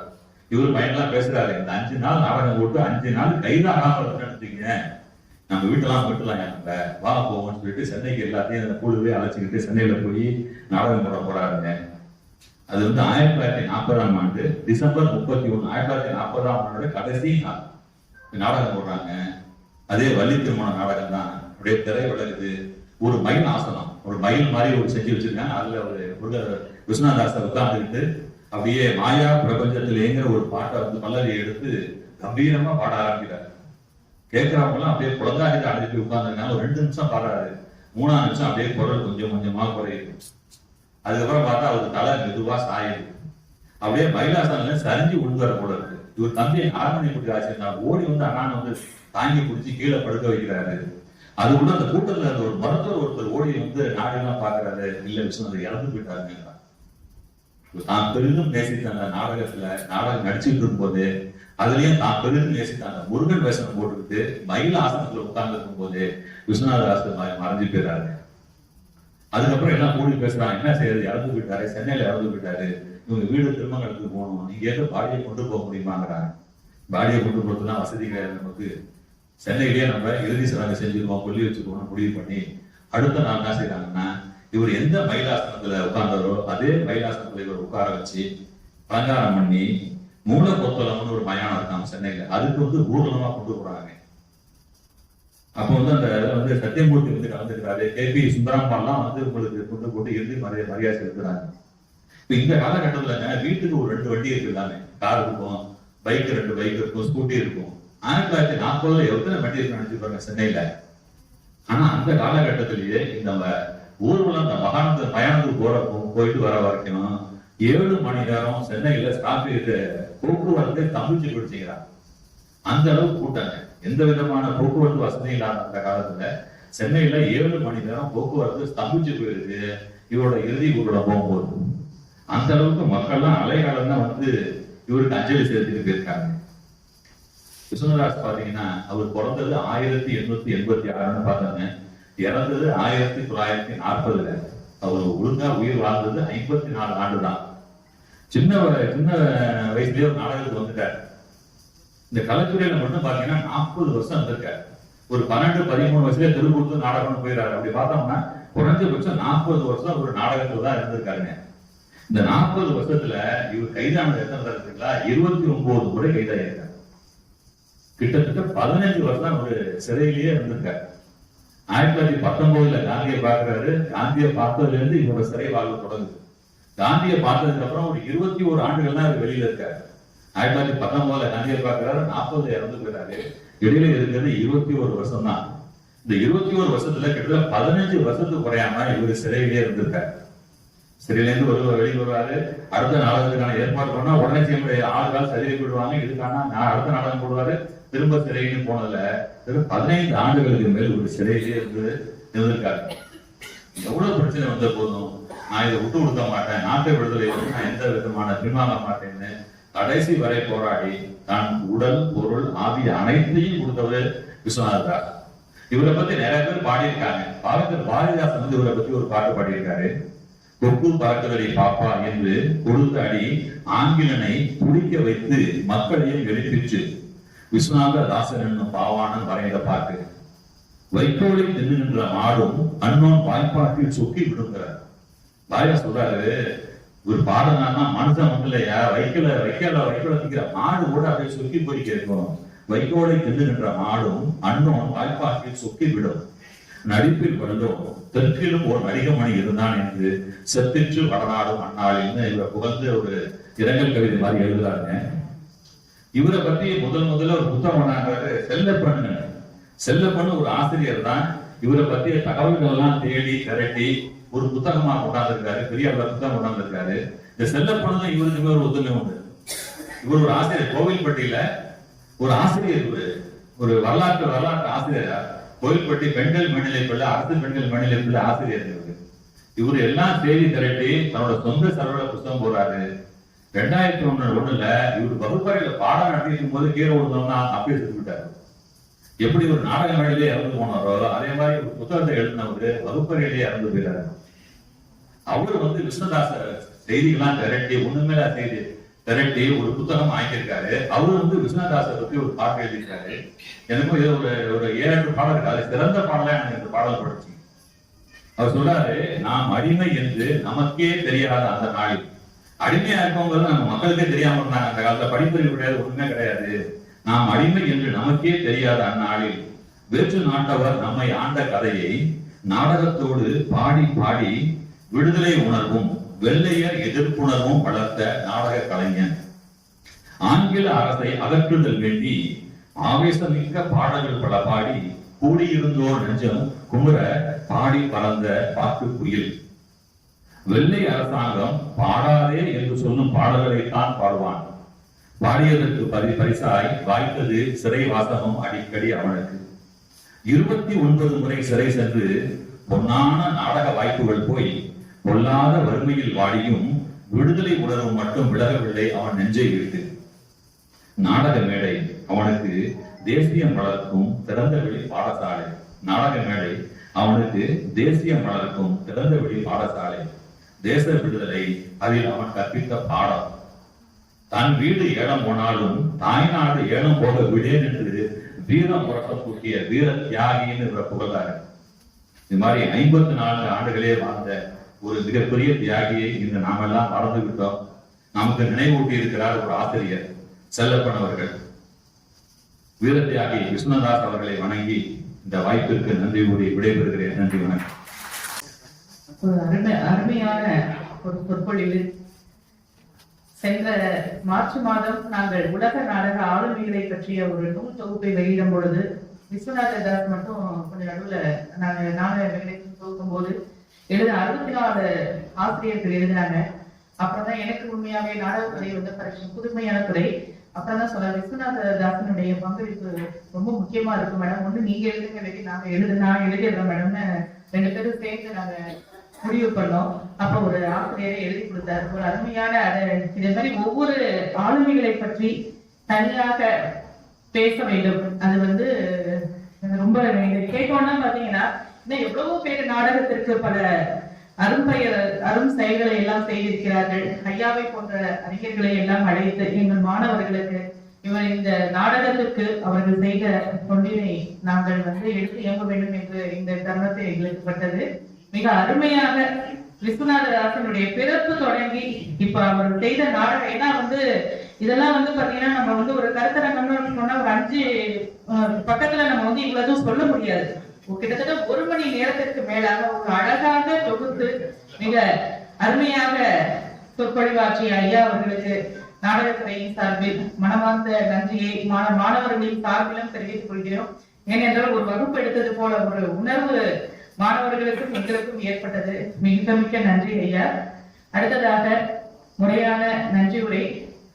இவரு பையன்லாம் பேசுறாரு, இந்த 5 நாள் நாடகம் போட்டு 5 நாள் கைதாகாம நடத்திக்கங்க, நம்ம வீட்டெல்லாம் வீட்டுலாம் வா போவோம்னு சொல்லிட்டு சென்னைக்கு எல்லாத்தையும் கூடவே அழைச்சிக்கிட்டு சென்னையில போய் நாடகம் போட போறாருங்க. அது வந்து 1940ஆம் ஆண்டு டிசம்பர் 31, 1940ஆம் ஆண்டோட கடைசி நாள் நாடகம் போடுறாங்க. அதே வள்ளி திருமண நாடகம் தான். அப்படியே திரை விளக்குது. ஒரு மயில் ஆசனம், ஒரு மயில் மாதிரி ஒரு செஞ்சு வச்சிருக்காங்க. அதுல ஒரு விஸ்வநாதாசர் உட்கார்ந்துக்கிட்டு அப்படியே மாயா பிரபஞ்சத்திலேங்கிற ஒரு பாட்டை வந்து பல்லவி எடுத்து கம்பீரமா பாட ஆரம்பிக்கிறார். கேட்கிறவங்க எல்லாம் அப்படியே குழந்தைகிட்ட அழைச்சிட்டு உட்கார்ந்துருக்காங்க. ஒரு 2 நிமிஷம் பாடுறாரு. 3ஆம் நிமிஷம் அப்படியே குரல் கொஞ்சம் கொஞ்சமா குறையுது. அதுக்கப்புறம் பார்த்தா அவருக்கு தலை மெதுவா சாயுது. அப்படியே மயிலாசனம் சரிஞ்சு உழுந்துற போல இருக்கு. இவர் தம்பி ஹார்மோனியம் ஆசிரியர் ஓடி வந்து அண்ணானை வந்து தாங்கி பிடிச்சி கீழே படுக்க வைக்கிறாரு. அது கூட அந்த கூட்டத்துல அந்த ஒரு மருத்துவர் ஒருத்தர் ஓடி வந்து நாடெல்லாம் பாக்குறாரு. இல்ல விஸ்வநாதர் இறந்து போயிட்டாருங்க. தான் பெரிதும் நேசித்த அந்த நாடகத்துல நாடகம் நடிச்சுட்டு இருக்கும் போது அதுலயும் தான் பெரிதும் நேசித்த அந்த முருகன் வேஷம் போட்டுக்கிட்டு மயில் ஆசனத்துல உட்கார்ந்து இருக்கும் போது விஸ்வநாதர் ஆசிரியர் மறைஞ்சு போயிடாரு. அதுக்கப்புறம் எல்லாம் கூடி பேசுறாங்க, என்ன செய்யறது, இறந்து போயிட்டாரு, சென்னையில இறந்து போயிட்டாரு, இவங்க வீடு திருமங்கலத்துக்கு போகணும், நீங்க ஏதோ பாடியை கொண்டு போக முடியுமாங்கிறாங்க. பாடியை கொண்டு போறதுலாம் வசதி கிடையாது நமக்கு, சென்னையிலேயே நம்ம இறுதி சடங்கு செஞ்சிருக்கோம், கொல்லி வச்சுக்கோன்னு முடிவு பண்ணி அடுத்த நாள் என்ன செய்யறாங்கன்னா, இவர் எந்த மயிலாசனத்துல உட்கார்ந்தாரோ அதே மயிலாசனத்துல இவர் உட்கார வச்சு அலங்காரம் பண்ணி மூல கொத்தலம்னு ஒரு மயானம் இருக்காங்க சென்னையில, அதுக்கு வந்து ஊர்வலமா கொண்டு போறாங்க. அப்போ வந்து அந்த வந்து சத்தியமூர்த்தி வந்து கலந்துக்கிறாரு, KP சுந்தராம்பாலாம் வந்து உங்களுக்கு கொண்டு போட்டு இறுதி மரியாதை செலுத்துறாங்க. இப்ப இந்த காலகட்டத்துல வீட்டுக்கு ஒரு 2 வண்டி இருக்கு, எல்லாமே கார் இருக்கும், பைக் 2 பைக் இருக்கும், ஸ்கூட்டி இருக்கும். 1940 எத்தனை வண்டி இருக்கு நினைச்சு பாருங்க சென்னையில. ஆனா அந்த காலகட்டத்திலேயே இந்த ஊர்வலம் அந்த மயானத்துக்கு போயிட்டு வர வரைக்கும் 7 மணி நேரம் சென்னையில போக்குவரத்து தமிழ்ச்சி பிடிச்சிக்கிறாங்க. அந்த அளவுக்கு கூட்டாங்க. எந்த விதமான போக்குவரத்து வசதி இல்லாத அந்த காலத்துல சென்னையில 7 மணி நேரம் போக்குவரத்து ஸ்தம்பிச்சு போயிருக்கு இவரோட இறுதி ஊர்வலம் போகும்போது. அந்த அளவுக்கு மக்கள்லாம் அலைகாலம் தான் வந்து இவருக்கு அஞ்சலி செலுத்திட்டு போயிருக்காங்க. விஸ்வநாதர் பாத்தீங்கன்னா அவர் பிறந்தது 1886 பார்த்தாங்க, இறந்தது 1940. அவர் ஒழுங்கா உயிர் வாழ்ந்தது 54 ஆண்டு தான். சின்ன வயசுலயே ஒரு நாடகத்துக்கு வந்துட்டார். இந்த கலைத்துறையில மட்டும் பாத்தீங்கன்னா 40 வருஷம் இருந்திருக்காரு. ஒரு 12-13 வயசுல திருப்பூர் நாடகம் போயிடாரு. அப்படி பார்த்தோம்னா குறைஞ்சபட்சம் 40 வருஷம் ஒரு நாடகத்துல தான் இருந்திருக்காருங்க. இந்த 40 வருஷத்துல இவர் கைதானது எத்தனை இருக்குங்களா, 29 முறை கைதாயிருக்காரு. கிட்டத்தட்ட 15 வருஷம் ஒரு சிறையிலேயே இருந்திருக்காரு. 1919 காந்தியை பார்க்கிறாரு. காந்தியை பார்த்ததுல இருந்து இவரோட சிறை வாழ்வு தொடங்குது. காந்தியை பார்த்ததுக்கு அப்புறம் ஒரு 21 ஆண்டுகள் தான் வெளியில இருக்காரு. 1919 காந்தியை பார்க்கிறாரு, 40 இறந்து போயிறாரு. இடையில இருக்கிறது 21 வருஷம் தான். இந்த 21 வருஷத்துல கிட்டத்தட்ட 15 வருஷத்துக்கு குறையாம இவர் சிறையிலேயே இருந்திருக்காரு. சிறையில இருந்து வெளியே வருவாரு. அடுத்த நாடகத்துக்கான ஏற்பாடு பண்ணா உடனே செய்ய ஆளுக்கால் சரியை போடுவாங்க. இதுக்கான அடுத்த நாடகம் போடுவாரு. திரும்ப சிறைன்னு போனதுல 15 ஆண்டுகளுக்கு மேல் ஒரு சிறையிலேயே இருந்திருக்காரு. எவ்வளவு பிரச்சனை வந்த போதும் நான் இதை விட்டு கொடுக்க மாட்டேன், நாட்டை விடுதலை நான் எந்த விதமான பின்வாங்க மாட்டேன்னு கடைசி வரை போராடி தான் உடல் பொருள் ஆவி அனைத்தையும் கொடுத்தவர் விஸ்வநாதர். இவரை பத்தி நிறைய பேர் பாடியிருக்காங்க. பாரதிதாசன் வந்து இவரை பத்தி ஒரு பாட்டு பாடியிருக்காரு. கொக்கு பறக்குதடி பாப்பா என்று கொடுத்த அடி ஆங்கிலனை குடிக்க வைத்து மக்களையும் எழுப்பிச்சு விஸ்வநாத தாசன் என்னும் பாவானன் வரைந்த பாட்டு. வைக்கோலை தின்னுகின்ற மாடும் அன்னோன் வாய்ப்பாட்டில் சொக்கி விடுங்கிறார். பாயா சொல்றாரு, ஒரு பாடனா மனுஷன் வந்து இல்லையா, வைக்கோல திக்கிற மாடு கூட அப்படியே சொக்கி போய் கேட்கும். வைக்கோலை தின்னுகின்ற மாடும் அன்னோன் வாய்ப்பாட்டில் சொக்கி விடும். நடிப்பில் வந்தோம் தெற்கிலும் ஒரு நடிகமணி இருந்தான் என்று செத்திற்று வடநாடும் அந்நாளின்னு இவரை புகழ்ந்து ஒரு இரங்கல் கவிதை மாதிரி எழுதுறாங்க. இவரை பத்தி முதல்ல ஒரு புத்தகம் செல்லப்பண்ணு ஒரு ஆசிரியர் தான் இவரை பத்திய தகவல்கள் எல்லாம் தேடி திரட்டி ஒரு புத்தகமா கொண்டாந்துருக்காரு. பெரிய அளவுல புத்தகம் கொண்டாந்துருக்காரு. இந்த செல்லப்பண்ணு இவருக்கு ஒரு ஒத்துமை உண்டு. இவர் ஒரு ஆசிரியர், கோவில்பட்டியில ஒரு ஆசிரியர், ஒரு வரலாற்று ஆசிரியரா கோவில்பட்டி பெண்கள் மேல்நிலைப்பள்ளி, அரசு பெண்கள் மேல்நிலைப்பள்ளி ஆசிரியர். இவரு எல்லாம் தேடி திரட்டி தன்னோட சொந்த செலவுல புத்தகம் போறாரு. 2001 இவர் வகுப்பறையில பாடம் நடத்திருக்கும் போது கீழே விழுந்தோம்னா அப்படியே செத்துக்கிட்டாரு. எப்படி ஒரு நாடக மேடையிலே இறந்து போனாரோ அதே மாதிரி ஒரு புத்தகத்தை எழுதினவரு வகுப்பறையிலேயே இறந்து போயிறாரு. அவரு வந்து விஸ்வநாதர் செய்திகள்லாம் திரட்டி ஒண்ணுமே செய்தி திரட்டி ஒரு புத்தகம் ஆக்கியிருக்காரு. அவரு வந்து விஸ்வநாதாசரை பத்தி ஒரு பாட்டு எழுதியிருக்காரு. எனக்கும் இது ஒரு 7-8 பாடல் இருக்கு. அது சிறந்த பாடலா எனக்கு இந்த பாடல் படிச்சு. அவர் சொல்றாரு, நாம் அடிமை என்று நமக்கே தெரியாத அந்த நாளில். அடிமையா இருக்கவங்க நம்ம மக்களுக்கே தெரியாம இருந்தாங்க அந்த காலத்துல. படிப்பறிவு கிடையாது, ஒண்ணுமே கிடையாது. நாம் அடிமை என்று நமக்கே தெரியாத அந்நாளில் வேற்று நாட்டவர் நம்மை ஆண்ட கதையை நாடகத்தோடு பாடி பாடி விடுதலை உணர்வும் வெள்ளையர் எதிர்ப்புணர்வும் வளர்த்த நாடக கலைஞன். ஆங்கில அரசை அகற்றுதல் வேண்டி ஆவேசமிக்க பாடல்கள் பல பாடி கூடியிருந்தோர் நெஞ்சம் குமுற பாடி பறந்த பாட்டு குயில். வெள்ளை அரசாங்கம் பாடாதே என்று சொல்லும் பாடல்களைத்தான் பாடுவான். பாடியதற்கு பரிசாய் வாய்த்தது சிறை வாசகம் அடிக்கடி அவனுக்கு. 29 முறை சிறை சென்று பொன்னான நாடக வாய்ப்புகள் போய் பொல்லாத வறுமையில் வாடியும் விடுதலை உணர்வு மட்டும் விலகவில்லை அவன் நெஞ்சை விட்டு. நாடக மேடை அவனுக்கு தேசியம் வளர்க்கும் திறந்தவெளி பாடசாலை. நாடக மேடை அவனுக்கு தேசியம் வளர்க்கும் திறந்தவெளி பாடசாலை. தேச விடுதலை அதில் அவன் கற்பித்த பாடம். தன் வீடு ஏலம் போனாலும் தாய்நாடு ஏலம் போக விடேன் என்று வீரம் புறப்பக்கூடிய வீர தியாகின்னு புகழாரு. இது மாதிரி 54 ஆண்டுகளே வாழ்ந்த ஒரு மிகப்பெரிய தியாகியை இன்று நாமெல்லாம் மறந்து விட்டோம். நமக்கு நினைவூட்டி இருக்கிறார் ஒரு ஆசிரியர் செல்லப்பன் அவர்கள். வீர தியாகி விஸ்வநாதாஸ் அவர்களை வணங்கி இந்த வாய்ப்பிற்கு நன்றி கூறி விடைபெறுகிறேன். நன்றி, வணக்கம். ஒரு அருமையான ஒரு சொற்பொழிவு. சென்ற மார்ச் மாதம் நாங்கள் உலக நாடக ஆளுமைகளை பற்றிய ஒரு நூல் தொகுப்பை வெளியிடும் பொழுது விஸ்வநாத தாஸ் மட்டும் கொஞ்சம் நடுவில் நாங்கள் நாடக மேடை தொகுக்கும் போது 64 ஆசிரியர்கள் எழுதினாங்க. அப்புறம் தான் எனக்கு உண்மையாவே நாடகத்துறை வந்து புதுமையான துறை. அப்புறம் தான் சொல்ல விஸ்வநாத தாசனுடைய பங்களிப்பு ரொம்ப முக்கியமா இருக்கு மேடம். ஒண்ணு நீங்க எழுதுங்க, இல்லாட்டி நான் எழுதிடுறேன் மேடம்னு 2 பேரும் சேர்ந்து நாங்க முடிவு பண்ணோம். அப்ப ஒரு ஆசிரியரை எழுதி கொடுத்தாரு. ஒரு அருமையான இதே மாதிரி ஒவ்வொரு ஆளுமைகளை பற்றி தனியாக பேச வேண்டும். அது வந்து ரொம்ப கேட்டோம்னா பாத்தீங்கன்னா இன்னும் எவ்வளவோ பேர் நாடகத்திற்கு பல அரும் செயல்களை எல்லாம் செய்திருக்கிறார்கள். ஐயாவை போன்ற அறிஞர்களை எல்லாம் அழைத்து எங்கள் மாணவர்களுக்கு இவர் இந்த நாடகத்திற்கு அவர்கள் செய்த தொண்டினை நாங்கள் வந்து எடுத்து இயங்க வேண்டும் என்று இந்த தருணத்தை எங்களுக்கு பட்டது. மிக அருமையாக விஸ்வநாதராசனுடைய பிறப்பு தொடங்கி இப்ப அவர் செய்த நாடகம். ஏன்னா வந்து இதெல்லாம் வந்து பாத்தீங்கன்னா நம்ம வந்து ஒரு கருத்தரங்கம்னு சொன்னா ஒரு 5 பக்கத்துல நம்ம வந்து இவ்வளவு சொல்ல முடியாது. கிட்டத்தட்ட 1 மணி நேரத்திற்கு மேலாக ஒரு அழகாக தொகுத்து மிக அருமையாக சொற்பொழிவாற்றிய ஐயா அவர்களுக்கு நாடகத்துறையின் சார்பில் மனமார்ந்த நன்றியை மாணவர்களின் சார்பிலும் தெரிவித்துக் கொள்கிறோம். ஏனென்றால் ஒரு வகுப்பு எடுத்தது போல ஒரு உணர்வு மாணவர்களுக்கும் எங்களுக்கும் ஏற்பட்டது. மிக மிக்க நன்றி ஐயா. அடுத்ததாக முறையான நன்றி உரை,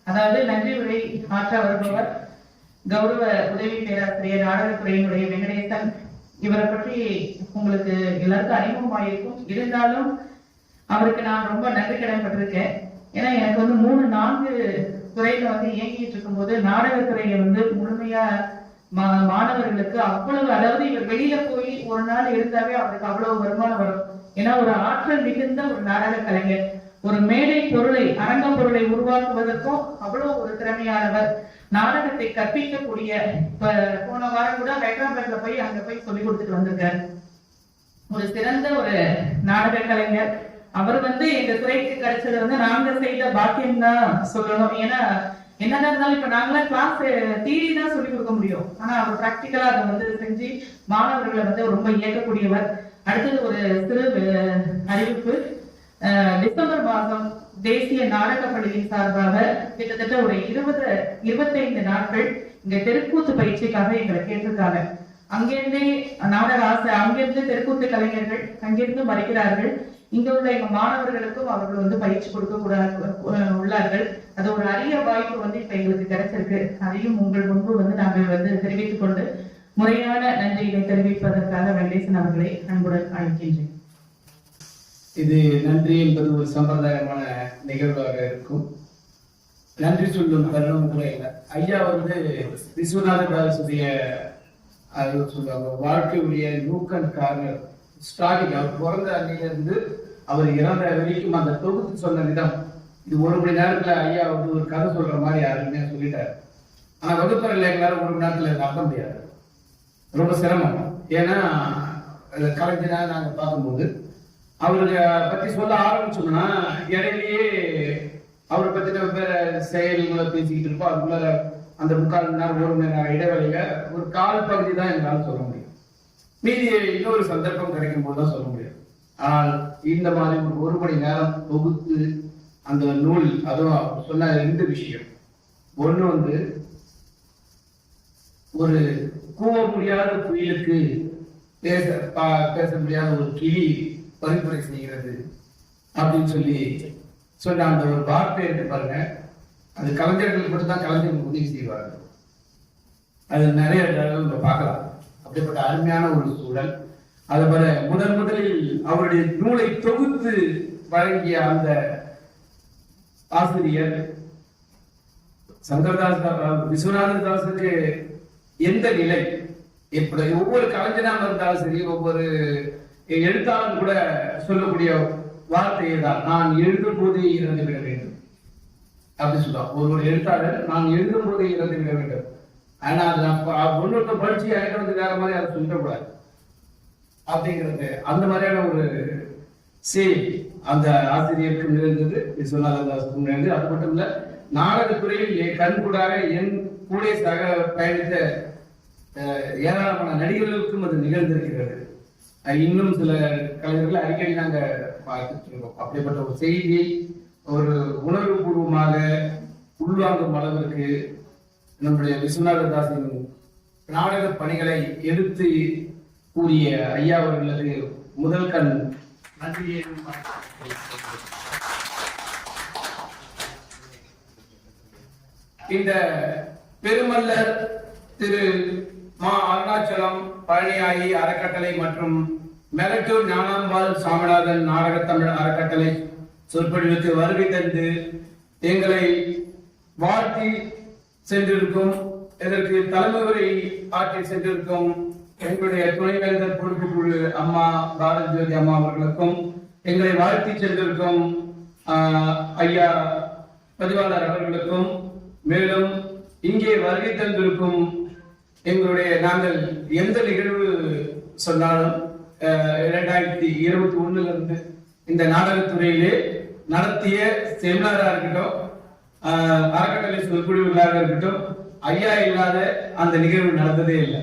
அதாவது நன்றி உரை ஆற்ற வருபவர் கௌரவ உதவி பேராசிரியர் நாடகத்துறையினுடைய வெங்கடேசன். இவரை பற்றி உங்களுக்கு எல்லாருக்கும் அறிமுகமாயிருக்கும். இருந்தாலும் அவருக்கு நான் ரொம்ப நன்றி கடன்பட்டிருக்கேன். ஏன்னா எனக்கு வந்து 3-4 துறையில வந்து இயங்கிட்டு இருக்கும் போது நாடகத்துறையை வந்து முழுமையா மாணவர்களுக்கு அவ்வளவு, அதாவது இவர் வெளியில போய் ஒரு நாள் இருந்தாவே அவருக்கு அவ்வளவு வருமானம் வரும். ஏன்னா ஒரு ஆற்றல் மிகுந்த ஒரு நாடக கலைஞர். ஒரு மேடை பொருளை, அரங்க பொருளை உருவாக்குவதற்கும் அவ்வளவு ஒரு திறமையானவர். நாடகத்தை கற்பிக்கக்கூடிய, இப்ப போன வாரம் கூட ஹைதராபாத்ல போய் அங்க போய் சொல்லி கொடுத்துட்டு வந்திருக்காரு. ஒரு சிறந்த ஒரு நாடக கலைஞர். அவர் வந்து எங்க துறைக்கு கிடைச்சது வந்து நாங்க செய்த பாக்கியம் தான் சொல்லணும். ஏன்னா என்னதான் இருந்தாலும் இப்ப நாங்களாம் கிளாஸ் தியரி தான் சொல்லி கொடுக்க முடியும். ஆனா அவர் பிராக்டிக்கலா அதை வந்து செஞ்சு மாணவர்களை வந்து ரொம்ப இயக்கக்கூடியவர். அடுத்தது ஒரு சிறு அறிவிப்பு. டிசம்பர் மாதம் தேசிய நாடக பள்ளியின் சார்பாக கிட்டத்தட்ட ஒரு 20-25 நாட்கள் இங்க தெருக்கூத்து பயிற்சிக்காக எங்களை கேட்டிருக்காங்க. அங்கிருந்தே நாடக அங்கிருந்து தெருக்கூத்து கலைஞர்கள் அங்கிருந்து வருகிறார்கள். இங்க உள்ள எங்க மாணவர்களுக்கும் அவர்கள் வந்து பயிற்சி கொடுக்க உள்ளார்கள். அது ஒரு அரிய வாய்ப்பு வந்து இப்ப எங்களுக்கு கிடைச்சிருக்கு. அதையும் உங்கள் முன்பு வந்து நாங்கள் வந்து தெரிவித்துக் கொண்டு முறையான நன்றியை தெரிவிப்பதற்காக வெங்கடேசன் அவர்களை அன்புடன் அழைக்கின்றேன். இது நன்றி என்பது ஒரு சம்பிரதாயமான நிகழ்வாக இருக்கும். நன்றி சொல்லும் தருணம் கூட இல்லை. ஐயா வந்து விஸ்வநாத தாசுடைய சொல்லுவாங்க வாழ்க்கையுடைய நூக்கன் கார்னர் ஸ்டார்டிங், அவர் பிறந்த அன்னையிலிருந்து அவர் இறந்த வரைக்கும் அந்த தொகுத்து சொன்ன விதம், இது 1 மணி நேரத்துல ஐயா வந்து ஒரு கதை சொல்ற மாதிரி யாருமே சொல்லிட்டாரு. ஆனா வகுப்பறையில் எங்களால 1 மணி நேரத்துல நடத்த முடியாது, ரொம்ப சிரமம். ஏன்னா கலைஞரா நாங்க பார்க்கும்போது அவரை பத்தி சொல்ல ஆரம்பிச்சோம்னா இடையிலேயே அவரை பத்தின வேற செயல்களை பேசிக்கிட்டு இருப்போம். அதுக்குள்ள அந்த 3/4 மணி நேரம் 1 மணி நேரம் இடைவெளியில ஒரு கால் பகுதி தான் எங்களால் சொல்ல முடியும். மீதி இன்னொரு சந்தர்ப்பம் கிடைக்கும் போதுதான் சொல்ல முடியும். ஆனால் இந்த மாதிரி 1 மணி நேரம் தொகுத்து அந்த நூல், அதுவும் சொன்ன 2 விஷயம். ஒண்ணு வந்து ஒரு கூவ முடியாத குயிலுக்கு பேச முடியாத ஒரு கிளி பரிந்துரை செய்கிறது அப்படின்னு சொல்லி சொன்ன அந்த ஒரு வார்த்தை இருக்கு பாருங்க, அது கலைஞர்கள் மட்டும் தான் கலைஞர்கள் உதவி செய்வார்கள். அது நிறைய நம்ம பார்க்கலாம். அப்படிப்பட்ட அருமையான ஒரு சூழல். அது போல முதலில் அவருடைய நூலை தொகுத்து வழங்கிய அந்த ஆசிரியர் சங்கரதாஸ் விஸ்வநாத தாஸுக்கு எந்த நிலை, எப்படி ஒவ்வொரு கலைஞனாக இருந்தாலும் சரி, ஒவ்வொரு எழுத்தாளர் கூட சொல்லக்கூடிய வார்த்தையை தான், நான் எழுதும் போதே இறந்து விட வேண்டும் அப்படின்னு சொல்லுவான். ஒரு எழுத்தாளர் நான் எழுதும் போதே இறந்து விட வேண்டும். ஆனா அது முன்னோட்ட படிச்சு எனக்கு வேற மாதிரி அதை சொல்லக்கூடாது அப்படிங்கிறது, அந்த மாதிரியான ஒரு செய்தி அந்த ஆசிரியருக்கு நிகழ்ந்தது, விஸ்வநாதன் நிகழ்ந்தது. அது மட்டும் இல்ல, நாடகத்துறையில் கண்கூடாக என் கூட சக பயணித்த ஏராளமான நடிகர்களுக்கும் அது நிகழ்ந்திருக்கிறது. இன்னும் சில கலைஞர்கள் அடிக்கடி நாங்க பார்த்துட்டு இருக்கோம். அப்படிப்பட்ட ஒரு செய்தியை ஒரு உணர்வு பூர்வமாக உள்வாங்கும் அளவிற்கு நம்முடைய விஸ்வநாத தாஸின் நாடக பணிகளை எடுத்து கூறிய ஐயா அவர்களது முதல் கண் நன்றியை. இந்த பெருமல்லர் திரு மா அருணாச்சலம் பழனியாயி அறக்கட்டளை மற்றும் மெலட்டூர் ஞானாம்பாள் சாமிநாதன் நாடகத்தமிழ் அறக்கட்டளை சொற்பொழிவுக்கு வருகை தந்து எங்களை வாழ்த்தி சென்றிருக்கும், இதற்கு தலைமுறை ஆற்றி சென்றிருக்கும் எங்களுடைய துணைவேந்தர் பொறுப்புக்குழு அம்மா பாரத் ஜோதி அம்மா அவர்களுக்கும், எங்களை வாழ்த்தி சென்றிருக்கும் ஐயா பதிவாளர் அவர்களுக்கும், மேலும் இங்கே வருகை தந்திருக்கும் எங்களுடைய நாங்கள் எந்த நிகழ்வு சொன்னாலும் 2021 இருந்து இந்த நாடகத்துறையிலே நடத்திய செமினாரா இருக்கட்டும், அறக்கட்டளை சொற்பொழிவுகளாக இருக்கட்டும், ஐயா இல்லாத அந்த நிகழ்வு நடந்ததே இல்லை.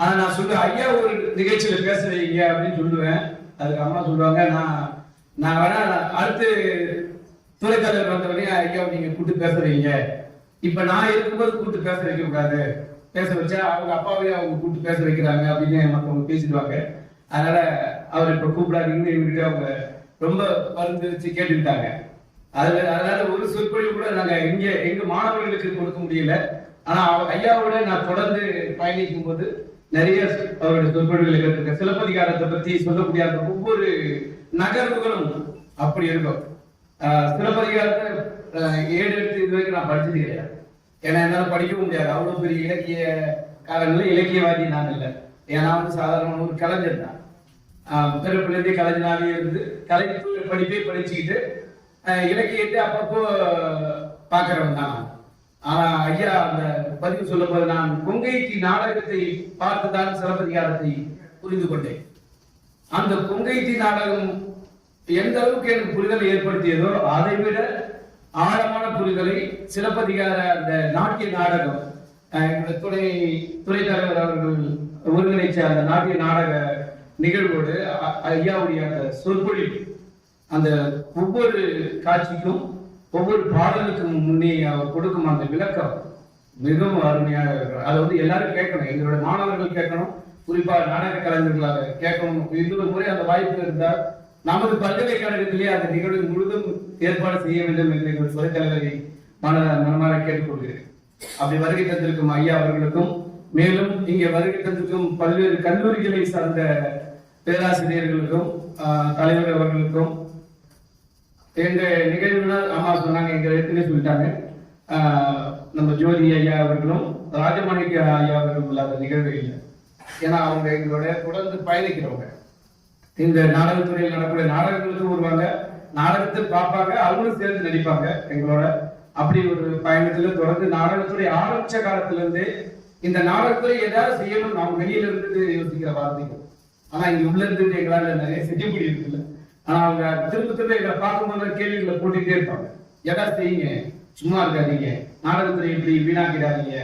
ஆனா நான் சொல்லுவேன், ஐயா ஒரு நிகழ்ச்சியில பேச வைங்க அப்படின்னு சொல்லுவேன். அதுக்கு அம்மா சொல்லுவாங்க, நான் வேணா அடுத்து துறை தலைவர் வந்தவனே ஐயா நீங்க கூட்டு பேச வைங்க, இப்ப நான் இருக்கும்போது கூட்டு பேச வைக்க கூடாது, பேச வச்சா அவங்க அப்பாவே அவங்க கூட்டு பேச வைக்கிறாங்க அப்படின்னு மற்றவங்க பேசிடுவாங்க. அதனால அவர் இப்ப கூப்பிடாதீங்கன்னு எங்ககிட்ட அவங்க ரொம்ப மருந்து வச்சு கேட்டுக்கிட்டாங்க. அதனால ஒரு சொற்பொழிவு கூட நாங்க எங்க மாணவர்களுக்கு கொடுக்க முடியல. ஆனா ஐயாவோட நான் தொடர்ந்து பயணிக்கும் போது நிறைய அவருடைய சொற்பொழிவுகளை கேட்டிருக்கேன். சிலப்பதிகாரத்தை பத்தி சொல்லக்கூடிய அந்த ஒவ்வொரு நகர்வுகளும் அப்படி இருக்கும். சிலப்பதிகாரத்தை ஏழெடுத்து இது வரைக்கும் நான் படிச்சது கிடையாது. ஏன்னா என்னால படிக்கவும் முடியாது, அவ்வளவு பெரிய இலக்கிய காலங்களில் இலக்கியவாதி நான் இல்லை. ஏன்னா சாதாரண ஒரு கலைஞர் தான், பிறப்பிலிருந்தே கலைஞனாவே இருந்து கலை படிப்பே படிச்சுக்கிட்டு இலக்கியத்தை அப்பப்போ பார்க்கிறவன் தான். ஆனா ஐயா அந்த பதிவு சொல்லும் போது நான் கொங்கைக்கு நாடகத்தை பார்த்துதான் சிலப்பதிகாரத்தை புரிந்து கொண்டேன். அந்த கொங்கைத்தி நாடகம் எந்த அளவுக்கு எனக்கு புரிதலை ஏற்படுத்தியதோ அதை விட ஆழமான புரிதலை சிலப்பதிகார அந்த நாட்டிய நாடகம் துறை தலைவர் அவர்கள் ஒருங்கிணைச்ச அந்த நாட்டிய நாடக நிகழ்வோடு ஐயாவுடைய அந்த சொற்பொழிவு, அந்த ஒவ்வொரு காட்சிக்கும் ஒவ்வொரு பாடலுக்கும் முன்னே அவர் கொடுக்கும் அந்த விளக்கம் மிகவும் அருமையாக இருக்கும். அதை வந்து எல்லாரும் கேட்கணும், எங்களுடைய மாணவர்கள் கேட்கணும், குறிப்பாக நாடக கலைஞர்களாக கேட்கணும். இன்னொரு முறை அந்த வாய்ப்பு இருந்தால் நமது பல்கலைக்கழகத்திலே அந்த நிகழ்வு முழுதும் ஏற்பாடு செய்ய வேண்டும் என்று எங்கள் துறை தலைவரை மனமாற கேட்டுக்கொள்கிறேன். அப்படி வருகை தந்திருக்கும் ஐயா அவர்களுக்கும், மேலும் இங்கே வருகை தந்திருக்கும் பல்வேறு கல்லூரிகளை சார்ந்த பேராசிரியர்களுக்கும் தலைவர் அவர்களுக்கும், எங்க நிகழ்வுனா அம்மா சொன்னாங்க, எங்க இடத்துல சொல்லிட்டாங்க, நம்ம ஜோதி ஐயா அவர்களும் ராஜமாணிக்க ஐயா அவர்களும் இல்லாத நிகழ்வு இல்லை. ஏன்னா அவங்க எங்களோட தொடர்ந்து பயணிக்கிறவங்க. இந்த நாடகத்துறையில் நடக்கூடிய நாடகங்களுக்கு வருவாங்க, நாடகத்தை பார்ப்பாங்க, அவங்களும் சேர்ந்து நடிப்பாங்க எங்களோட. அப்படி ஒரு பயணத்துல தொடர்ந்து நாடகத்துறை ஆரம்பிச்ச காலத்துல இருந்து இந்த நாடகத்துறை ஏதாவது செய்யணும், அவங்க வெளியில இருந்து யோசிக்கிற வார்த்தைகள். ஆனா இங்க உள்ள இருந்து எங்களால நிறைய செய்ய முடியுது இல்லை. ஆனா அவங்க திரும்ப எங்களை பார்க்கும்போது கேள்விகளை போட்டுட்டே இருப்பாங்க, ஏதாவது செய்யுங்க, சும்மா இருக்காதீங்க, நாடகத்துறை இப்படி வீணாக்கிடாதீங்க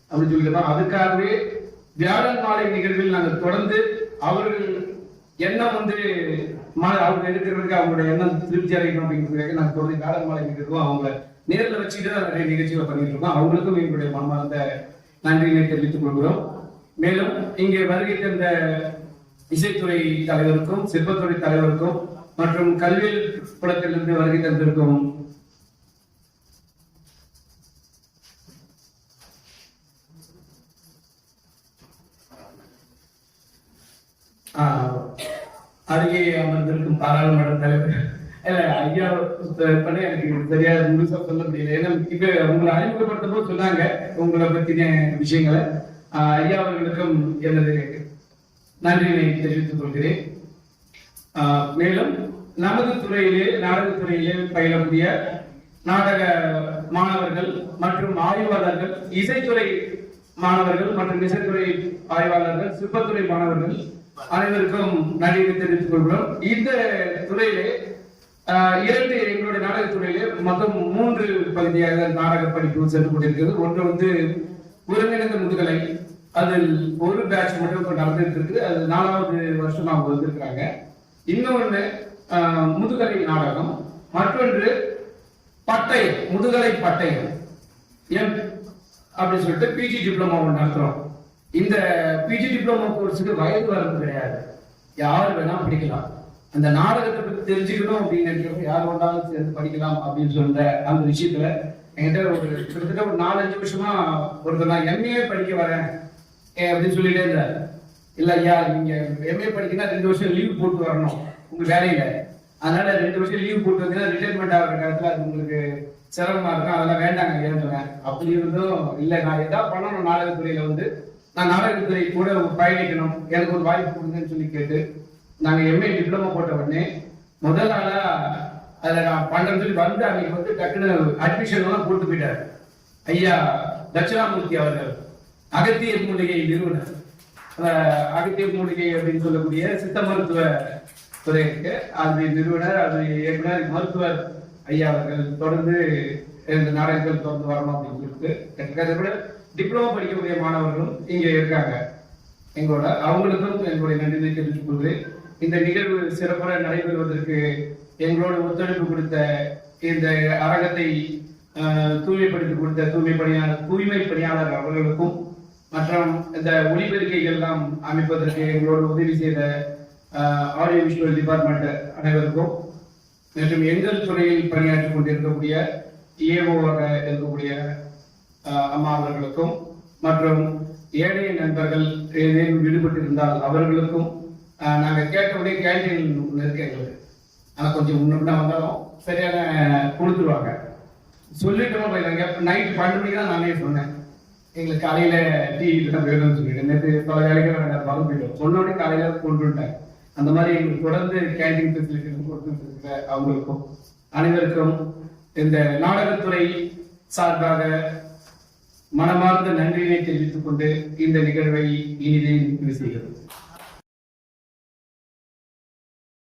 அப்படின்னு சொல்லியிருப்பாங்க. அதுக்காகவே வியாழன் மாலை நிகழ்வில் நாங்கள் தொடர்ந்து அவர்கள் எண்ணம் வந்து அவங்க இருக்கிறதுக்கு அவங்களுடைய எண்ணம் திருப்தி அடைக்கணும் அப்படிங்கிறதுக்காக நாங்கள் தொடர்ந்து வியாழன் மாலை நிகழ்வும் அவங்க நேரில் வச்சுட்டு தான் நிறைய நிகழ்ச்சிகளை பண்ணிட்டு இருக்கோம். அவங்களுக்கும் எங்களுடைய மனமார்ந்த நன்றியை தெரிவித்துக் கொள்கிறோம். மேலும் இங்கே வருகை தந்த இசைத்துறை தலைவருக்கும் சிற்பத்துறை தலைவருக்கும் மற்றும் கல்வியல் புலத்திலிருந்து வருகை தந்திருக்கும் அருகே அமர்ந்திருக்கும் பாராளுமன்ற தலைவர் ஐயா பண்ண எனக்கு சரியா முழுசா சொல்ல முடியல. ஏன்னா இப்ப உங்களை அறிமுகப்படுத்த போது சொன்னாங்க உங்களை பத்தின விஷயங்களை. ஐயா அவர்களுக்கும் எனது நன்றியினை தெரிவித்துக் கொள்கிறேன். மேலும் நமது துறையிலே நாடகத்துறையிலே பயிலக்கூடிய நாடக மாணவர்கள் மற்றும் ஆய்வாளர்கள், இசைத்துறை மாணவர்கள் மற்றும் இசைத்துறை ஆய்வாளர்கள், சிற்பத்துறை மாணவர்கள் அனைவருக்கும் நன்றியை தெரிவித்துக் கொள்கிறோம். இந்த துறையிலே எங்களுடைய நாடகத்துறையிலே மொத்தம் 3 பகுதியாக நாடக படிப்பு சென்று கொண்டிருக்கிறது. ஒன்று ஒருங்கிணைந்த முதுகலை, அதில் ஒரு பேட்ச் மட்டும் நடந்துட்டு இருக்கு. அது 4வது வருஷம் அவங்க வந்திருக்கிறாங்க. இன்னொன்று முதுகலை நாடகம், மற்றொன்று பட்டயம், முதுகலை பட்டயம் அப்படின்னு சொல்லிட்டு பிஜி டிப்ளமோ நடத்துறோம். இந்த பிஜி டிப்ளமோ கோர்ஸுக்கு வயது வரம்பு கிடையாது, யார் வேணா படிக்கலாம். அந்த நாடகத்தை பற்றி தெரிஞ்சுக்கணும் அப்படின்னு நினைக்கிறப்ப யார் வேணாலும் சேர்ந்து படிக்கலாம் அப்படின்னு சொல்ற அந்த விஷயத்துல என்கிட்ட கிட்டத்தட்ட ஒரு 4-5 வருஷமா ஒருத்தர் நான் எம்ஏ படிக்க வரேன் அப்படின்னு சொல்லிட்டே இருந்தார். இல்ல ஐயா, நீங்க எம்ஏ படிக்கணும்னா 2 வருஷம் லீவ் போட்டு வரணும் உங்க வேலையில. அதனால 2 வருஷம் லீவ் போட்டு வந்தீங்கன்னா ரிட்டைர்மெண்ட் ஆகிற காலத்துல அது உங்களுக்கு சிரமமா இருக்கும், அதெல்லாம் வேண்டாங்க ஏன். அப்படி இருந்தும் இல்ல, நான் ஏதாவது பண்ணணும் நாடகத்துறையில நான் நாடகத்துறை கூட பயணிக்கணும், எனக்கு ஒரு வாய்ப்பு கொடுங்கன்னு சொல்லி கேட்டு நாங்க எம்ஏ டிப்ளமோ போட்ட உடனே முதல் நாளா அதை நான் பண்றேன்னு சொல்லி அன்னைக்கு டக்குன்னு அட்மிஷன் எல்லாம் போட்டு போயிட்டாரு ஐயா தட்சிணாமூர்த்தி அவர்கள், அகத்திய மூலிகை நிறுவனர். அகத்திய மூலிகை அப்படின்னு சொல்லக்கூடிய சித்த மருத்துவ துறைக்கு அது நிறுவனர், அது இயக்குனர், மருத்துவர் ஐயா அவர்கள் தொடர்ந்து இந்த நாடகங்கள் தொடர்ந்து வரணும் அப்படின்னு சொல்லிட்டு டிப்ளமோ படிக்கக்கூடிய மாணவர்களும் இங்க இருக்காங்க எங்களோட. அவங்களுக்கும் எங்களுடைய நன்றியை தெரிவித்துக் கொள்கிறேன். இந்த நிகழ்வு சிறப்பாக நடைபெறுவதற்கு எங்களோட ஒத்துழைப்பு கொடுத்த, இந்த அரங்கத்தை தூய்மைப்படுத்தி கொடுத்த தூய்மை பணியாளர் அவர்களுக்கும், மற்றும் இந்த ஒளிபெருக்கைகள் எல்லாம் அமைப்பதற்கு எங்களோட உதவி செய்த ஆடியோ விஷுவல் டிபார்ட்மெண்ட் அனைவருக்கும், மற்றும் எங்கள் துறையில் பணியாற்றிக் கொண்டிருக்கக்கூடிய ஏஓவாக இருக்கக்கூடிய அம்மா அவர்களுக்கும், மற்றும் ஏழைய நண்பர்கள் ஏதேனும் விடுபட்டிருந்தால் அவர்களுக்கும், நாங்கள் கேட்டவுடனே கேண்டீன் இருக்கு எங்களுக்கு, ஆனால் கொஞ்சம் முன்னா வந்தாலும் சரியான கொடுத்துருவாங்க. சொல்லிட்டோம் போயிடுறாங்க. நைட்டு 12 மணிக்கு தான் நானே சொன்னேன் எங்களுக்கு காலையில டீ தான் வேணும்னு சொல்லிட்டு. நேற்று பல வேலைகள் நாங்கள் மறந்து போயிட்டோம், சொன்னோடனே காலையில கொண்டு வந்துட்டேன். அந்த மாதிரி எங்களுக்கு தொடர்ந்து கேண்டீன் ஃபெசிலிட்டி கொடுத்துட்டு இருக்கிற அவங்களுக்கும் அனைவருக்கும் இந்த நாடகத்துறை சார்பாக மனமார்ந்த நன்றியை தெரிவித்துக் கொண்டு இந்த நிகழ்வை இனிதே நிறைவு செய்கிறோம்.